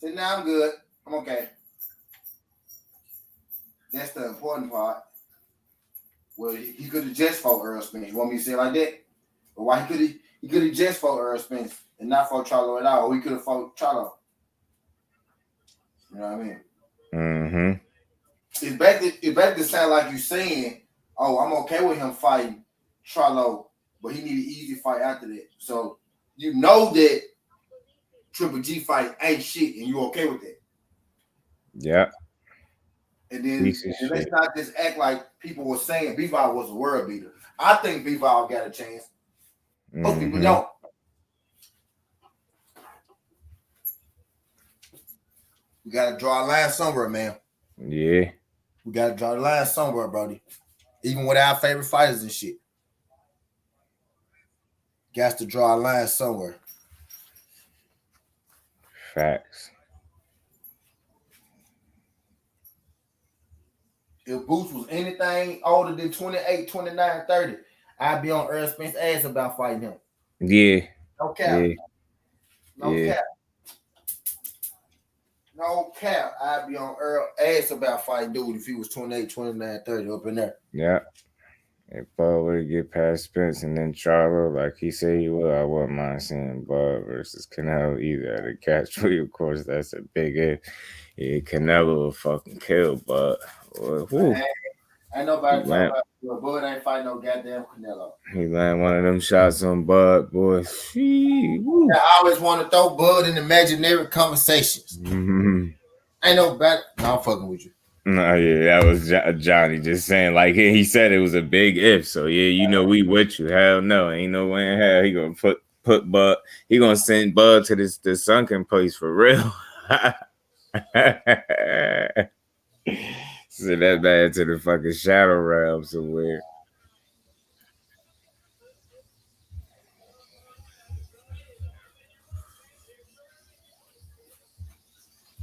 said, nah, I'm good. I'm okay. That's the important part. Well, he could have just fought Earl Spence. You want me to say it like that? But why he could have just fought Earl Spence and not fought Charlo at all. Or he could have fought Charlo. You know what I mean? Mm-hmm. It's better to sound like you saying, oh, I'm okay with him fighting Charlo, but he need an easy fight after that. So you know that Triple G fight ain't shit, and you okay with that. Yeah. And then let's not just act like people were saying Bivol was a world beater. I think Bivol got a chance. Most people don't. We gotta draw a line somewhere, man. Yeah. We gotta draw a line somewhere, Brody. Even with our favorite fighters and shit. Got to draw a line somewhere. Facts. If Boots was anything older than 28, 29, 30, I'd be on Earl Spence's ass about fighting him. Yeah. No cap. Yeah. No cap. No cap. I'd be on Earl ass about fighting dude if he was 28, 29, 30 up in there. Yeah. If Bud were to get past Spence and then Charlo, like he said he would, I wouldn't mind seeing Bud versus Canelo either at a catch weight. Of course, that's a big if. Yeah, Canelo will fucking kill Bud. Ain't nobody talking about Bud ain't fighting no goddamn Canelo. He landed one of them shots on Bud, boy. I always want to throw Bud in imaginary conversations. Mm-hmm. Ain't no better. No, I'm fucking with you. No, yeah, that was Johnny just saying. Like he said, it was a big if. So yeah, you know we with you. Hell no, ain't no way in hell he gonna put Bud. He gonna send Bud to the sunken place for real. Send that man to the fucking shadow realm somewhere.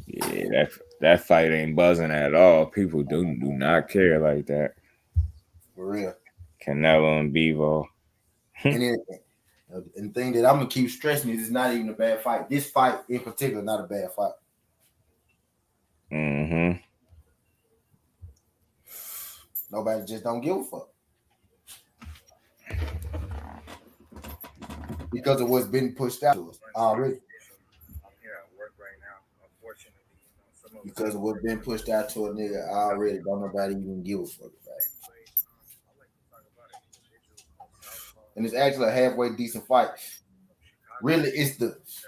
Yeah, that fight ain't buzzing at all. People do not care like that. For real. Canelo and Bivol. And the thing that I'm gonna keep stressing is it's not even a bad fight. This fight in particular, not a bad fight. Mm-hmm. Nobody just don't give a fuck. Because of what's been pushed out to us already. Because of what's been pushed out to a nigga already, don't nobody even give a fuck about it. And it's actually a halfway decent fight. Really, it's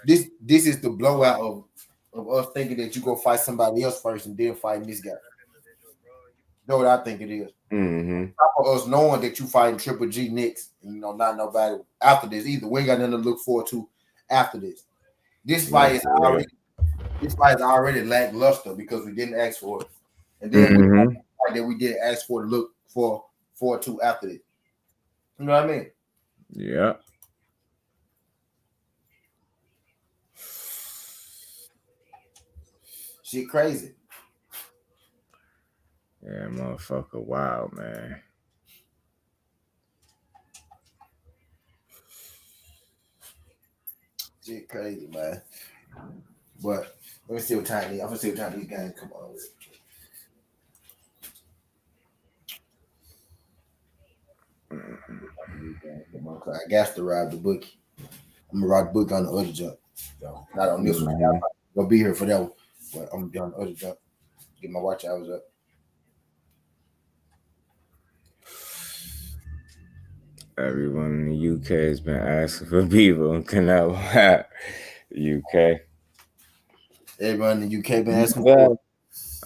this is the blowout of us thinking that you go fight somebody else first and then fighting this guy. You know what I think it is? Mm-hmm. For us knowing that you fighting Triple G next, not nobody after this either. We ain't got nothing to look forward to after this. This fight is already lackluster because we didn't ask for it, and then we didn't ask for to look forward to after this. You know what I mean? Yeah. Shit crazy. Yeah, motherfucker, wow, man. Shit crazy, man. But let me see what time I'm gonna see what time these guys come on with. I got to ride the bookie. I'm gonna ride the book on the other jump. So, not on this one. I'm gonna be here for that one, but I'm gonna be on the other jump. Get my watch hours up. Everyone in the UK has been asking for Beaver and Canelo at UK. Everyone in the UK been asking for it.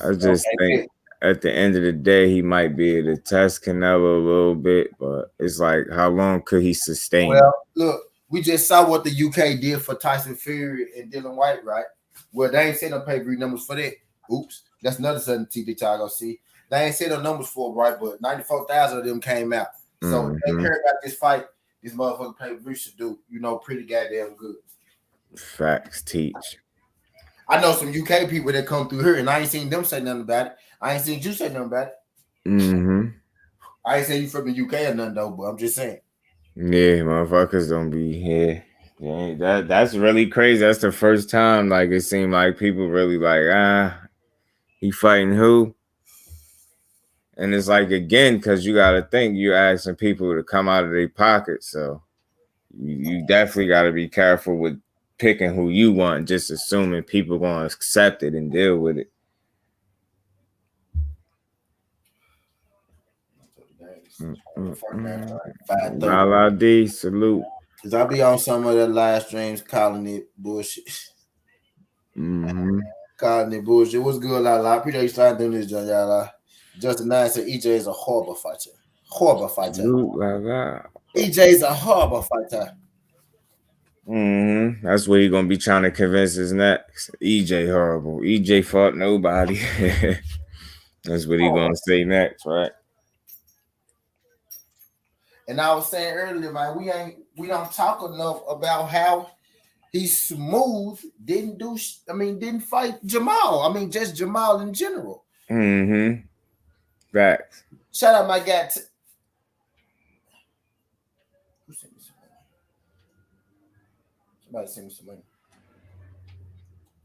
I just think at the end of the day, he might be able to test Canelo a little bit, but it's like, how long could he sustain? Well, look, we just saw what the UK did for Tyson Fury and Dylan White, right? Well, they ain't said no pay-per-view numbers for that. Oops, that's another sudden TV y'all gonna see. They ain't said no numbers for it, right? But 94,000 of them came out. So if they care about this fight, this motherfucking pay-per-view should do, pretty goddamn good. Facts teach. I know some UK people that come through here, and I ain't seen them say nothing about it. I ain't seen you say nothing about it. I ain't saying you from the UK or nothing though, but I'm just saying. Yeah, motherfuckers don't be here. Yeah, that's really crazy. That's the first time like it seemed like people really like, he fighting who? And it's like, again, because you got to think you're asking people to come out of their pocket. So you definitely got to be careful with picking who you want, just assuming people going to accept it and deal with it. Lala D, salute. Because I be on some of the live streams calling it bullshit. Calling it bullshit. What's good, Lala? I appreciate you starting doing this, John, y'all. Justin Nine said EJ is a horrible fighter. Horrible fighter. EJ is a horrible fighter. That's what he's gonna be trying to convince us next. EJ horrible. EJ fought nobody. That's what he's gonna say next, right? And I was saying earlier, man, we don't talk enough about how he's smooth. Didn't fight Jamal. I mean, just Jamal in general. Facts. Shout out my guy. Who sent me some money? Somebody sent me some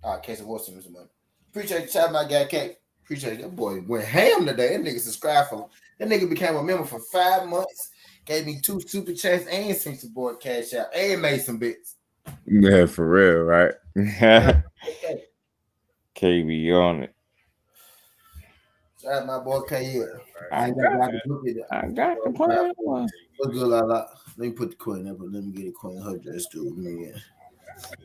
money. Case of War sent me some money. Appreciate you. Shout out my guy, Kate. Appreciate it. That boy went ham today. That nigga subscribed for him. That nigga became a member for 5 months. Gave me 2 super chats and sent some boy cash out and made some bits. Yeah, for real, right? KB on it. Shout out my boy K. I got the plan. What's good, Lala? Let me put the coin up, but let me get a coin. Her dress too.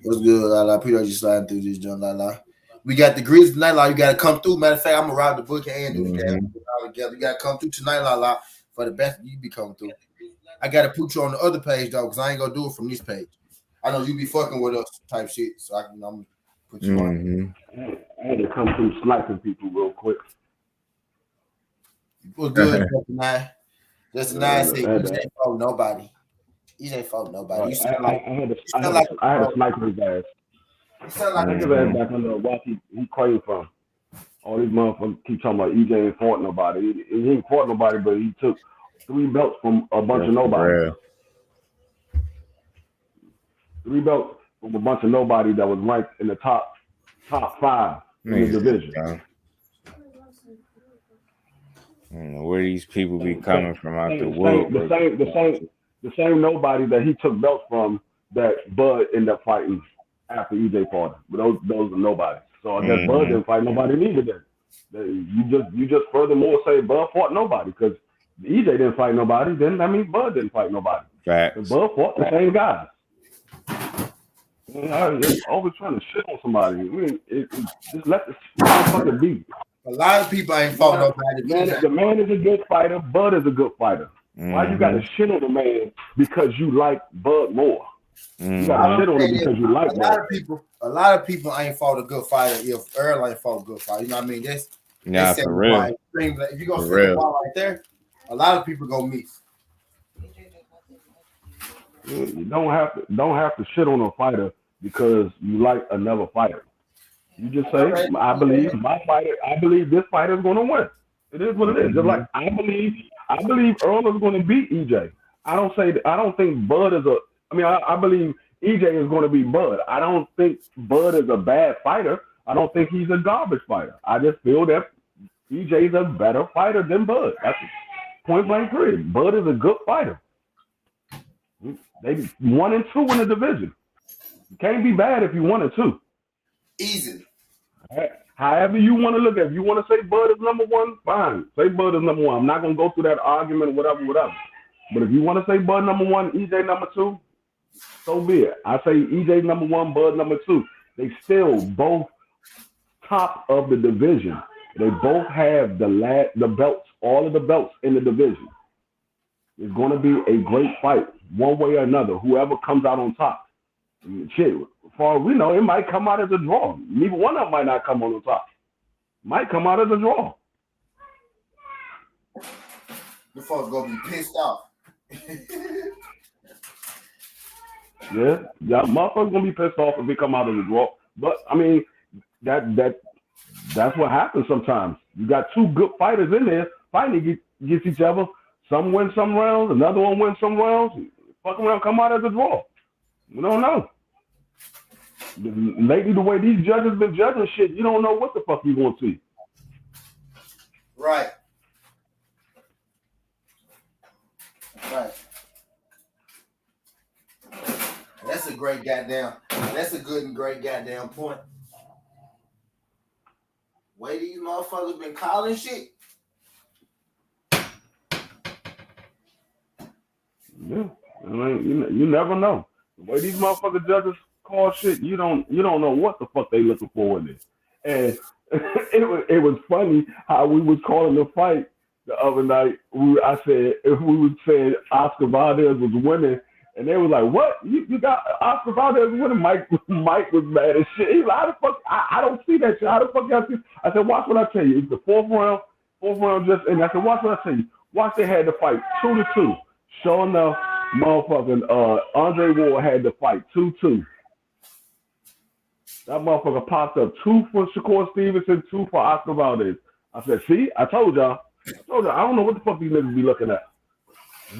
What's good, Lala? Appreciate you sliding through this, John, Lala. We got the grease tonight, Lala. You got to come through. Matter of fact, I'm going to rob the book and do the game all together. You got to come through tonight, Lala, for the best you be coming through. I got to put you on the other page, though, because I ain't going to do it from this page. I know you be fucking with us type shit, so I'm going to put you on. I had to come through sniping people real quick. What's good, Justin Nine? Justin Nine said EJ fought nobody. EJ fought nobody. I had to snipe his ass. You sound like his ass back under the rock he came from. All these motherfuckers keep talking about EJ ain't fought nobody. He ain't fought nobody, but he took 3 belts from a bunch of nobody. 3 belts from a bunch of nobody that was ranked in the top 5 in the division. I don't know where these people be coming from out the world. The same nobody that he took belts from that Bud ended up fighting after EJ fought him. But those are nobody. So I guess Bud didn't fight nobody neither. Then you just furthermore say Bud fought nobody because EJ didn't fight nobody. Then that means Bud didn't fight nobody. Facts. Bud fought the same guys. I was always trying to shit on somebody. I mean, just let the motherfucker be. A lot of people ain't fought nobody. The man is a good fighter. Bud is a good fighter. Why you got to shit on the man because you like Bud more? You got to shit on him because you like Bud. A lot of people ain't fought a good fighter if Earl ain't fought a good fighter. You know what I mean? Nah, for real. If you gonna For set real. the ball right there, a lot of people gonna miss. You don't have to shit on a fighter because you like another fighter. You just say, I believe this fighter is going to win. It is what it is. Just like I believe Earl is going to beat EJ. I don't think Bud is I believe EJ is going to beat Bud. I don't think Bud is a bad fighter. I don't think he's a garbage fighter. I just feel that EJ is a better fighter than Bud. That's point blank period. Bud is a good fighter. They 1 and 2 in the division. You can't be bad if you 1 and 2. Easily. However you want to look at it. If you want to say Bud is number 1, fine. Say Bud is number 1. I'm not going to go through that argument, whatever. But if you want to say Bud number 1, EJ number 2, so be it. I say EJ number 1, Bud number 2. They still both top of the division. They both have the belts, all of the belts in the division. It's going to be a great fight, one way or another. Whoever comes out on top. Shit, for all we know, it might come out as a draw. Neither one of them might not come on the top. Might come out as a draw. The folks gonna be pissed off. Yeah, motherfuckers gonna be pissed off if they come out as a draw. But I mean, that's what happens sometimes. You got 2 good fighters in there fighting against each other. Some win some rounds, another one wins some rounds. Fuck around, come out as a draw. We don't know. Lately, the way these judges been judging shit, you don't know what the fuck you gonna see. Right. That's a good and great goddamn point. Way these motherfuckers been calling shit. Yeah, I mean, you never know. The way these motherfucking judges call shit, you don't know what the fuck they looking for in it. And it was funny how we was calling the fight the other night. I said if we would say Oscar Valdez was winning, and they was like, "What? You got Oscar Valdez winning?" Mike was mad as shit. He's like, "How the fuck? I don't see that shit. How the fuck y'all see?" I said, "Watch what I tell you. It's the fourth round just." And I said, "Watch what I tell you. Watch they had the fight 2-2. Sure enough, motherfucking Andre Ward had the fight 2-2. That motherfucker popped up 2 for Shakur Stevenson, 2 for Oscar Valdez. I said, see, I told y'all. I don't know what the fuck these niggas be looking at.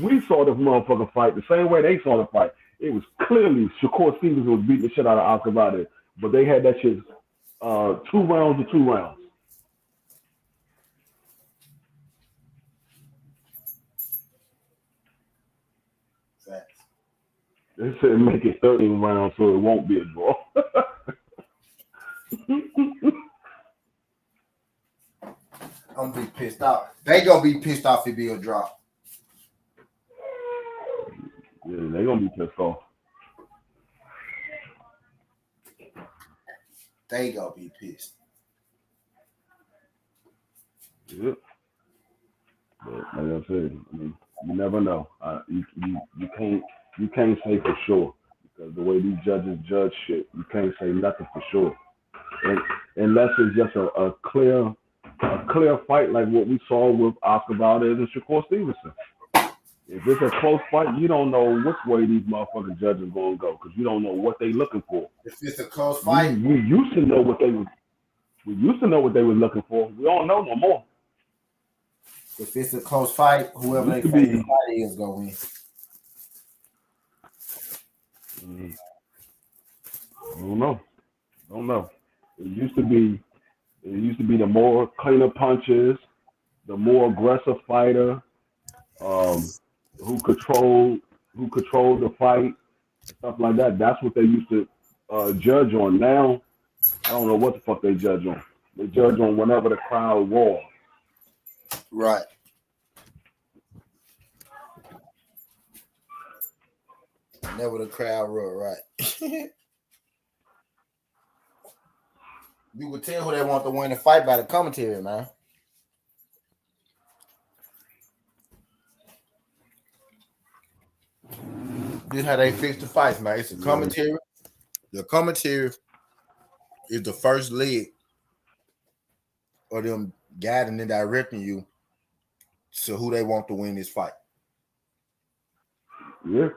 We saw this motherfucker fight the same way they saw the fight. It was clearly Shakur Stevenson was beating the shit out of Oscar Valdez. But they had that shit 2 rounds to 2 rounds. They said make it 13 rounds so it won't be a draw. I'm gonna be pissed off. They gonna be pissed off if it be a draw. Yeah, they gonna be pissed off. They gonna be pissed. Yeah. But like I said, I mean, you never know. You can't say for sure because the way these judges judge shit, you can't say nothing for sure. And unless it's just a clear fight like what we saw with Oscar Valdez and Shakur Stevenson. If it's a close fight, you don't know which way these motherfucking judges gonna go because you don't know what they looking for. If it's a close fight, we used to know what they was. We used to know what they were looking for. We don't know no more. If it's a close fight, whoever they fight is gonna win. I don't know. It used to be the more cleaner punches, the more aggressive fighter, who controlled the fight, stuff like that. That's what they used to judge on. Now, I don't know what the fuck they judge on. They judge on whenever the crowd roars. Right. Whenever the crowd roar, right. You could tell who they want to win the fight by the commentary, man. This is how they fix the fights, man. It's a commentary. The commentary is the first leg of them guiding and directing you to who they want to win this fight. Yeah.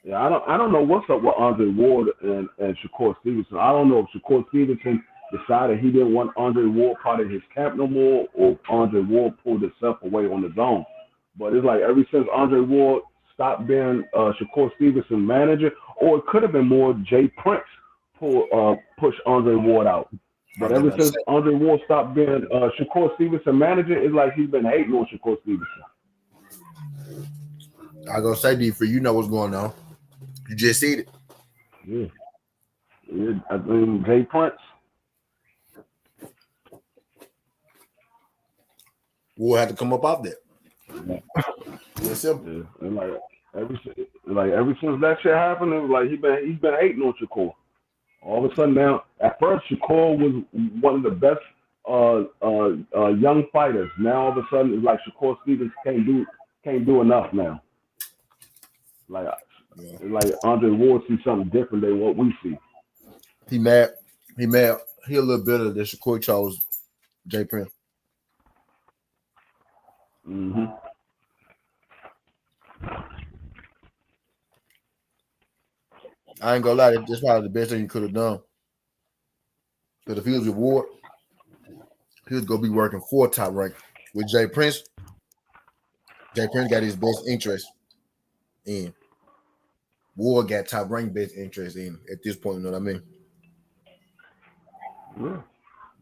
Yeah, I don't know what's up with Andre Ward and Shakur Stevenson. I don't know if Shakur Stevenson decided he didn't want Andre Ward part of his camp no more, or Andre Ward pulled himself away on his own. But it's like ever since Andre Ward stopped being Shakur Stevenson manager, or it could have been more Jay Prince push Andre Ward out. But ever since Andre Ward stopped being Shakur Stevenson manager, it's like he's been hating on Shakur Stevenson. I gonna say, D, for you know what's going on. You just see it. Yeah. I mean, Jay Prince. We'll have to come up off that. It's simple. Yeah. And ever since that shit happened, it was like he's been hating on Shakur. All of a sudden now, at first Shakur was one of the best young fighters. Now all of a sudden it's like Shakur Stevens can't do enough now. Like Andre Ward sees something different than what we see. He mad. He a little bitter that Shakur chose Jay Prince. Mm-hmm. I ain't gonna lie, that's probably the best thing you could have done. Because if he was with Ward, he was gonna be working for Top Rank. With Jay Prince got his best interest in. Ward got Top Rank best interest in at this point, you know what I mean?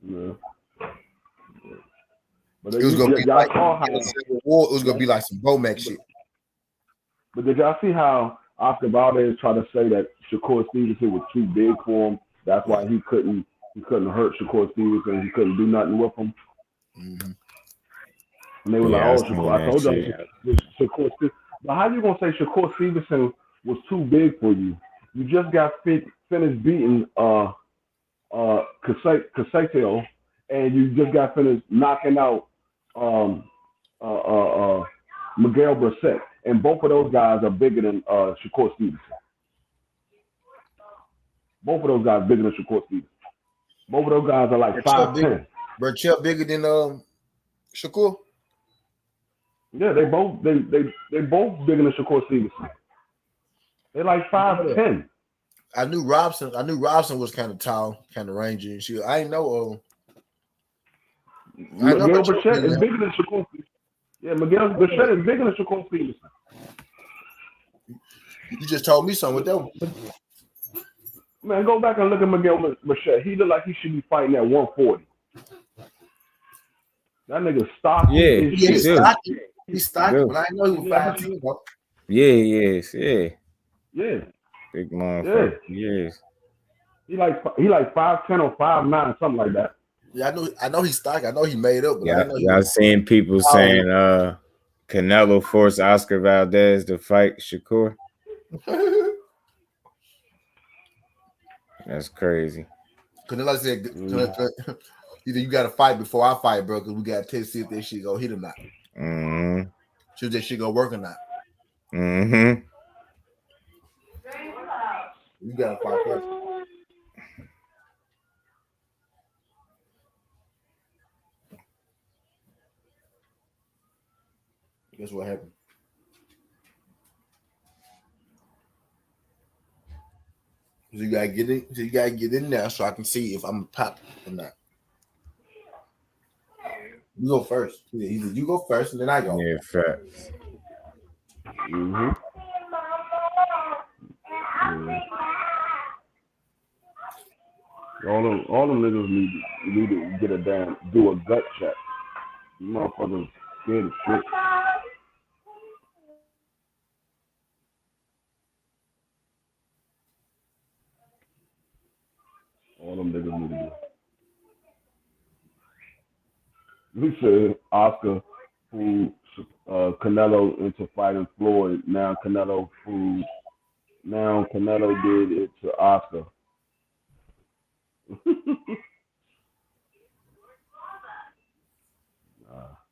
Yeah. But it was gonna be like Ward, it was gonna be like some Bomac shit. But did y'all see how Oscar Valdez tried to say that Shakur Stevenson was too big for him? That's why he couldn't hurt Shakur Stevenson. He couldn't do nothing with him. Mm-hmm. And they were like, "Oh, Shakur, I told you, Shakur Stevenson." But how you gonna say Shakur Stevenson was too big for you? You just got finished beating Castillo, and you just got finished knocking out Miguel Brissett, and both of those guys are bigger than Shakur Stevenson. Both of those guys bigger than Shakur Stevenson. Both of those guys are like 5'10". Brissett bigger than Shakur. Yeah, they both bigger than Shakur Stevenson. They're like 5'10". I knew Robson was kind of tall, kind of rangy and shit. I didn't know. Miguel Brissett is bigger than Shakur Stevenson. Yeah, Miguel Brissett is bigger than Shakur Stevenson. You just told me something with that one. Man, go back and look at Miguel Brissett. He look like he should be fighting at 140. That nigga stocky. Yeah, he's stocky, but I didn't know he was 5'10", bro. Yeah, yes, yeah. Yeah. Big motherfucker. Yes. He like 5'10" or 5'9", something like that. Yeah, I know he's stocky. I know he made up. But Y'all seeing people saying Canelo forced Oscar Valdez to fight Shakur? That's crazy. Canelo said, either you got to fight before I fight, bro, because we got to see if this shit go hit or not. Mm-hmm. See if that shit go work or not. Mm-hmm. You got to fight first. Guess what happened? So you gotta get it. So you gotta get in there so I can see if I'm pop or not. You go first. Either you go first and then I go. Yeah, facts. Mm-hmm. Yeah. All them niggas need to get do a gut check. You motherfuckers scared as shit. All them niggas need to do. We said Oscar who Canelo into fighting Floyd. Now Canelo did it to Oscar.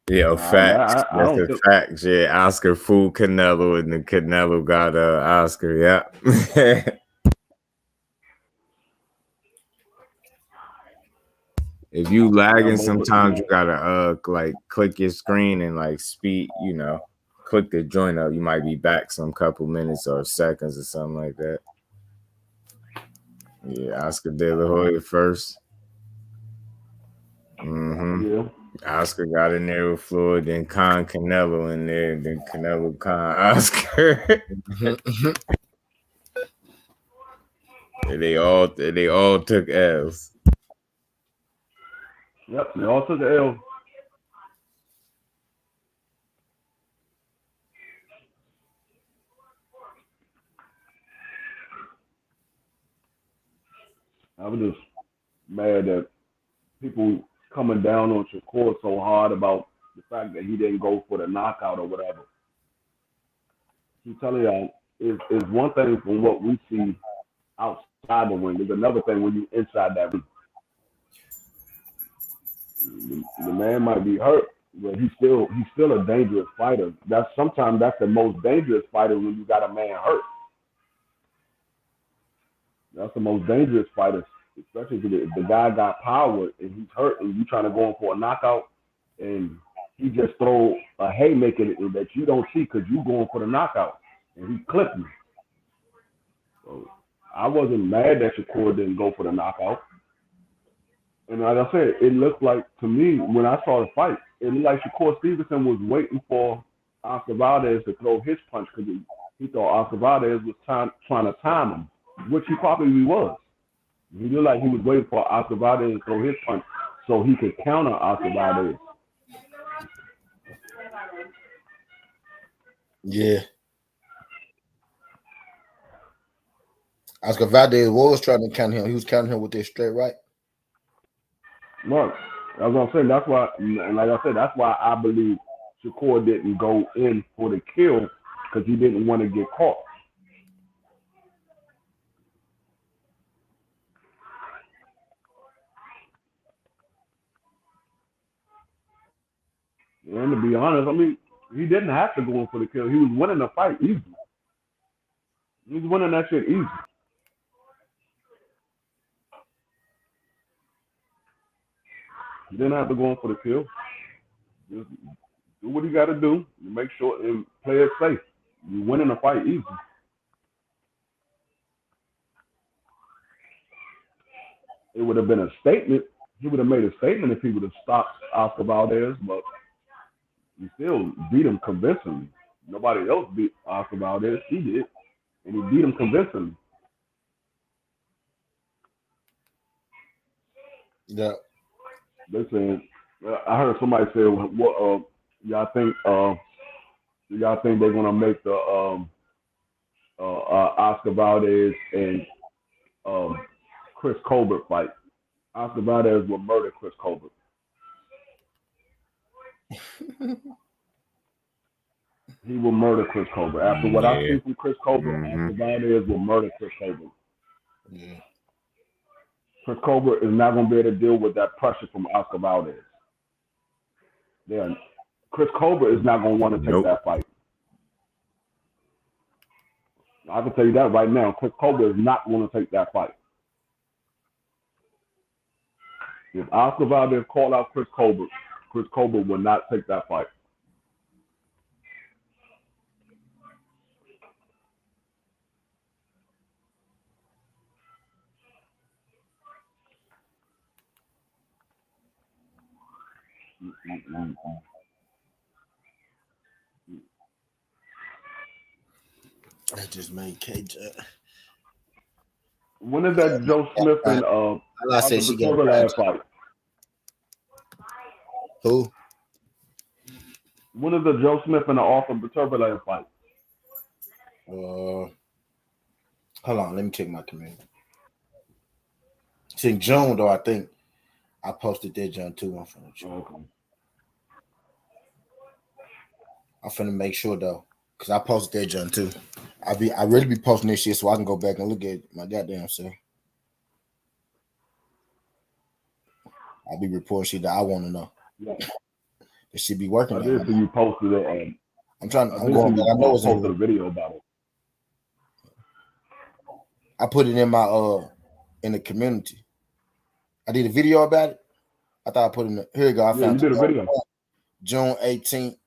Yo, facts. I That's don't a think. fact. Yeah, Oscar fooled Canelo, and then Canelo got Oscar. Yeah. If you lagging, sometimes you gotta like click your screen and like speed. Click the joint up. You might be back some couple minutes or seconds or something like that. Yeah, Oscar De La Hoya first. Yeah. Oscar got in there with Floyd, then Canelo in there, then Canelo Oscar. they all took L's. Yep, they all took the L. I was just mad that people coming down on Shakur so hard about the fact that he didn't go for the knockout or whatever. I'm telling y'all, it's one thing from what we see outside the ring. There's another thing when you inside that ring. The man might be hurt, but he's still a dangerous fighter. Sometimes that's the most dangerous fighter when you got a man hurt. That's the most dangerous fighter, especially if the guy got power and he's hurt and you trying to go in for a knockout and he just throw a haymaker that you don't see because you going for the knockout and he clipped me. So I wasn't mad that Shakur didn't go for the knockout. And like I said, it looked like to me when I saw the fight, it looked like Shakur Stevenson was waiting for Oscar Valdez to throw his punch because he thought Oscar Valdez was trying to time him, which he probably was. He looked like he was waiting for Oscar Valdez to throw his punch so he could counter Oscar Valdez. Yeah. Oscar Valdez was trying to count him. He was counting him with that straight right. Look, I was gonna say that's why, and like I said, that's why I believe Shakur didn't go in for the kill because he didn't want to get caught. And to be honest, I mean, he didn't have to go in for the kill. He was winning the fight easy. He was winning that shit easy. He didn't have to go in for the kill. Just do what he got to do. You make sure and play it safe. You winning the fight easy. It would have been a statement. He would have made a statement if he would have stopped Oscar Valdez, but he still beat him convincingly. Nobody else beat Oscar Valdez. He did, and he beat him convincingly. Yeah. Listen, I heard somebody say, "What y'all think? Y'all think they're gonna make the Oscar Valdez and Chris Colbert fight? Oscar Valdez will murder Chris Colbert." He will murder Chris Colbert. After what I see from Chris Colbert, Oscar Valdez will murder Chris Colbert. Yeah. Chris Colbert is not going to be able to deal with that pressure from Oscar Valdez. Chris Colbert is not going to want to take that fight. I can tell you that right now. Chris Colbert is not going to take that fight. If Oscar Valdez called out Chris Colbert will not take that fight. I just made KJ. When is that Joe Smith and I said she got a fight? Who? When is the Joe Smith and the Arthur Beterbiev fight? Hold on, let me check my community. It's in June, though. I think I posted that June too. I'm finna make sure though, cause I posted that June too. I really be posting this shit so I can go back and look at my goddamn self. I be reporting shit that I want to know. Yeah. It should be working. I did see you posted it. I'm trying. I I'm did going. see I know you it's posted a in. video about it. I put it in my in the community. I did a video about it. I thought I put it in the, here you go. I Yeah, found you did a video. June 18th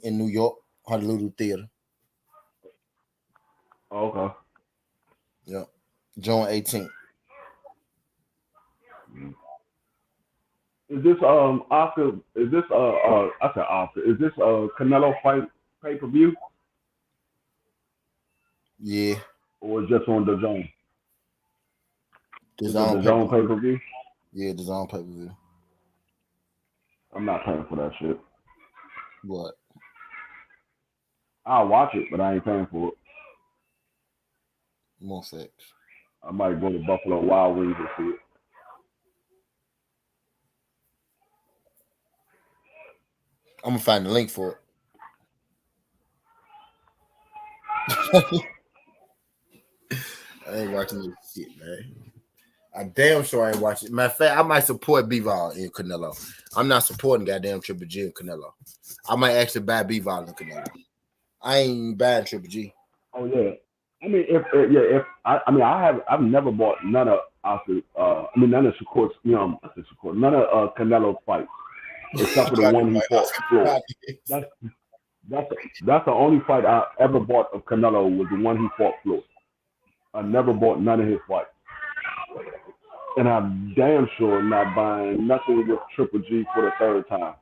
in New York, Honolulu Theater. Oh, okay. Yeah. June 18th. Is this Oscar? Is this I said Oscar? Is this Canelo fight pay-per-view Yeah. or just on the zone? The Is it zone the zone pay-per-view? Yeah, the zone pay-per-view. I'm not paying for that shit. What? I'll watch it, but I ain't paying for it. More facts. I might go to Buffalo Wild Wings and see it. I'm gonna find the link for it. I ain't watching this shit, man. I damn sure I ain't watching. Matter of fact, I might support B-Vol in Canelo. I'm not supporting goddamn Triple G and Canelo. I might actually buy B-Vol and Canelo. I ain't buying Triple G. Oh yeah. I mean, I've never bought none of Oscar. None of Shakur's. None of Canelo's fights, except for the one he fought Floyd. That's the only fight I ever bought of Canelo was the one he fought Floyd. I never bought none of his fights, and I'm damn sure not buying nothing with Triple G for the third time.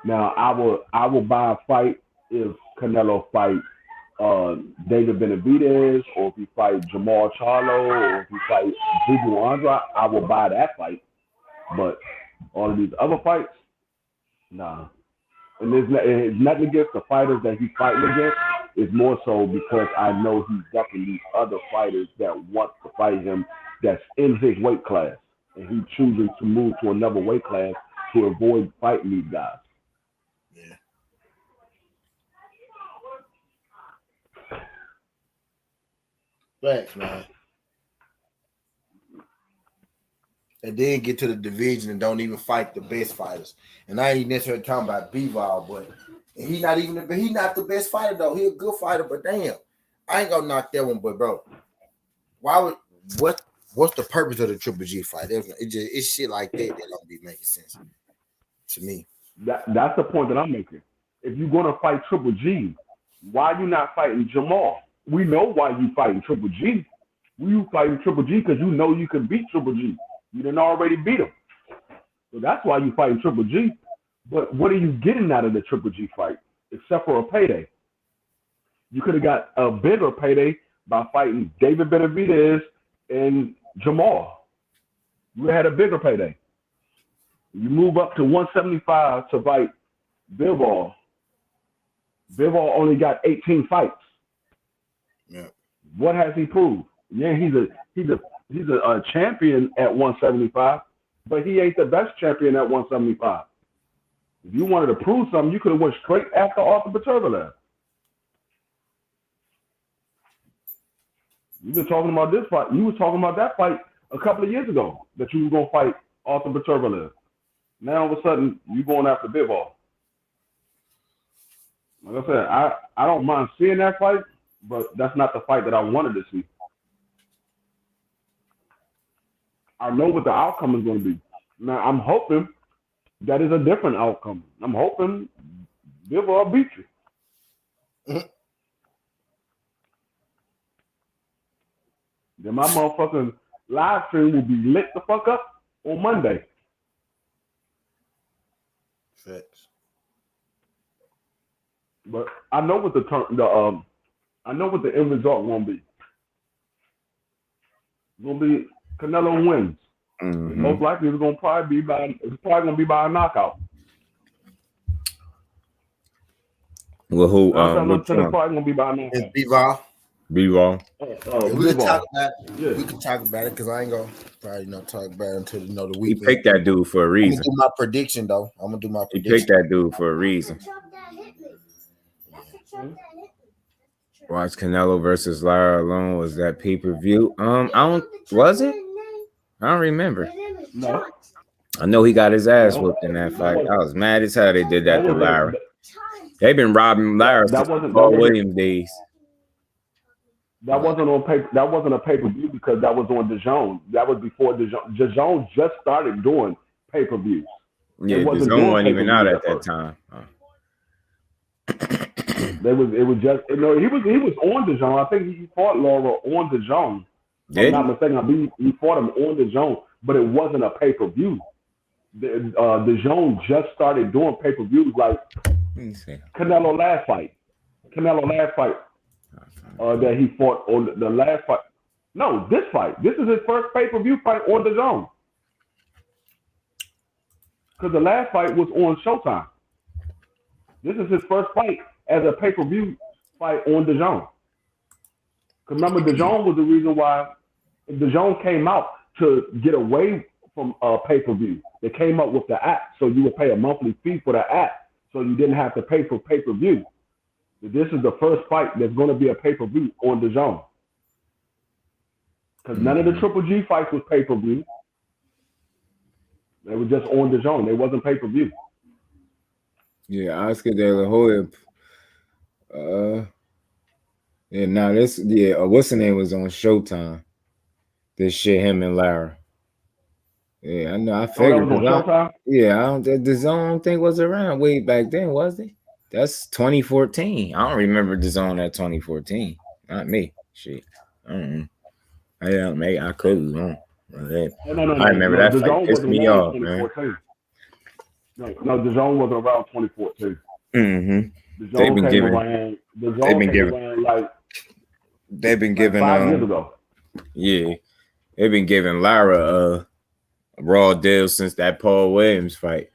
Now I will buy a fight if Canelo fight David Benavidez, or if he fight Jamal Charlo, or if he fight Bubu Andrade, I will buy that fight. But all of these other fights, nah. And it's nothing against the fighters that he's fighting against. It's more so because I know he's ducking these other fighters that want to fight him that's in his weight class. And he's choosing to move to another weight class to avoid fighting these guys. Yeah. Thanks, man. And then get to the division and don't even fight the best fighters. And I ain't necessarily talking about B-Vol, but he's not the best fighter though. He a good fighter, but damn, I ain't gonna knock that one. But bro, what's the purpose of the Triple G fight? It's shit like that don't be making sense to me. That's the point that I'm making. If you're gonna fight Triple G, why you not fighting Jamal? We know why you fighting Triple G. You fighting Triple G because you know you can beat Triple G. You done already beat him. So that's why you fighting Triple G. But what are you getting out of the Triple G fight except for a payday? You could have got a bigger payday by fighting David Benavidez and Jamal. You had a bigger payday. You move up to 175 to fight Bivol. Bivol only got 18 fights. Yeah. What has he proved? Yeah, he's a champion at 175, but he ain't the best champion at 175. If you wanted to prove something, you could have went straight after Arthur Beterbiev. You've been talking about this fight. You were talking about that fight a couple of years ago, that you were going to fight Arthur Beterbiev. Now, all of a sudden, you're going after Bivol. Like I said, I don't mind seeing that fight, but that's not the fight that I wanted to see. I know what the outcome is going to be. Now, I'm hoping that is a different outcome. I'm hoping Bivol beat you. Then my motherfucking live stream will be lit the fuck up on Monday. Facts. But I know what I know what the end result won't be. It's gonna be Canelo wins. Mm-hmm. Most likely it's probably gonna be by a knockout. Well, who? It's probably gonna be by a knockout. It's B-Vol. B-Vol. We can talk about it. Yeah. We can talk about it because I ain't gonna probably talk about it until the He weekend. picked that dude for a reason. I'm gonna do my prediction though. He picked that dude for a reason. Watch Canelo versus Lara alone. Was that pay-per-view? Was it? I don't remember. No. I know he got his ass whooped in that fight. I was mad as hell they did that to Lara. They've been robbing Lara since Paul Williams days. That wasn't on paper. That wasn't a pay-per-view because that was on DAZN. That was before DAZN. DAZN just started doing pay-per-views. Yeah, DAZN wasn't even out at that time. It was just he was on DAZN. I think he fought Lara on DAZN. If I'm not mistaken, he fought him on DAZN, but it wasn't a pay-per-view. DAZN just started doing pay-per-views like Canelo last fight. That he fought on the last fight. No, this fight. This is his first pay-per-view fight on DAZN. Because the last fight was on Showtime. This is his first fight as a pay-per-view fight on DAZN. Because remember, DAZN was the reason why DAZN came out to get away from pay-per-view. They came up with the app, so you would pay a monthly fee for the app, so you didn't have to pay for pay-per-view. This is the first fight that's going to be a pay-per-view on DAZN. Because none of the Triple G fights was pay-per-view. They were just on DAZN. They wasn't pay-per-view. Yeah, Oscar De La Hoya. What's the name was on Showtime. This shit, him and Lara. Yeah, I know. I figured. The Zone thing was around way back then, was it? That's 2014. I don't remember the Zone at 2014. Not me. Shit. I don't know. I could be wrong. No, I remember that fight pissed me off, man. No, the Zone wasn't around 2014. Mm-hmm. They've been giving 5 years ago. Yeah, they've been giving Lara a raw deal since that Paul Williams fight.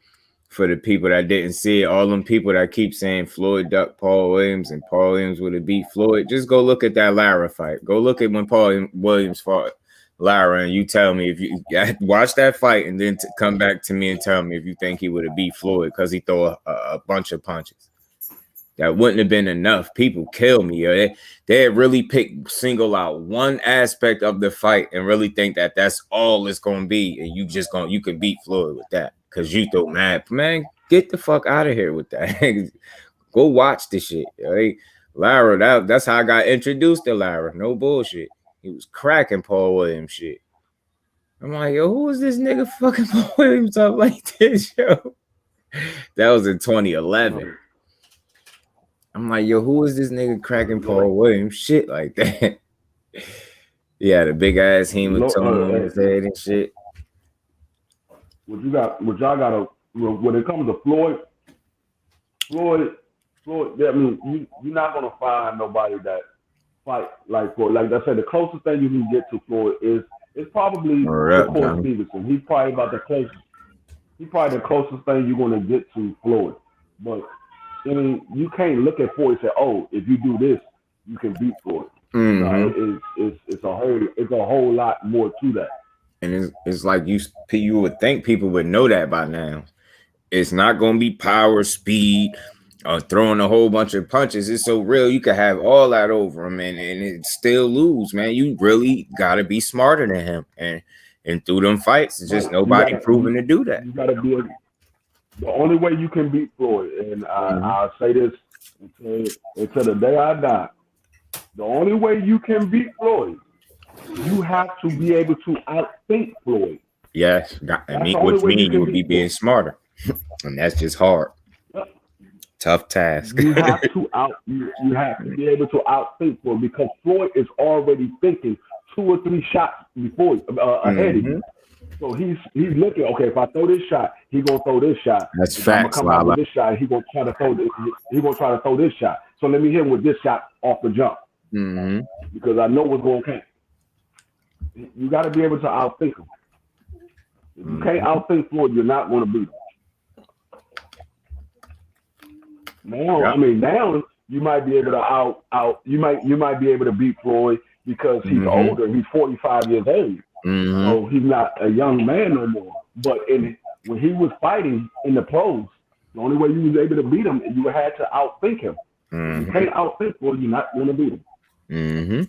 For the people that didn't see it, all them people that keep saying Floyd ducked Paul Williams and Paul Williams would have beat Floyd, just go look at that Lara fight. Go look at when Paul Williams fought Lara, and you tell me if you watch that fight, and then come back to me and tell me if you think he would have beat Floyd because he threw a bunch of punches. That wouldn't have been enough. People kill me. Yo. They really single out one aspect of the fight and really think that that's all it's gonna be, and you could beat Floyd with that because you throw mad. Man, get the fuck out of here with that. Go watch this shit. Right? Lara, that's how I got introduced to Lara. No bullshit. He was cracking Paul Williams shit. I'm like, yo, who is this nigga fucking Paul Williams up like this, yo? That was in 2011. I'm like, yo, who is this nigga cracking Paul Williams shit like that? Yeah, the big ass hematoma on his head and shit. What y'all gotta, when it comes to Floyd, I mean, you're not gonna find nobody that fight like Floyd. Like I said, the closest thing you can get to Floyd is probably Corey Stevenson. He's probably the closest thing you're gonna get to Floyd. But I mean, you can't look at Floyd and say, "Oh, if you do this, you can beat Floyd." Mm-hmm. It's a whole lot more to that. And it's like you would think people would know that by now. It's not going to be power, speed, or throwing a whole bunch of punches. It's so real. You could have all that over him and it still lose, man. You really got to be smarter than him. And through them fights, it's just nobody proving to do that. You got to be the only way you can beat Floyd, and I'll say this until the day I die, the only way you can beat Floyd, you have to be able to outthink Floyd. Yes, which means you would be being smarter, and that's just hard. Tough task. You have to be able to outthink Floyd because Floyd is already thinking 2 or 3 shots before ahead of you. So he's looking. Okay, if I throw this shot, he's gonna throw this shot. That's facts. Come out with this shot. He's gonna try to throw this. He's gonna try to throw this shot. So let me hit him with this shot off the jump because I know what's going to come. You got to be able to outthink him. If you can't outthink Floyd, you're not going to beat him. Now you might be able to you might be able to beat Floyd because he's older. He's 45 years old. So he's not a young man no more. But when he was fighting in the pros, the only way you was able to beat him, you had to outthink him. You can't outthink or you're not gonna beat him. Mm-hmm.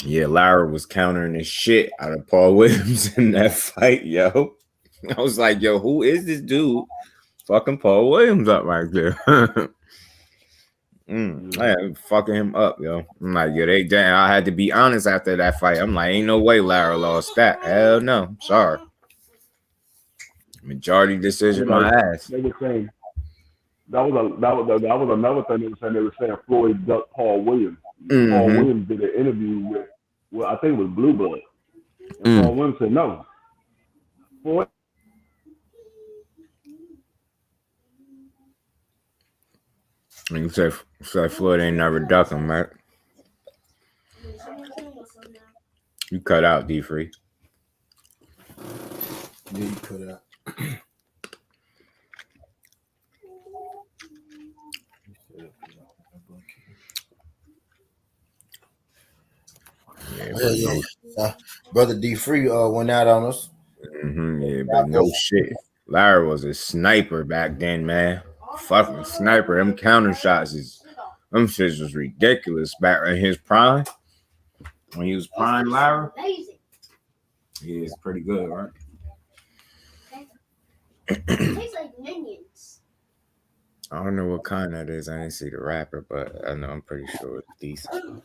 Yeah, Lara was countering the shit out of Paul Williams in that fight, yo. I was like, yo, who is this dude? Fucking Paul Williams up right there. I had fucking him up, yo. I'm like, yo, I had to be honest after that fight. I'm like, ain't no way Lara lost that. Hell no. Sorry. Majority decision, my ass. They were saying that was another thing they were saying. They were saying Floyd ducked Paul Williams. Paul Williams did an interview with, well, I think it was Blue Blood. And Paul Williams said no. Floyd. You say Floyd ain't never duck him, right? You cut out, D3. Yeah, you cut it out. Brother D3 went out on us. Yeah, but no shit. Lara was a sniper back then, man. Fucking sniper. Them counter shots them shits was ridiculous back in his prime. When he was prime Lara. He is pretty good, right? It tastes like Minions. I don't know what kind that is. I didn't see the wrapper, but I know I'm pretty sure it's decent.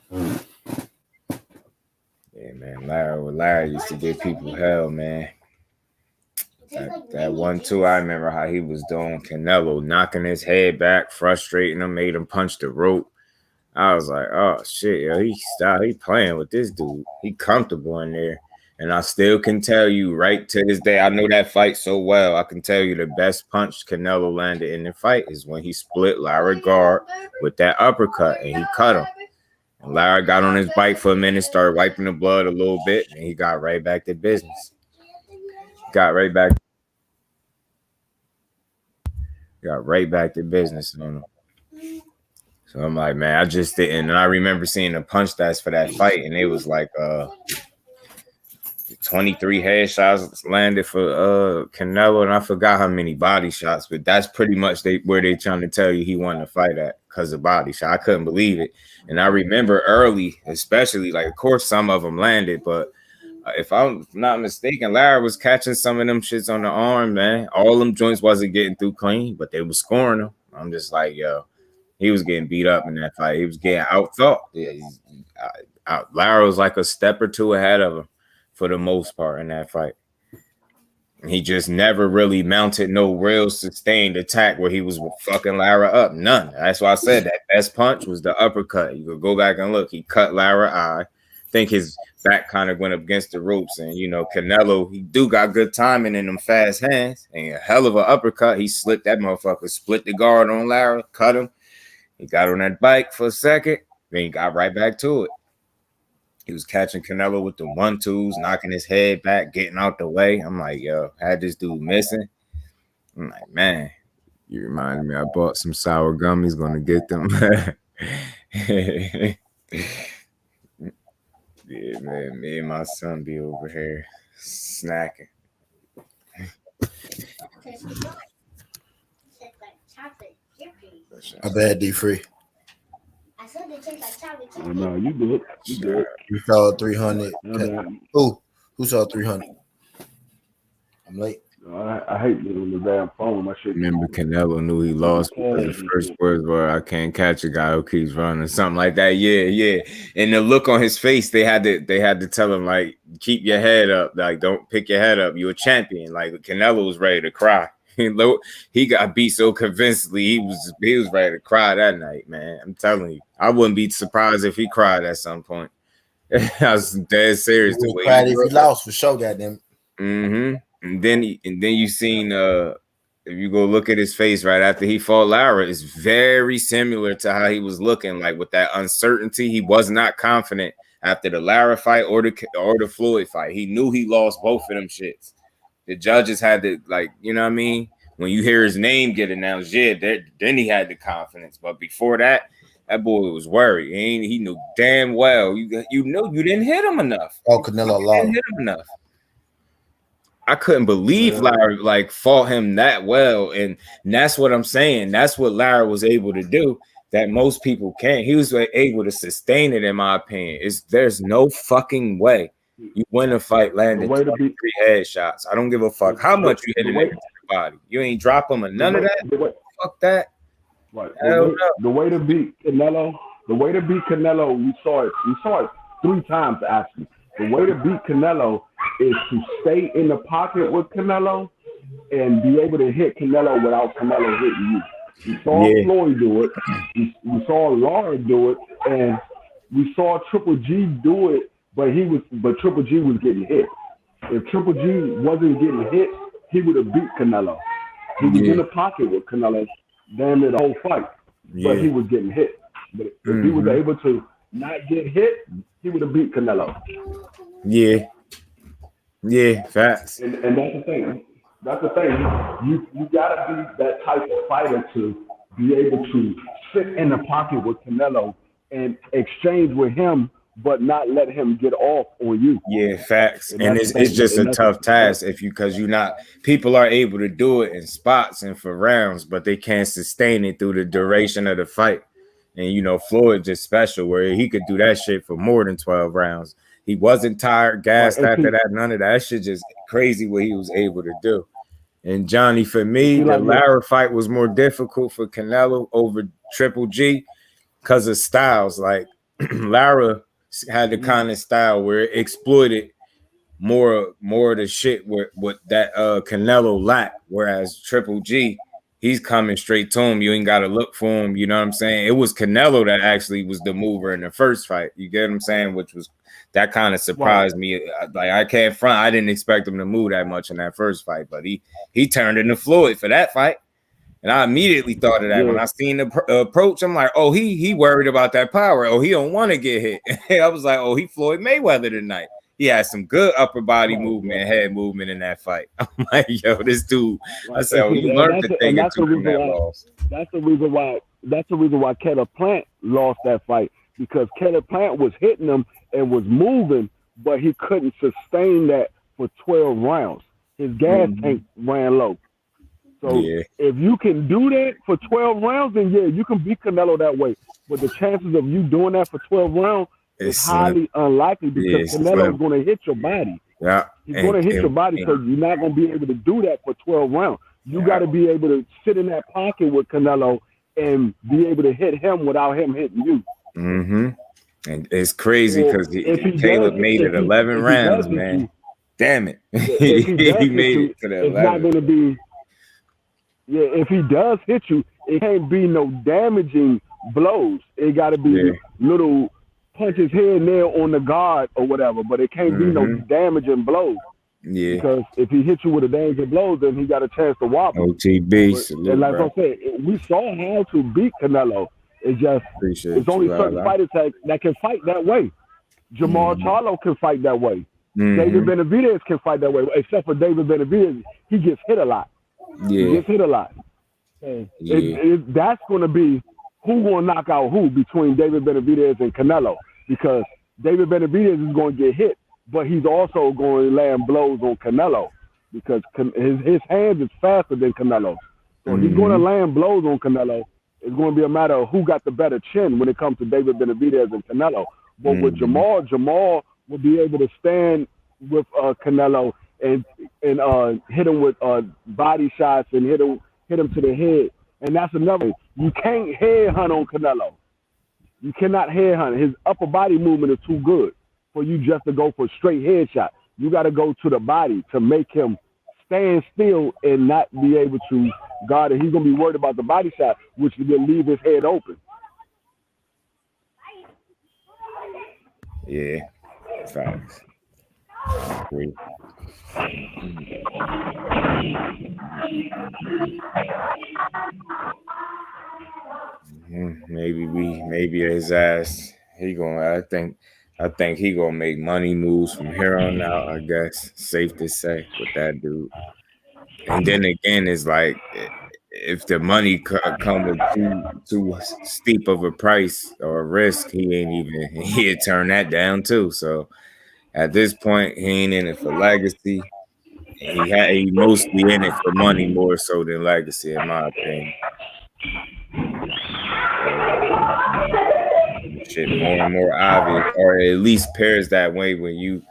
Yeah, man. Lara used to give people hell, man. That 1-2, I remember how he was doing Canelo, knocking his head back, frustrating him, made him punch the rope. I was like, oh shit, yo, he playing with this dude. He comfortable in there. And I still can tell you right to this day, I know that fight so well. I can tell you the best punch Canelo landed in the fight is when he split Lara guard with that uppercut and he cut him. And Lara got on his bike for a minute, started wiping the blood a little bit, and he got right back to business. Got right back to business on him. So I'm like, man, I just didn't. And I remember seeing the punch stats for that fight, and it was like 23 headshots landed for Canelo, and I forgot how many body shots, but that's pretty much where they trying to tell you he won the fight at because of body shot. I couldn't believe it. And I remember early, especially, like, of course, some of them landed, but if I'm not mistaken, Lara was catching some of them shits on the arm, man. All them joints wasn't getting through clean, but they were scoring them. I'm just like, yo, he was getting beat up in that fight. He was getting out-thought. Yeah, Lara was like a step or two ahead of him for the most part in that fight. He just never really mounted no real sustained attack where he was fucking Lara up. None. That's why I said that best punch was the uppercut. You could go back and look. He cut Lara eye. I think his back kind of went up against the ropes. And, you know, Canelo, he do got good timing in them fast hands. And a hell of an uppercut. He slipped that motherfucker, split the guard on Lara, cut him. He got on that bike for a second. Then he got right back to it. He was catching Canelo with the 1-2s, knocking his head back, getting out the way. I'm like, yo, had this dude missing. I'm like, man, you reminded me. I bought some sour gum. He's going to get them. Yeah, man, me and my son be over here snacking. I bad D3. I said they taste like chocolate chip. Oh, no, you good. You good. You saw 300. Oh, Who saw 300? I'm late. I hate being on the damn phone. My shit. Remember, Canelo knew he lost because the first words were, "I can't catch a guy who keeps running," something like that. Yeah. And the look on his face, they had to tell him, like, keep your head up, like, don't pick your head up. You're a champion. Like, Canelo was ready to cry. He got beat so convincingly. He was ready to cry that night, man. I'm telling you, I wouldn't be surprised if he cried at some point. I was dead serious. He was cried if he lost for sure, goddamn. Mm-hmm. And then you seen if you go look at his face right after he fought Lara, it's very similar to how he was looking, like with that uncertainty. He was not confident after the Lara fight or the Floyd fight. He knew he lost both of them shits. The judges had to, like, you know what I mean? When you hear his name get announced, then he had the confidence. But before that boy was worried. He knew damn well you know you didn't hit him enough. Oh, Canelo lost. Didn't hit him enough. I couldn't believe Lara like fought him that well, and that's what I'm saying. That's what Lara was able to do that most people can't. He was able to sustain it, in my opinion. There's no fucking way you win a fight landing 23 headshots. I don't give a fuck how much you hit a nigga to the body. You ain't drop him or none of that. Fuck that. Right. The way to beat Canelo, we saw it 3 times actually. The way to beat Canelo is to stay in the pocket with Canelo and be able to hit Canelo without Canelo hitting you. We saw Floyd do it. We saw Lara do it, and we saw Triple G do it. But Triple G was getting hit. If Triple G wasn't getting hit, he would have beat Canelo. He was in the pocket with Canelo, damn near the whole fight. But he was getting hit. But if he was able to not get hit, he would have beat Canelo. Yeah, facts. And that's the thing. You gotta be that type of fighter to be able to sit in the pocket with Canelo and exchange with him, but not let him get off on you. Yeah, facts. And it's just a tough task because people are able to do it in spots and for rounds, but they can't sustain it through the duration of the fight. And Floyd just special where he could do that shit for more than 12 rounds. He wasn't tired, gassed after that. None of that shit, just crazy what he was able to do. And Johnny, for me, the Lara fight was more difficult for Canelo over Triple G because of styles. Like Lara had the kind of style where it exploited more of the shit what that Canelo lacked, whereas Triple G, he's coming straight to him. You ain't got to look for him. You know what I'm saying? It was Canelo that actually was the mover in the first fight. You get what I'm saying? Which was that kind of surprised me. Like I can't front. I didn't expect him to move that much in that first fight, but he turned into Floyd for that fight. And I immediately thought of that when I seen the approach. I'm like, oh, he worried about that power. Oh, he don't want to get hit. I was like, oh, he Floyd Mayweather tonight. He had some good upper body movement, head movement in that fight. I'm like, yo, this dude. I said, oh, you learned the thing and took him that loss. That's the reason why Caleb Plant lost that fight, because Caleb Plant was hitting him and was moving, but he couldn't sustain that for 12 rounds. His gas tank ran low. So if you can do that for 12 rounds, then you can beat Canelo that way. But the chances of you doing that for 12 rounds is highly unlikely because Canelo is going to hit your body. Yeah, he's going to hit your body, so you're not going to be able to do that for 12 rounds. You got to be able to sit in that pocket with Canelo and be able to hit him without him hitting you. And it's crazy because Caleb made it 11 rounds, man. Damn it. He made it to the 11. It's not going to be. Yeah, if he does hit you, it can't be no damaging blows. It got to be little punches here and there on the guard or whatever, but it can't be no damaging blows. Yeah. Because if he hits you with a damaging blow, then he got a chance to wobble. OTB. And like I said, we saw how to beat Canelo. It's just it's only certain fighters that can fight that way. Jamal Charlo can fight that way. David Benavidez can fight that way, except for David Benavidez. He gets hit a lot. He gets hit a lot. That's going to be who going to knock out who between David Benavidez and Canelo, because David Benavidez is going to get hit, but he's also going to land blows on Canelo because his hands is faster than Canelo. So he's going to land blows on Canelo. It's going to be a matter of who got the better chin when it comes to David Benavidez and Canelo. But with Jamal will be able to stand with Canelo and hit him with body shots and hit him to the head. And that's another. You can't head hunt on Canelo. You cannot head hunt. His upper body movement is too good for you just to go for a straight headshot. You got to go to the body to make him stand still and not be able to guard it. He's going to be worried about the body shot, which will leave his head open. Yeah, facts. I agree. Maybe his ass. I think he gonna make money moves from here on out. I guess safe to say with that dude. And then again, it's like if the money come with too steep of a price or a risk, he'd turn that down too. So at this point, he ain't in it for legacy. he mostly in it for money more so than legacy, in my opinion. Shit more and more obvious, or at least pairs that way when you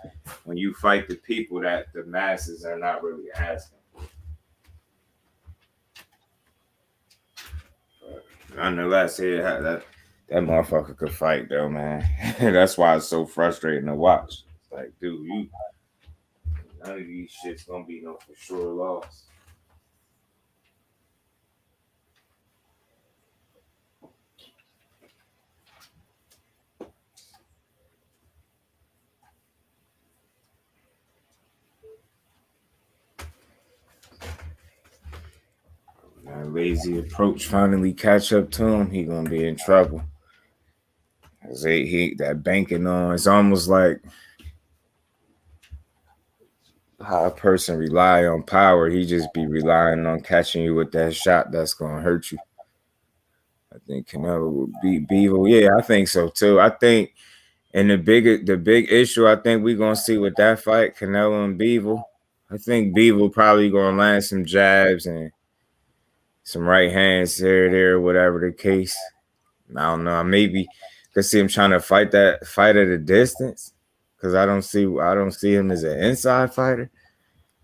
fight the people that the masses are not really asking. But nonetheless, yeah, that motherfucker could fight though, man. That's why it's so frustrating to watch. It's like, dude, none of these shit's gonna be no for sure loss. That lazy approach finally catch up to him, he gonna be in trouble. That banking on, it's almost like how a person rely on power. He just be relying on catching you with that shot that's gonna hurt you. I think Canelo will beat Bivol. Yeah, I think so too. I think, and the big issue I think we're gonna see with that fight, Canelo and Bivol. I think Bivol probably gonna land some jabs and some right hands here, there, whatever the case. I don't know. Maybe could see him trying to fight at a distance because I don't see him as an inside fighter.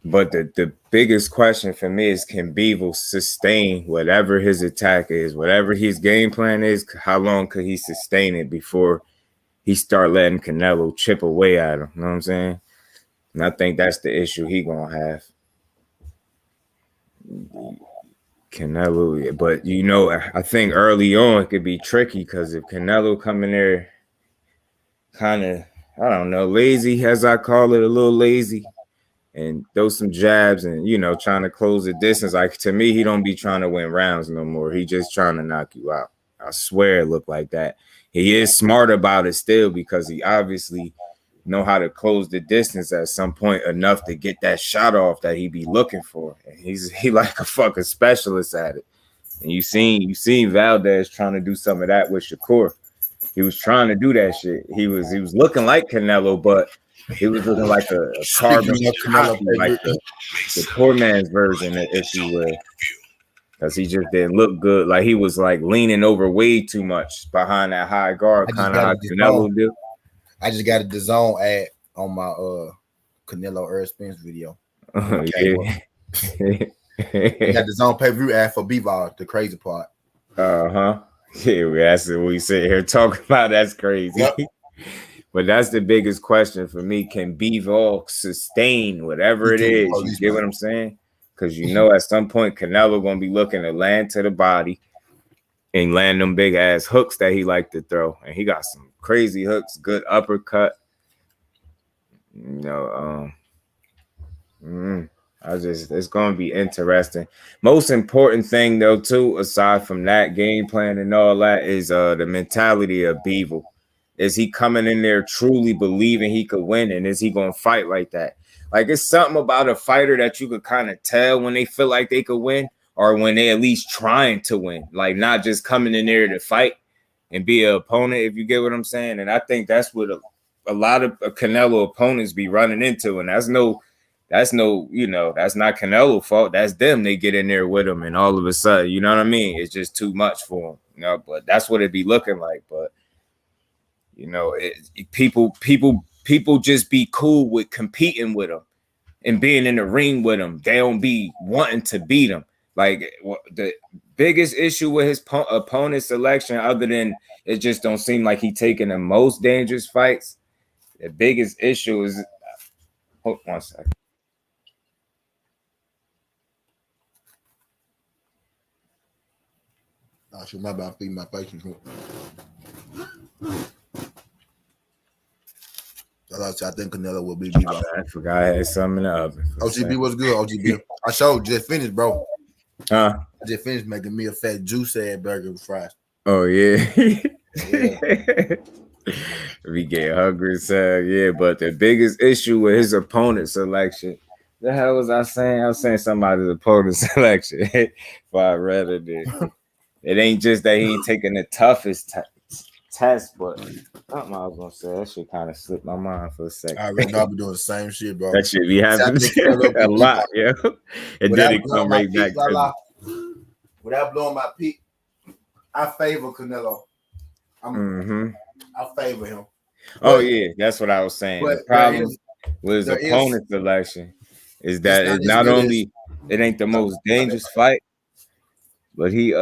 But the biggest question for me is, can Bivol sustain whatever his attack is, whatever his game plan is? How long could he sustain it before he start letting Canelo chip away at him? You know what I'm saying? And I think that's the issue he gonna have. Canelo, but I think early on it could be tricky because if Canelo come in there kind of, I don't know, lazy, as I call it, a little lazy, and throw some jabs and, trying to close the distance, like to me, he don't be trying to win rounds no more. He just trying to knock you out. I swear it looked like that. He is smart about it still because he obviously know how to close the distance at some point enough to get that shot off that he be looking for. And he like a fucking specialist at it. And you seen Valdez trying to do some of that with Shakur. He was trying to do that shit. He was looking like Canelo, but he was looking like a carbon copy, like the poor man's version, if you will. Because he just didn't look good. Like he was like leaning over way too much behind that high guard, kind of how Canelo do. I just got a DAZN ad on my Canelo Earl Spence video. Yeah. I got the DAZN pay-per-view ad for Bivol, the crazy part. Yeah, that's what we sit here talking about. That's crazy. Yep. But that's the biggest question for me. Can Bivol sustain whatever it is? You get what I'm saying? Because at some point Canelo gonna be looking to land to the body and land them big ass hooks that he like to throw, and he got some crazy hooks, good uppercut. It's gonna be interesting. Most important thing though, too, aside from that game plan and all that, is the mentality of Bivol. Is he coming in there truly believing he could win, and is he gonna fight like that? Like, it's something about a fighter that you could kind of tell when they feel like they could win, or when they at least trying to win, like not just coming in there to fight and be an opponent, if you get what I'm saying. And I think that's what a lot of Canelo opponents be running into, and that's not Canelo's fault. That's them. They get in there with him, and all of a sudden, you know what I mean? It's just too much for him, But that's what it be looking like. But people just be cool with competing with him and being in the ring with him. They don't be wanting to beat him. Like, the biggest issue with his opponent selection, other than it just don't seem like he taking the most dangerous fights, the biggest issue is, hold 1 second. I should remember I'm feeding my patients. I think Canelo will be Bivol. I forgot I had something in the oven. OGB was good. OGB. I showed just finished, bro. I just finished making me a fat juice ad burger with fries. Oh yeah. We get hungry, so yeah. But the biggest issue with his opponent selection, the hell was I saying? I was saying somebody's opponent selection. If I read it, it ain't just that he ain't taking the toughest test, but something I was gonna say that shit kind of slipped my mind for a second. I already know I've been doing the same shit, bro. That shit be happening a lot, yeah. And then it come right back to without blowing my peak. I favor Canelo. I favor him. Oh yeah, that's what I was saying. But the problem with his opponent selection is that it's not only it ain't the most dangerous fight, but he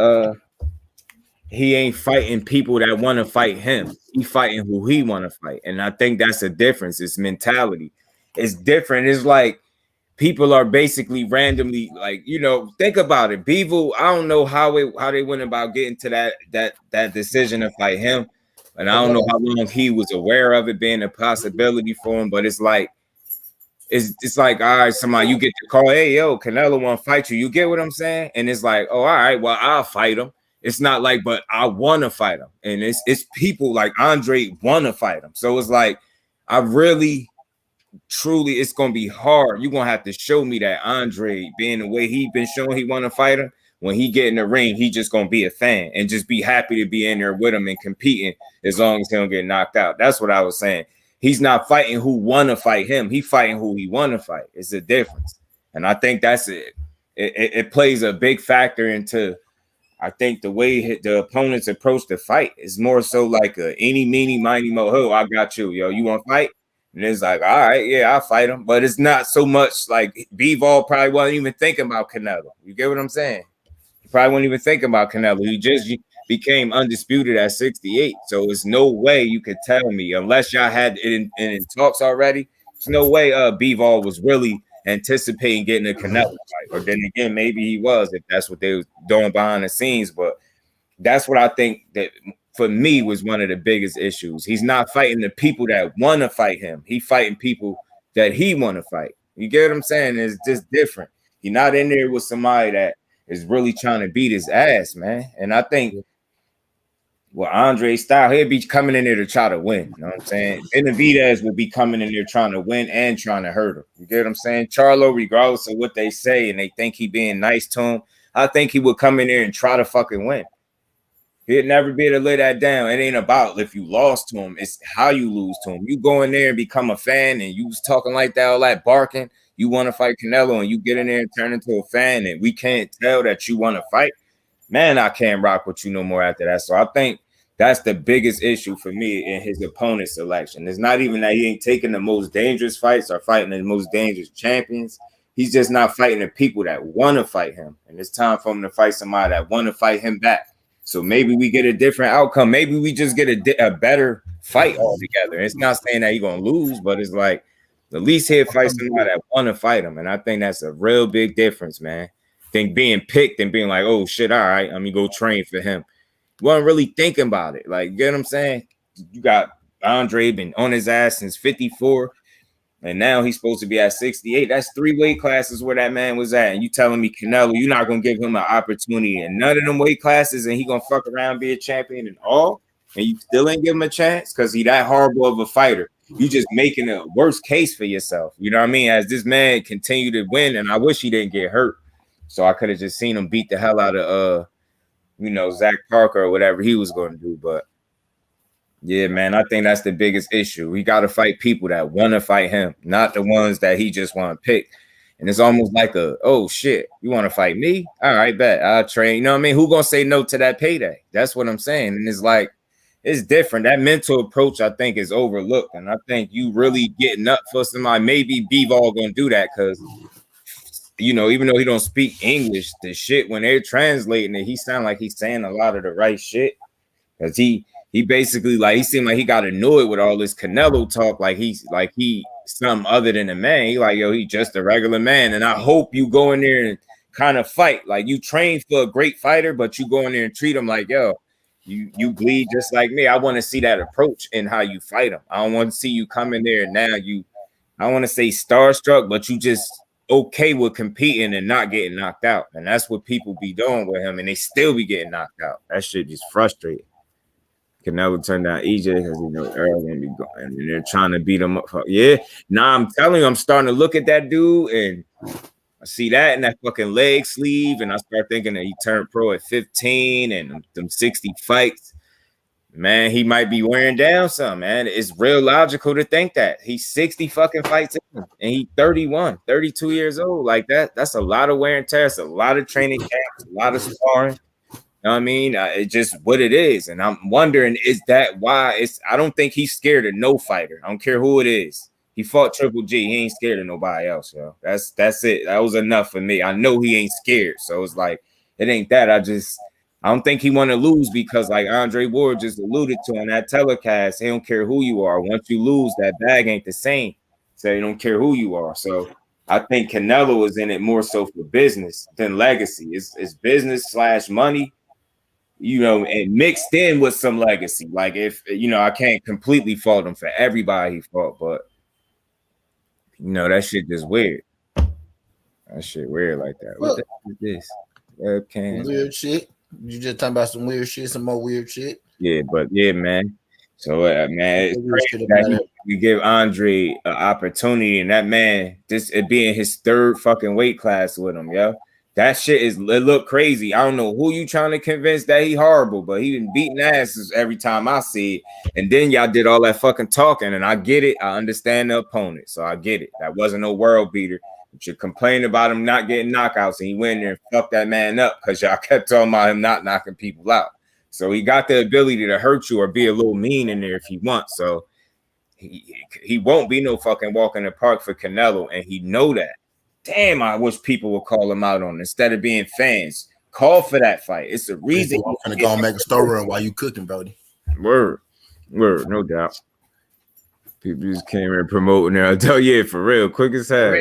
ain't fighting people that want to fight him. He fighting who he want to fight, and I think that's a difference. It's mentality. It's different. It's like people are basically randomly, like, you know, think about it. Bivol, I don't know how they went about getting to that decision to fight him. And I don't know how long he was aware of it being a possibility for him, but it's like, all right, somebody, you get the call, hey, yo, Canelo want to fight you. You get what I'm saying? And it's like, oh, all right, well, I'll fight him. It's not like, but I want to fight him. And it's people like Andre want to fight him. So it's like, I really, truly, it's going to be hard. You're going to have to show me that Andre, being the way he been showing he want to fight him, when he get in the ring, he just going to be a fan and just be happy to be in there with him and competing as long as he don't get knocked out. That's what I was saying. He's not fighting who want to fight him. He fighting who he want to fight. It's a difference. And I think that's it. It plays a big factor into, I think, the way the opponents approach the fight is more so like a any, meeny, miny, mo, ho, I got you. Yo, you want to fight? And it's like, all right, yeah, I'll fight him. But it's not so much like Bivol probably wasn't even thinking about Canelo. You get what I'm saying? He probably wasn't even thinking about Canelo. He just became undisputed at 68. So there's no way you could tell me, unless y'all had it in talks already, there's no way Bivol was really anticipating getting a Canelo fight. Or then again, maybe he was, if that's what they was doing behind the scenes. But that's what I think that for me was one of the biggest issues. He's not fighting the people that want to fight him. He fighting people that he want to fight. You get what I'm saying? It's just different. He's not in there with somebody that is really trying to beat his ass, man. And I think, well, Andre's style, he'll be coming in there to try to win. You know what I'm saying? Benavidez will be coming in there trying to win and trying to hurt him. You get what I'm saying? Charlo, regardless of what they say and they think he being nice to him, I think he would come in there and try to fucking win. He'd never be able to lay that down. It ain't about if you lost to him. It's how you lose to him. You go in there and become a fan and you was talking like that, all that barking. You want to fight Canelo and you get in there and turn into a fan and we can't tell that you want to fight. Man, I can't rock with you no more after that. So I think that's the biggest issue for me in his opponent selection. It's not even that he ain't taking the most dangerous fights or fighting the most dangerous champions. He's just not fighting the people that want to fight him. And it's time for him to fight somebody that want to fight him back. So maybe we get a different outcome. Maybe we just get a better fight altogether. It's not saying that he's going to lose, but it's like at least he'll fight somebody that want to fight him. And I think that's a real big difference, man. I think being picked and being like, oh, shit, all right, let me go train for him. You wasn't really thinking about it. Like, you get what I'm saying? You got Andre been on his ass since 54. And now he's supposed to be at 68. That's 3 weight classes where that man was at. And you telling me, Canelo, you're not going to give him an opportunity in none of them weight classes and he going to fuck around and be a champion and all? And you still ain't give him a chance because he that horrible of a fighter. You just making a worse case for yourself. You know what I mean? As this man continue to win, and I wish he didn't get hurt. So I could have just seen him beat the hell out of, Zach Parker or whatever he was going to do. But yeah, man, I think that's the biggest issue. We got to fight people that want to fight him, not the ones that he just want to pick. And it's almost like oh, shit, you want to fight me? All right, bet. I'll train. You know what I mean? Who going to say no to that payday? That's what I'm saying. And it's like, it's different. That mental approach, I think, is overlooked. And I think you really getting up for somebody, maybe Bivol going to do that because, even though he don't speak English, the shit, when they're translating it, he sound like he's saying a lot of the right shit. Because he basically, like, he seemed like he got annoyed with all this Canelo talk, like he something other than a man. He like, yo, he just a regular man. And I hope you go in there and kind of fight. Like, you train for a great fighter, but you go in there and treat him like, yo, you bleed just like me. I want to see that approach in how you fight him. I don't want to see you come in there and now I want to say starstruck, but you just okay with competing and not getting knocked out. And that's what people be doing with him, and they still be getting knocked out. That shit just frustrating. Canelo turned down EJ because Earl gonna be going, and they're trying to beat him up. Yeah, I'm telling you, I'm starting to look at that dude, and I see that in that fucking leg sleeve, and I start thinking that he turned pro at 15 and them 60 fights. man, he might be wearing down some, man. It's real logical to think that. He's 60 fucking fights in, and he's 31, 32 years old. Like that's a lot of wear and tear. It's a lot of training camps, a lot of sparring. You know what I mean? It's just what it is. And I'm wondering, is that why? I don't think he's scared of no fighter. I don't care who it is. He fought Triple G. He ain't scared of nobody else, yo. That's it. That was enough for me. I know he ain't scared. So it's like, it ain't that. I don't think he want to lose because, like Andre Ward just alluded to on that telecast, he don't care who you are. Once you lose, that bag ain't the same. So he don't care who you are. So I think Canelo is in it more so for business than legacy. It's business / money, you know, and mixed in with some legacy. Like if, you know, I can't completely fault him for everybody he fought, but you know, that shit just weird. That shit weird like that. What the hell is this? Webcam. Weird shit. You just talking about some weird shit, some more weird shit. Yeah, but yeah, man. So man, it's crazy that we give Andre an opportunity, and that man, it being his third fucking weight class with him, yo. That shit it look crazy. I don't know who you trying to convince that he horrible, but he been beating asses every time I see it. And then y'all did all that fucking talking, and I get it. I understand the opponent, so I get it. That wasn't no world beater. But you complain about him not getting knockouts, and he went there and fucked that man up because y'all kept talking about him not knocking people out. So he got the ability to hurt you or be a little mean in there if he wants. So he won't be no fucking walk in the park for Canelo, and he know that. Damn, I wish people would call him out on it instead of being fans. Call for that fight. It's a reason. I'm gonna go and make a story run while you cooking, Brody. Word, no doubt. People just came here promoting there. I'll tell you, for real, quick as hell.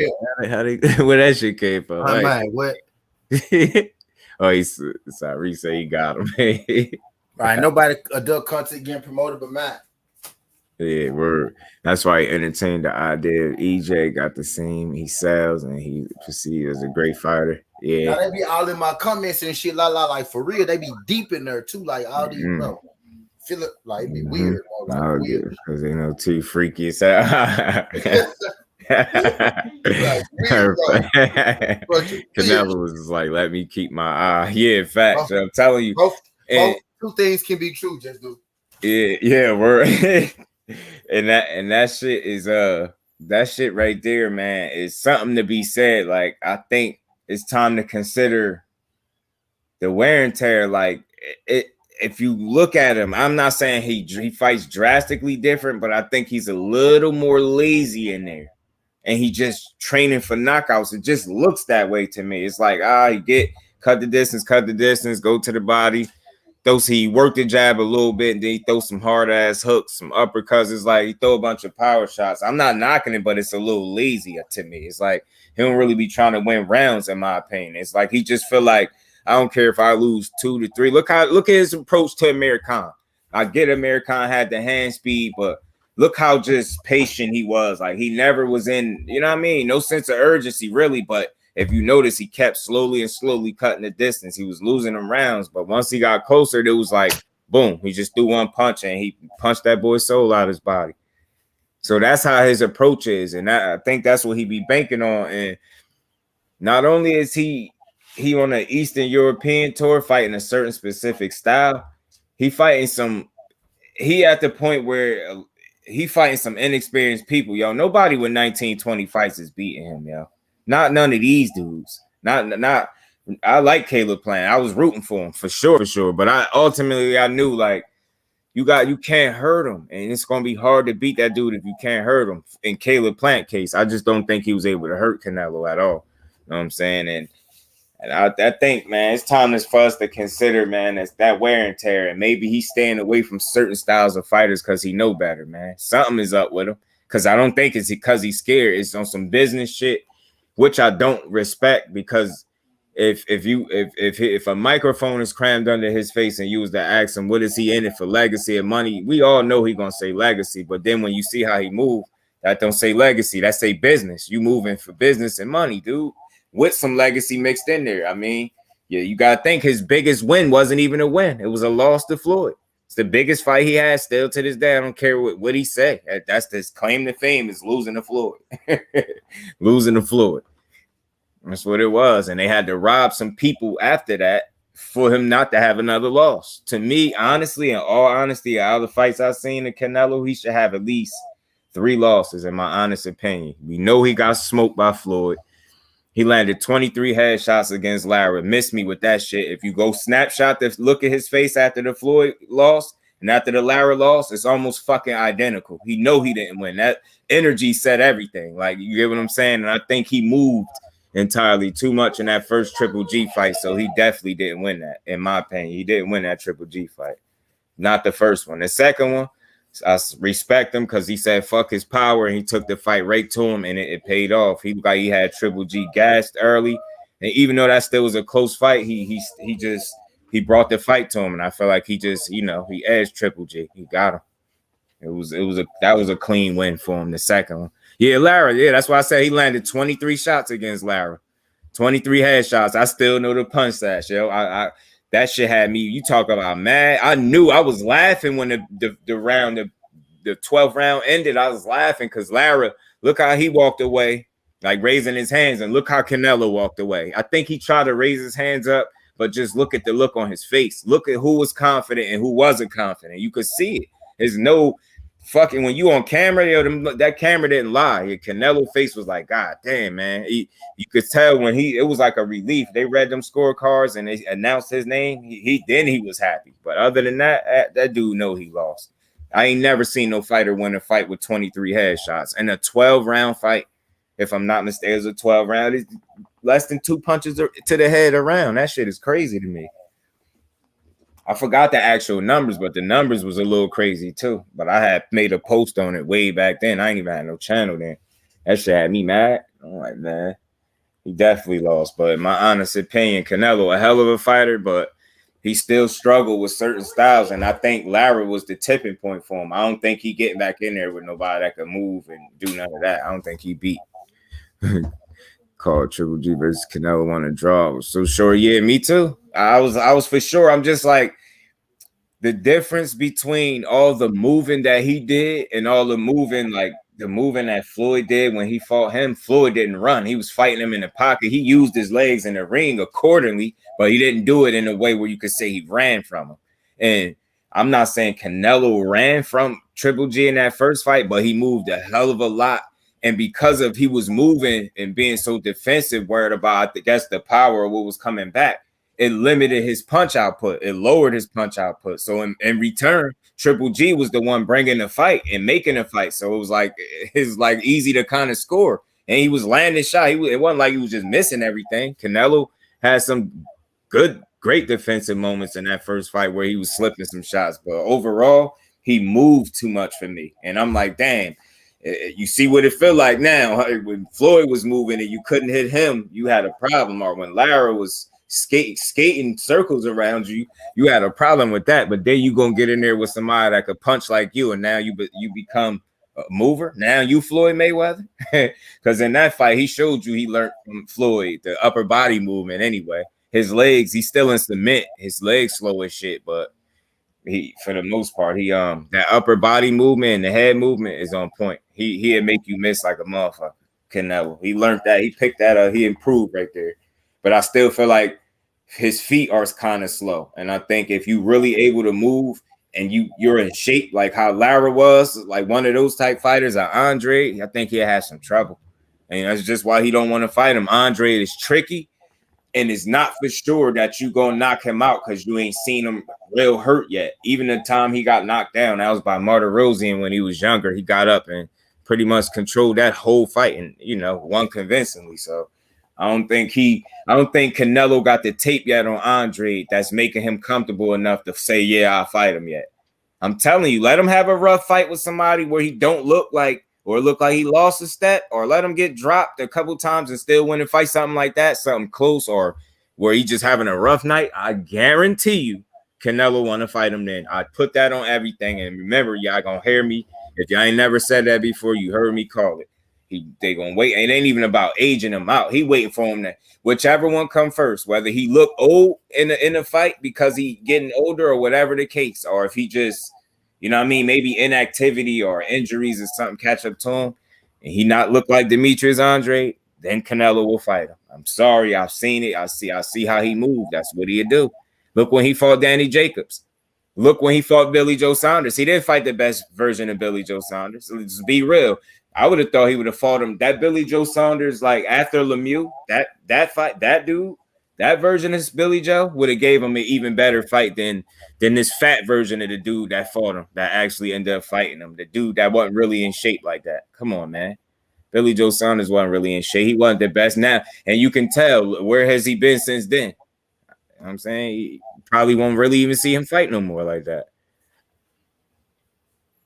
How they where that shit came from? My man, what? Oh, sorry, say he got him. All right, nobody adult content getting promoted but mine. Yeah, word. That's why he entertained the idea. EJ got the same. He sells and he perceived as a great fighter. Yeah. Now, they be all in my comments and shit, like for real. They be deep in there too, like all these bro. Feel it like it be weird. Like, weird. Because they know too freaky. So Canelo was just like, let me keep my eye. Yeah, facts. I'm telling you. Both two things can be true, just do. Yeah, word. And that shit is that shit right there, man, is something to be said. Like, I think it's time to consider the wear and tear. Like it, if you look at him, I'm not saying he fights drastically different, but I think he's a little more lazy in there, and he just training for knockouts. It just looks that way to me. It's like he cut the distance, go to the body. He worked the jab a little bit, and then he throw some hard ass hooks, some uppercuts. It's like he throw a bunch of power shots. I'm not knocking it, but it's a little lazy to me. It's like he don't really be trying to win rounds, in my opinion. It's like he just feel like, I don't care if I lose 2 to 3. Look at his approach to Amir Khan. I get Amir Khan had the hand speed, but look how just patient he was. Like he never was in, you know what I mean? No sense of urgency really, but if you notice, he kept slowly cutting the distance. He was losing them rounds, but once he got closer, it was like, boom, he just threw one punch and he punched that boy's soul out of his body. So that's how his approach is, and I think that's what he be banking on. And not only is he on an Eastern European tour fighting a certain specific style, he at the point where he fighting some inexperienced people, yo. Nobody with 19, 20 fights is beating him, yo. Not none of these dudes. Not. I like Caleb Plant. I was rooting for him for sure. But I knew like you can't hurt him, and it's gonna be hard to beat that dude if you can't hurt him. In Caleb Plant case, I just don't think he was able to hurt Canelo at all. You know what I'm saying? And I think, man, it's time for us to consider, man, that's that wear and tear, and maybe he's staying away from certain styles of fighters because he know better, man. Something is up with him, because I don't think it's because he's scared. It's on some business shit, which I don't respect, because if a microphone is crammed under his face and you was to ask him what is he in it for, legacy or money, we all know he gonna say legacy. But then when you see how he move, that don't say legacy, that say business. You moving for business and money, dude, with some legacy mixed in there. I mean, yeah, you gotta think his biggest win wasn't even a win. It was a loss to Floyd. It's the biggest fight he had still to this day. I don't care what he say. That's his claim to fame, is losing to Floyd. Losing to Floyd. That's what it was. And they had to rob some people after that for him not to have another loss. To me, honestly, in all honesty, all the fights I've seen in Canelo, he should have at least 3 losses, in my honest opinion. We know he got smoked by Floyd. He landed 23 headshots against Lara. Missed me with that shit. If you go snapshot the look at his face after the Floyd loss and after the Lara loss, it's almost fucking identical. He know he didn't win. That energy said everything. Like, you get what I'm saying? And I think he moved entirely too much in that first Triple G fight. So he definitely didn't win that, in my opinion. He didn't win that Triple G fight. Not the first one. The second one, I respect him because he said fuck his power and he took the fight right to him and it paid off. He had Triple G gassed early, and even though that still was a close fight, he brought the fight to him, and I feel like he just he edged Triple G. He got him. That was a clean win for him. The second one, Lara, that's why I said he landed 23 shots against Lara, 23 headshots. I still know the punch that yo. That shit had me. You talk about mad. I knew I was laughing when the 12th round ended. I was laughing because Lara, look how he walked away, like raising his hands, and look how Canelo walked away. I think he tried to raise his hands up, but just look at the look on his face. Look at who was confident and who wasn't confident. You could see it. There's no fucking when you on camera, that camera didn't lie. Canelo face was like, God damn, man. You could tell when it was like a relief. They read them scorecards and they announced his name. He was happy. But other than that, that dude know he lost. I ain't never seen no fighter win a fight with 23 headshots. And a 12-round fight, if I'm not mistaken, it was a 12 round. It's less than 2 punches to the head around. That shit is crazy to me. I forgot the actual numbers, but the numbers was a little crazy too. But I had made a post on it way back then. I ain't even had no channel then. That shit had me mad. I'm like, man, he definitely lost. But in my honest opinion, Canelo, a hell of a fighter, but he still struggled with certain styles. And I think Lara was the tipping point for him. I don't think he getting back in there with nobody that could move and do none of that. I don't think he beat. Called Triple G versus Canelo on a draw. I was so sure. Yeah, me too. I was for sure. I'm just like, the difference between all the moving that he did and all the moving, like the moving that Floyd did when he fought him, Floyd didn't run. He was fighting him in the pocket. He used his legs in the ring accordingly, but he didn't do it in a way where you could say he ran from him. And I'm not saying Canelo ran from Triple G in that first fight, but he moved a hell of a lot. And because of he was moving and being so defensive, worried about, I guess, the power of what was coming back, it limited his punch output. It lowered his punch output. So in return, Triple G was the one bringing the fight and making the fight. So it was like easy to kind of score. And he was landing shot. It wasn't like he was just missing everything. Canelo had some great defensive moments in that first fight where he was slipping some shots. But overall, he moved too much for me. And I'm like, damn. You see what it felt like now. When Floyd was moving and you couldn't hit him, you had a problem. Or when Lara was skating circles around you, you had a problem with that. But then you gonna get in there with somebody that could punch like you, and now you become a mover. Now you Floyd Mayweather, because in that fight he showed you he learned from Floyd the upper body movement. Anyway, his legs, he's still in cement. His legs slow as shit, but he, for the most part, he that upper body movement and the head movement is on point. He'd make you miss like a motherfucker. Canelo, he learned that. He picked that up. He improved right there. But I still feel like his feet are kind of slow. And I think if you really able to move and you're in shape like how Lara was, like one of those type fighters, or Andre, I think he'll have some trouble. And that's just why he don't want to fight him. Andre is tricky. And it's not for sure that you gonna knock him out because you ain't seen him real hurt yet. Even the time he got knocked down, that was by Martirosyan when he was younger. He got up and pretty much controlled that whole fight and won convincingly. So I don't think Canelo got the tape yet on Andre that's making him comfortable enough to say, yeah, I'll fight him yet. I'm telling you, let him have a rough fight with somebody where he don't look like he lost a step, or let him get dropped a couple times and still win a fight, something like that, something close, or where he just having a rough night. I guarantee you Canelo want to fight him then. I put that on everything. And remember, y'all gonna hear me. If y'all ain't never said that before, you heard me call it. They gonna wait. It ain't even about aging him out. He waiting for him to whichever one come first, whether he look old in a fight because he getting older or whatever the case, or if he just, maybe inactivity or injuries or something catch up to him and he not look like Demetrius Andre, then Canelo will fight him. I'm sorry, I've seen it. I see how he moved. That's what he'll do. Look when he fought Danny Jacobs. Look when he fought Billy Joe Saunders. He didn't fight the best version of Billy Joe Saunders. So let's be real. I would have thought he would have fought him. That Billy Joe Saunders, like after Lemieux, that fight, that dude, that version of Billy Joe would have gave him an even better fight than this fat version of the dude that fought him, that actually ended up fighting him. The dude that wasn't really in shape like that. Come on, man. Billy Joe Saunders wasn't really in shape. He wasn't the best now. And you can tell, where has he been since then? You know what I'm saying? He probably won't really even see him fight no more like that.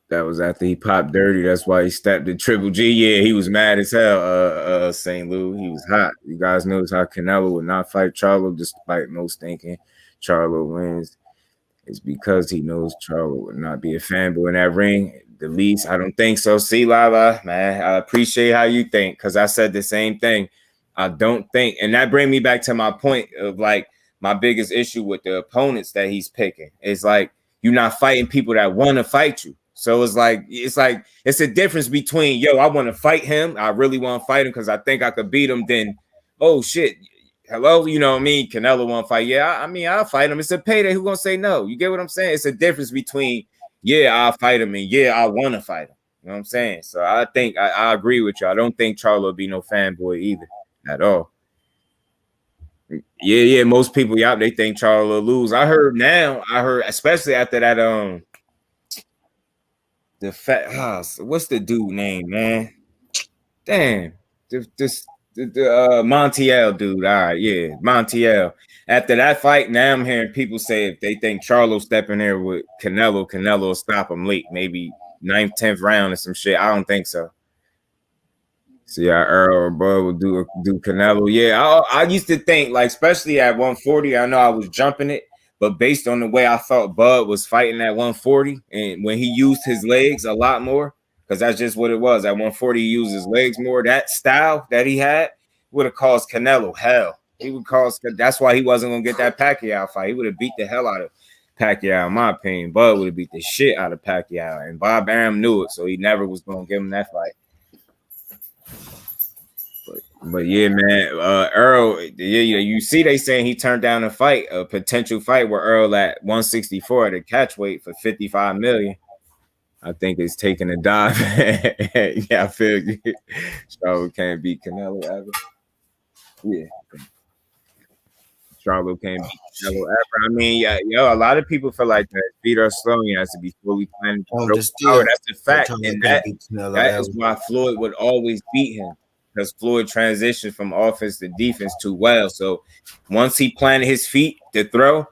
That was after he popped dirty. That's why he stepped to Triple G. Yeah, he was mad as hell, St. Louis. He was hot. You guys notice how Canelo would not fight Charlo, despite most thinking Charlo wins. It's because he knows Charlo would not be a fanboy in that ring. The least, I don't think so. See, Lala, man, I appreciate how you think, because I said the same thing. I don't think, and that brings me back to my point of like my biggest issue with the opponents that he's picking. It's like you're not fighting people that want to fight you. So it's a difference between, yo, I want to fight him. I really want to fight him because I think I could beat him. Then, oh shit, hello, you know what I mean? Canelo want to fight. Yeah, I mean, I'll fight him. It's a payday. Who gonna say no? You get what I'm saying? It's a difference between, yeah, I'll fight him, and yeah, I want to fight him. You know what I'm saying? So I think I agree with you. I don't think Charlo will be no fanboy either at all. Yeah, most people, yeah, they think Charlo will lose. I heard, especially after that, what's the dude name, man? Damn, the Montiel dude. All right, yeah, Montiel. After that fight, now I'm hearing people say if they think Charlo step in there with Canelo will stop him late, maybe 9th, 10th round or some shit. I don't think so. See how Earl or Bud will do Canelo. Yeah, I used to think, like, especially at 140, I know I was jumping it, but based on the way I thought Bud was fighting at 140, and when he used his legs a lot more, because that's just what it was. At 140, he used his legs more. That style that he had would have caused Canelo hell. That's why he wasn't going to get that Pacquiao fight. He would have beat the hell out of Pacquiao, in my opinion. Bud would have beat the shit out of Pacquiao, and Bob Arum knew it, so he never was going to give him that fight. But yeah, man, Earl, you see they saying he turned down a potential fight with Earl at 164 at a catch weight for $55 million. I think it's taking a dive. Yeah, I feel you. Charlo can't beat Canelo ever. Yeah. Charlo can't beat Canelo ever. I mean, a lot of people feel like that. Vitor Sloan has to be fully planned. That's a fact. And that is why Floyd would always beat him. Because Floyd transitioned from offense to defense too well. So once he planted his feet to throw,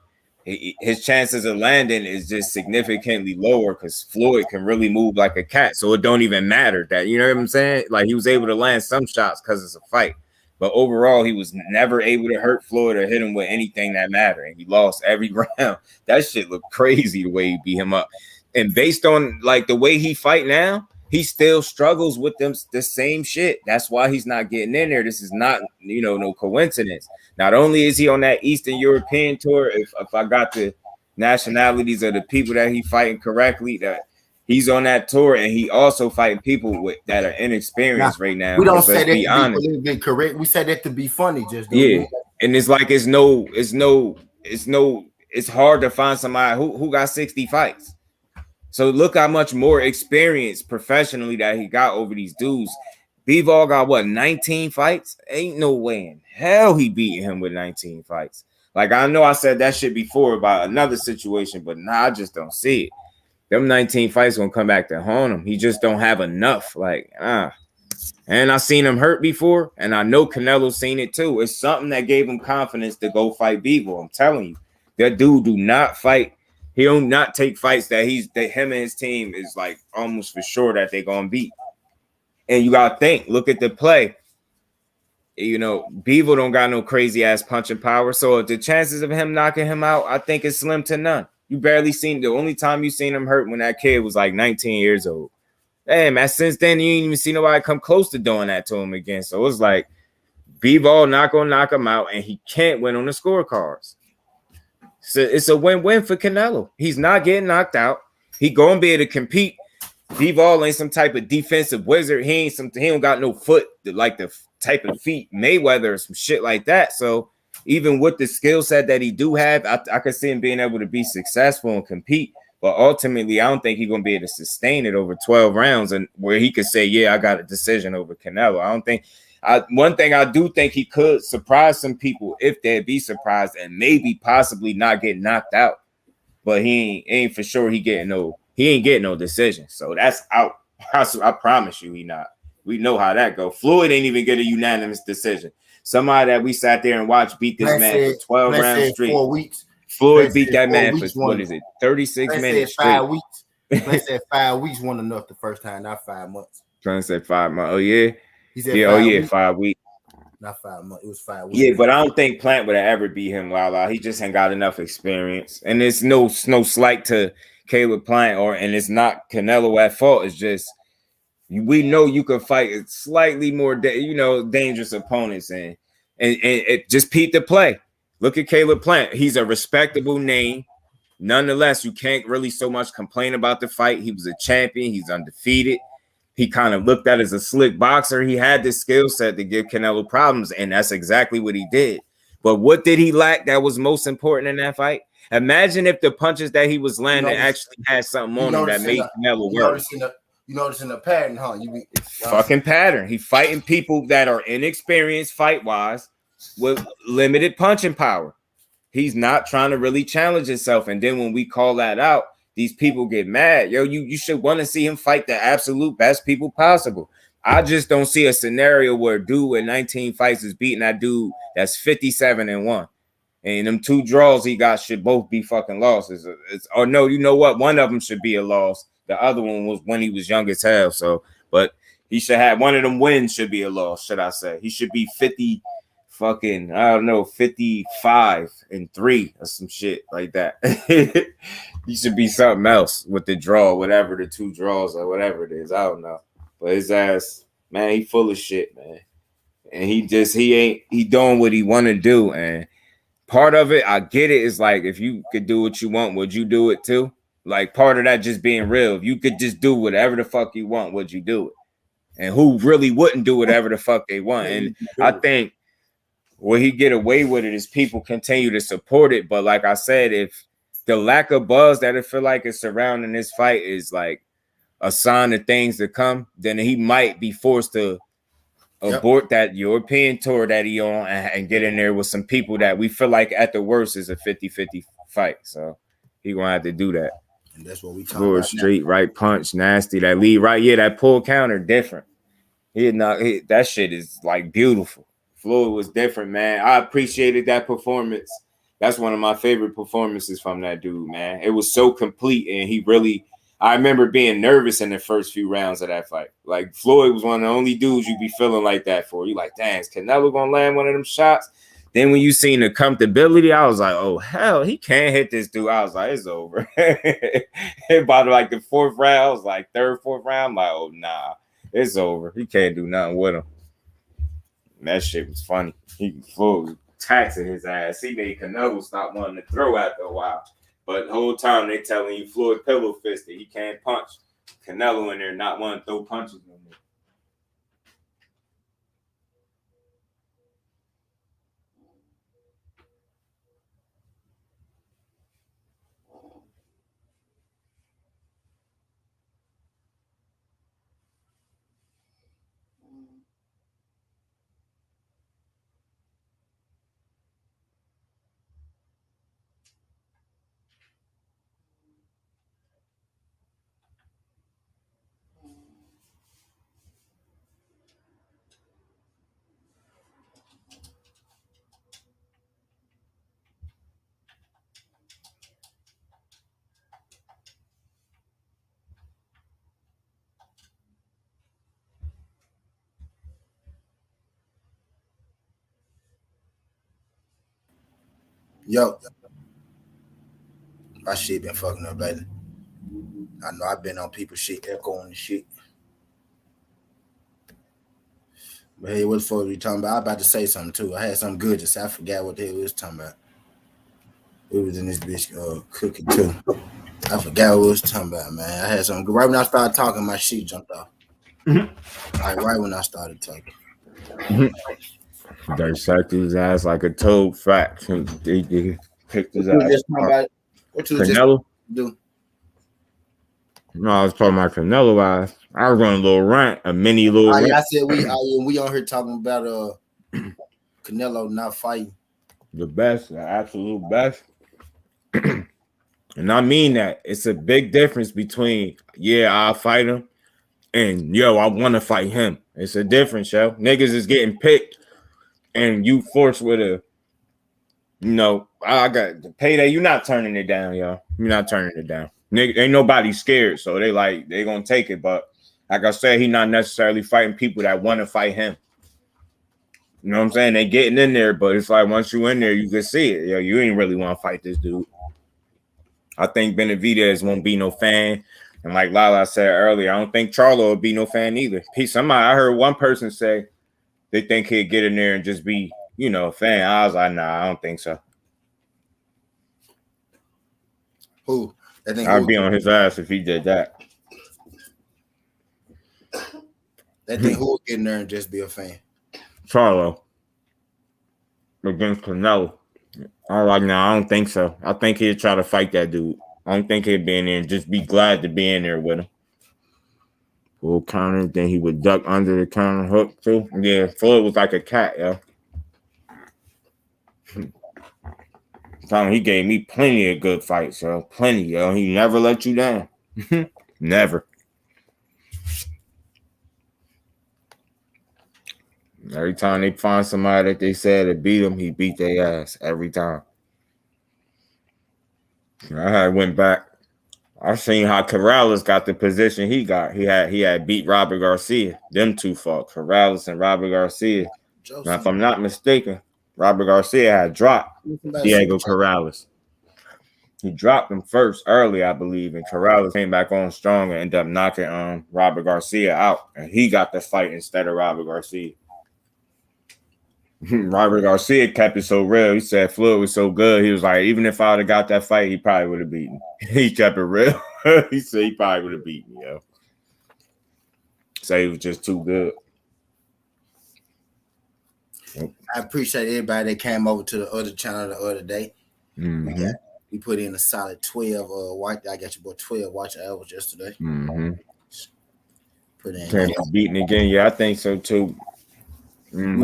his chances of landing is just significantly lower because Floyd can really move like a cat. So it don't even matter that, you know what I'm saying? Like he was able to land some shots because it's a fight. But overall, he was never able to hurt Floyd or hit him with anything that mattered. And he lost every round. That shit looked crazy the way he beat him up. And based on like the way he fight now, he still struggles with the same shit. That's why he's not getting in there. This is not, no coincidence. Not only is he on that Eastern European tour, if I got the nationalities of the people that he fighting correctly, that he's on that tour, and he also fighting people that are inexperienced right now. We don't say that to be correct. We say that to be funny. And it's like it's hard to find somebody who got 60 fights. So look how much more experience professionally that he got over these dudes. Bivol got 19 fights? Ain't no way in hell he beat him with 19 fights. Like I know I said that shit before about another situation, but I just don't see it. Them 19 fights gonna come back to haunt him. He just don't have enough. And I seen him hurt before, and I know Canelo's seen it too. It's something that gave him confidence to go fight Bivol. I'm telling you, that dude do not fight. He don't not take fights that him and his team is like almost for sure that they're gonna beat. And you gotta think, look at the play. Bivol don't got no crazy ass punching power. So the chances of him knocking him out, I think is slim to none. You barely seen the only time you seen him hurt when that kid was like 19 years old. Hey man, since then you ain't even see nobody come close to doing that to him again. So it's like Bivol not gonna knock him out, and he can't win on the scorecards. So it's a win-win for Canelo. He's not getting knocked out. He gonna be able to compete. Bivol ain't some type of defensive wizard. He don't got no foot like the type of feet Mayweather or some shit like that. So even with the skill set that he do have, I could see him being able to be successful and compete. But ultimately, I don't think he's gonna be able to sustain it over 12 rounds, and where he could say, "Yeah, I got a decision over Canelo." I don't think. One thing I do think he could surprise some people if they'd be surprised and maybe possibly not get knocked out. But he ain't for sure he ain't getting no decision. So that's out. I promise you he not. We know how that go. Floyd ain't even get a unanimous decision. Somebody that we sat there and watched beat this man for 12 rounds straight. 4 weeks. Floyd beat that man for what is it? 36 minutes straight. 5 weeks. They said 5 weeks wasn't enough the first time, not 5 months. Trying to say 5 months. Oh yeah. He said yeah. 5 weeks. 5 weeks. Not 5 months. It was 5 weeks. Yeah, but I don't think Plant would have ever beat him, Lala. He just ain't got enough experience. And it's no slight to Caleb Plant, and it's not Canelo at fault. It's just we know you can fight slightly more, dangerous opponents, and it just peep the play. Look at Caleb Plant. He's a respectable name. Nonetheless, you can't really so much complain about the fight. He was a champion. He's undefeated. He kind of looked at as a slick boxer. He had this skill set to give Canelo problems, and that's exactly what he did. But what did he lack that was most important in that fight? Imagine if the punches that he was landing actually had something on him that made Canelo work. You noticing the pattern, huh? Fucking pattern. He fighting people that are inexperienced fight-wise with limited punching power. He's not trying to really challenge himself. And then when we call that out, these people get mad. Yo, you should want to see him fight the absolute best people possible. I just don't see a scenario where a dude with 19 fights is beating that dude that's 57-1. And them 2 draws he got should both be fucking losses. Or no, you know what? One of them should be a loss. The other one was when he was young as hell. So, but he should have one of them wins should be a loss, should I say. He should be 55-3 or some shit like that. He should be something else with the draw, whatever the 2 draws or whatever it is. I don't know. But his ass, man, he full of shit, man. And he doing what he want to do. And part of it, I get it, is like, if you could do what you want, would you do it too? Like, part of that just being real. If you could just do whatever the fuck you want, would you do it? And who really wouldn't do whatever the fuck they want? And I think where he get away with it is people continue to support it. But like I said, if the lack of buzz that I feel like is surrounding this fight is like a sign of things to come, then he might be forced to abort that European tour that he on and get in there with some people that we feel like at the worst is a 50-50 fight. So he gonna have to do that. And that's what we talking about. Street, right punch, nasty. That lead right, yeah, that pull counter, different. That shit is like beautiful. Floyd was different, man. I appreciated that performance. That's one of my favorite performances from that dude, man. It was so complete, and I remember being nervous in the first few rounds of that fight. Like, Floyd was one of the only dudes you be feeling like that for. You like, dang, is Canelo gonna land one of them shots? Then when you seen the comfortability, I was like, oh, hell, he can't hit this dude. I was like, it's over. About like the 4th round, I was like 3rd, 4th round, I'm like, oh, nah, it's over. He can't do nothing with him. And that shit was funny. He full taxing his ass. He made Canelo stop wanting to throw after a while. But the whole time they telling you Floyd pillow fisted. He can't punch. Canelo in there not wanting to throw punches no more. Yo, my shit been fucking up lately. I know I've been on people's shit, echoing the shit. But hey, what the fuck are we talking about? I was about to say something too. I had something good to say. I forgot what the hell we was talking about. We was in this bitch cooking too. I forgot what we was talking about, man. I had something good. Right when I started talking, my shit jumped off. Right when I started talking. Dissected his ass like a toad. Fact. He picked his What you ass just talking apart. about? What you just Canelo? do? No, I was talking about Canelo ass. I was running a little rant, a mini little rant. I said we on here talking about Canelo not fighting. The best, the absolute best. And I mean that. It's a big difference between, yeah, I'll fight him and, yo, I want to fight him. It's a difference, yo. Niggas is getting picked and you forced with a, you know, I got the payday. You're not turning it down, yo. You're not turning it down. Nigga, ain't nobody scared, so they gonna take it. But like I said, he not necessarily fighting people that want to fight him. You know what I'm saying? They getting in there, but it's like once you in there, you can see it. Yo, you ain't really want to fight this dude. I think Benavidez won't be no fan. And like Lala said earlier, I don't think Charlo will be no fan either. I heard one person say they think he'd get in there and just be, you know, a fan. I was like, nah, I don't think so. Who? I'd be on his ass if he did that. They think who will get in there and just be a fan? Charlo against Canelo. I was like, nah, I don't think so. I think he'd try to fight that dude. I don't think he'd be in there and just be glad to be in there with him. Full counter, then he would duck under the counter hook too. Yeah, Floyd was like a cat, yo. He gave me plenty of good fights, yo. Plenty, yo. He never let you down. Never. Every time they find somebody that they said to beat him, he beat their ass every time. I went back. I seen how Corrales got the position he got. He had beat Robert Garcia. Them two fought, Corrales and Robert Garcia. Now, if I'm not mistaken, Robert Garcia had dropped Diego Corrales. He dropped him first early, I believe, and Corrales came back on strong and ended up knocking Robert Garcia out. And he got the fight instead of Robert Garcia. Robert Garcia kept it so real. He said Floyd was so good. He was like, even if I would have got that fight, he probably would have beaten. He kept it real. He said he probably would have beaten, yo. So he was just too good. I appreciate everybody that came over to the other channel the other day. Mm-hmm. We put in a solid 12 white. I got your boy 12 watch hours yesterday. Mm-hmm. Put in. Can he beaten again? Yeah, I think so too. Mm-hmm.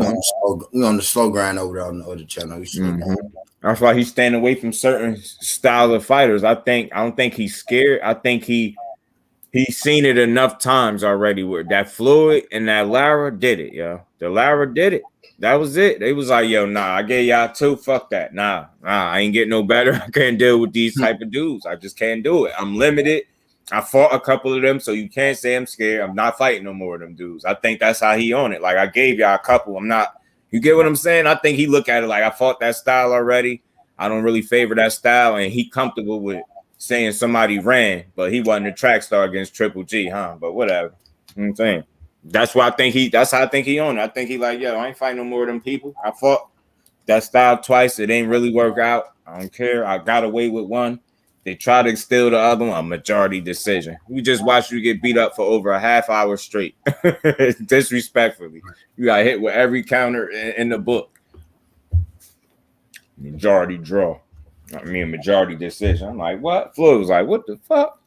We on the slow grind over there on the other channel. Mm-hmm. That's why he's staying away from certain styles of fighters. I don't think he's scared. I think he's seen it enough times already where that Floyd and that Lara did it, yo. The Lara did it. That was it. They was like, yo, nah, I gave y'all two. Fuck that. Nah, I ain't getting no better. I can't deal with these type of dudes. I just can't do it. I'm limited. I fought a couple of them, so you can't say I'm scared. I'm not fighting no more of them dudes. I think that's how he on it. Like, I gave y'all a couple. I'm not. You get what I'm saying? I think he look at it like I fought that style already. I don't really favor that style, and he comfortable with saying somebody ran, but he wasn't a track star against Triple G, huh? But whatever. You know what I'm saying? That's why I think that's how I think he on it. I think he like, yo, I ain't fighting no more of them people. I fought that style twice. It ain't really work out. I don't care. I got away with one. They try to steal the other one, a majority decision. We just watched you get beat up for over a half hour straight. Disrespectfully. You got hit with every counter in the book. Majority draw. I mean, majority decision. I'm like, what? Floyd was like, what the fuck?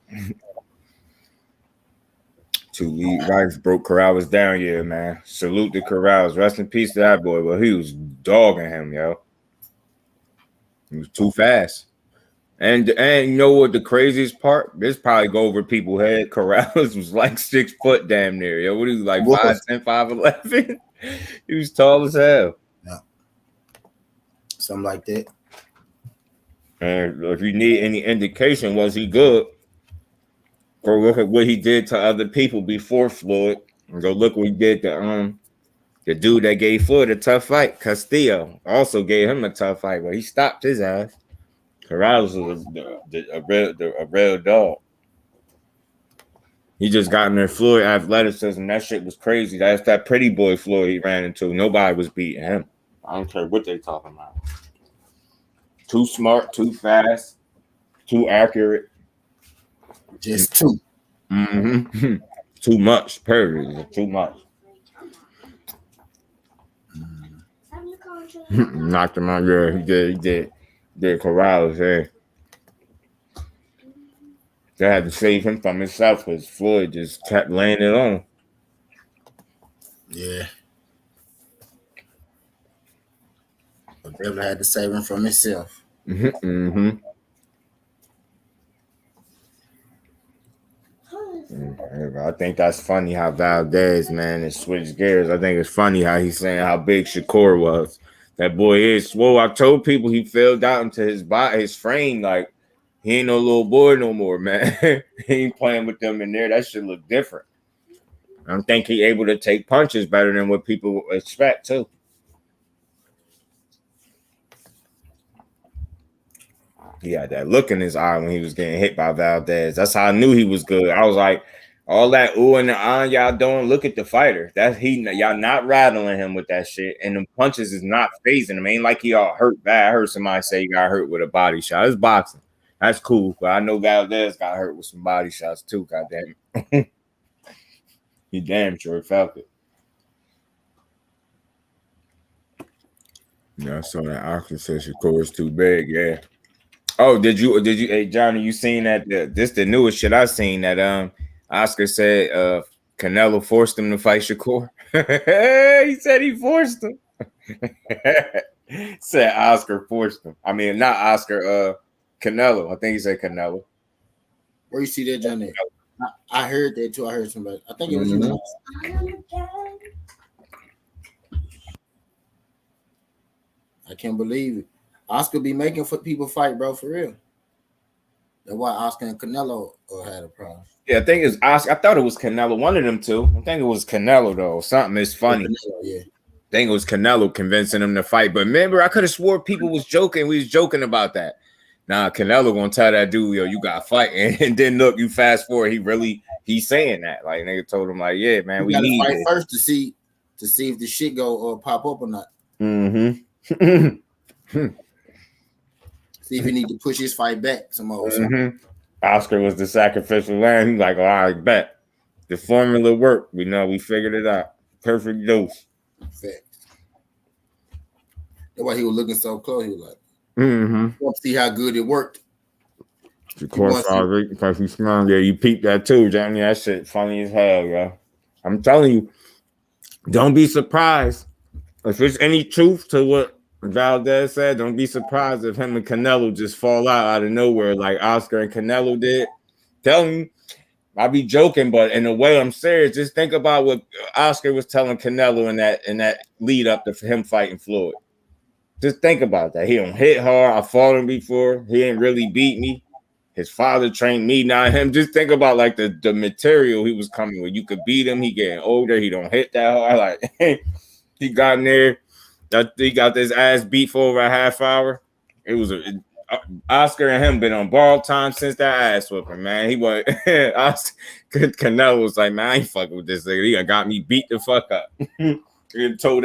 2 lead rights broke Corrales down, yeah, man. Salute to Corrales. Rest in peace to that boy. Well, he was dogging him, yo. He was too fast. And you know what the craziest part? This probably go over people's head. Corrales was like 6 foot damn near. Yo, what he was like 5'10", 5'11"? He was tall as hell. Yeah. Something like that. And if you need any indication, was he good? Go look at what he did to other people before Floyd. And go look what he did to the dude that gave Floyd a tough fight. Castillo also gave him a tough fight, but he stopped his ass. Corrales was a real dog. He just got in there Floyd athleticism. That shit was crazy. That's that pretty boy Floyd he ran into. Nobody was beating him. I don't care what they talking about. Too smart, too fast, too accurate. Just too. Mm-hmm. Too much. Period. Too much. Knocked him out. Yeah, he did. Did Corrales, yeah. They had to save him from himself because Floyd just kept laying it on. Yeah. But Devil had to save him from himself. I think that's funny how Valdez, man, has switched gears. I think it's funny how he's saying how big Shakur was. That boy is swole. I told people he filled out into his body, his frame, like he ain't no little boy no more, man. He ain't playing with them in there. That shit look different. I think he able to take punches better than what people expect too. He had that look in his eye when he was getting hit by Valdez. That's how I knew he was good. I was like, all that ooh and the on y'all doing, look at the fighter. That's y'all not rattling him with that shit. And the punches is not phasing him. Ain't like he all hurt bad. I heard somebody say he got hurt with a body shot. It's boxing. That's cool. But I know Valdez got hurt with some body shots too, goddamn it. He damn sure felt it. Yeah, I saw that Oscar said Shakur is too big, yeah. Oh, did you hey Johnny, you seen that this the newest shit I seen that Oscar said Canelo forced him to fight Shakur. He said he forced him. Said Oscar forced him. I mean, not Oscar, Canelo. I think he said Canelo. Where you see that, Johnny? I heard that too. I heard somebody. I think it was you. I can't believe it. Oscar be making for people fight, bro, for real. That's why Oscar and Canelo had a problem. Yeah, I think it's Oscar. I thought it was Canelo. One of them two. I think it was Canelo though. Something is funny. Canelo, yeah. I think it was Canelo convincing him to fight. But remember, I could have swore people was joking. We was joking about that. Nah, Canelo gonna tell that dude, yo, you gotta fight. And then look, you fast forward, he's saying that. Like nigga told him, like, yeah, man, we need fight it first to see if the shit go pop up or not. See if he need to push his fight back some more. Oscar was the sacrificial lamb. He's like, oh, I bet the formula worked. We know we figured it out. Perfect dose. Facts. That's why he was looking so close. He was like, want to see how good it worked. Because he's strong. Yeah, you peeped that too, Johnny. That shit funny as hell, yo. I'm telling you, don't be surprised if there's any truth to what Valdez said. Don't be surprised if him and Canelo just fall out of nowhere like Oscar and Canelo did. Tell me, I be joking, but in a way I'm serious. Just think about what Oscar was telling Canelo in that lead up to him fighting Floyd. Just think about that. He don't hit hard. I fought him before. He ain't really beat me. His father trained me, not him. Just think about like the material he was coming with. You could beat him. He getting older. He don't hit that hard. Like he got in there. He got this ass beat for over a half hour. It was Oscar and him been on borrowed time since that ass whooping, man. He was Canelo was like, man, I ain't fucking with this nigga. He got me beat the fuck up. He told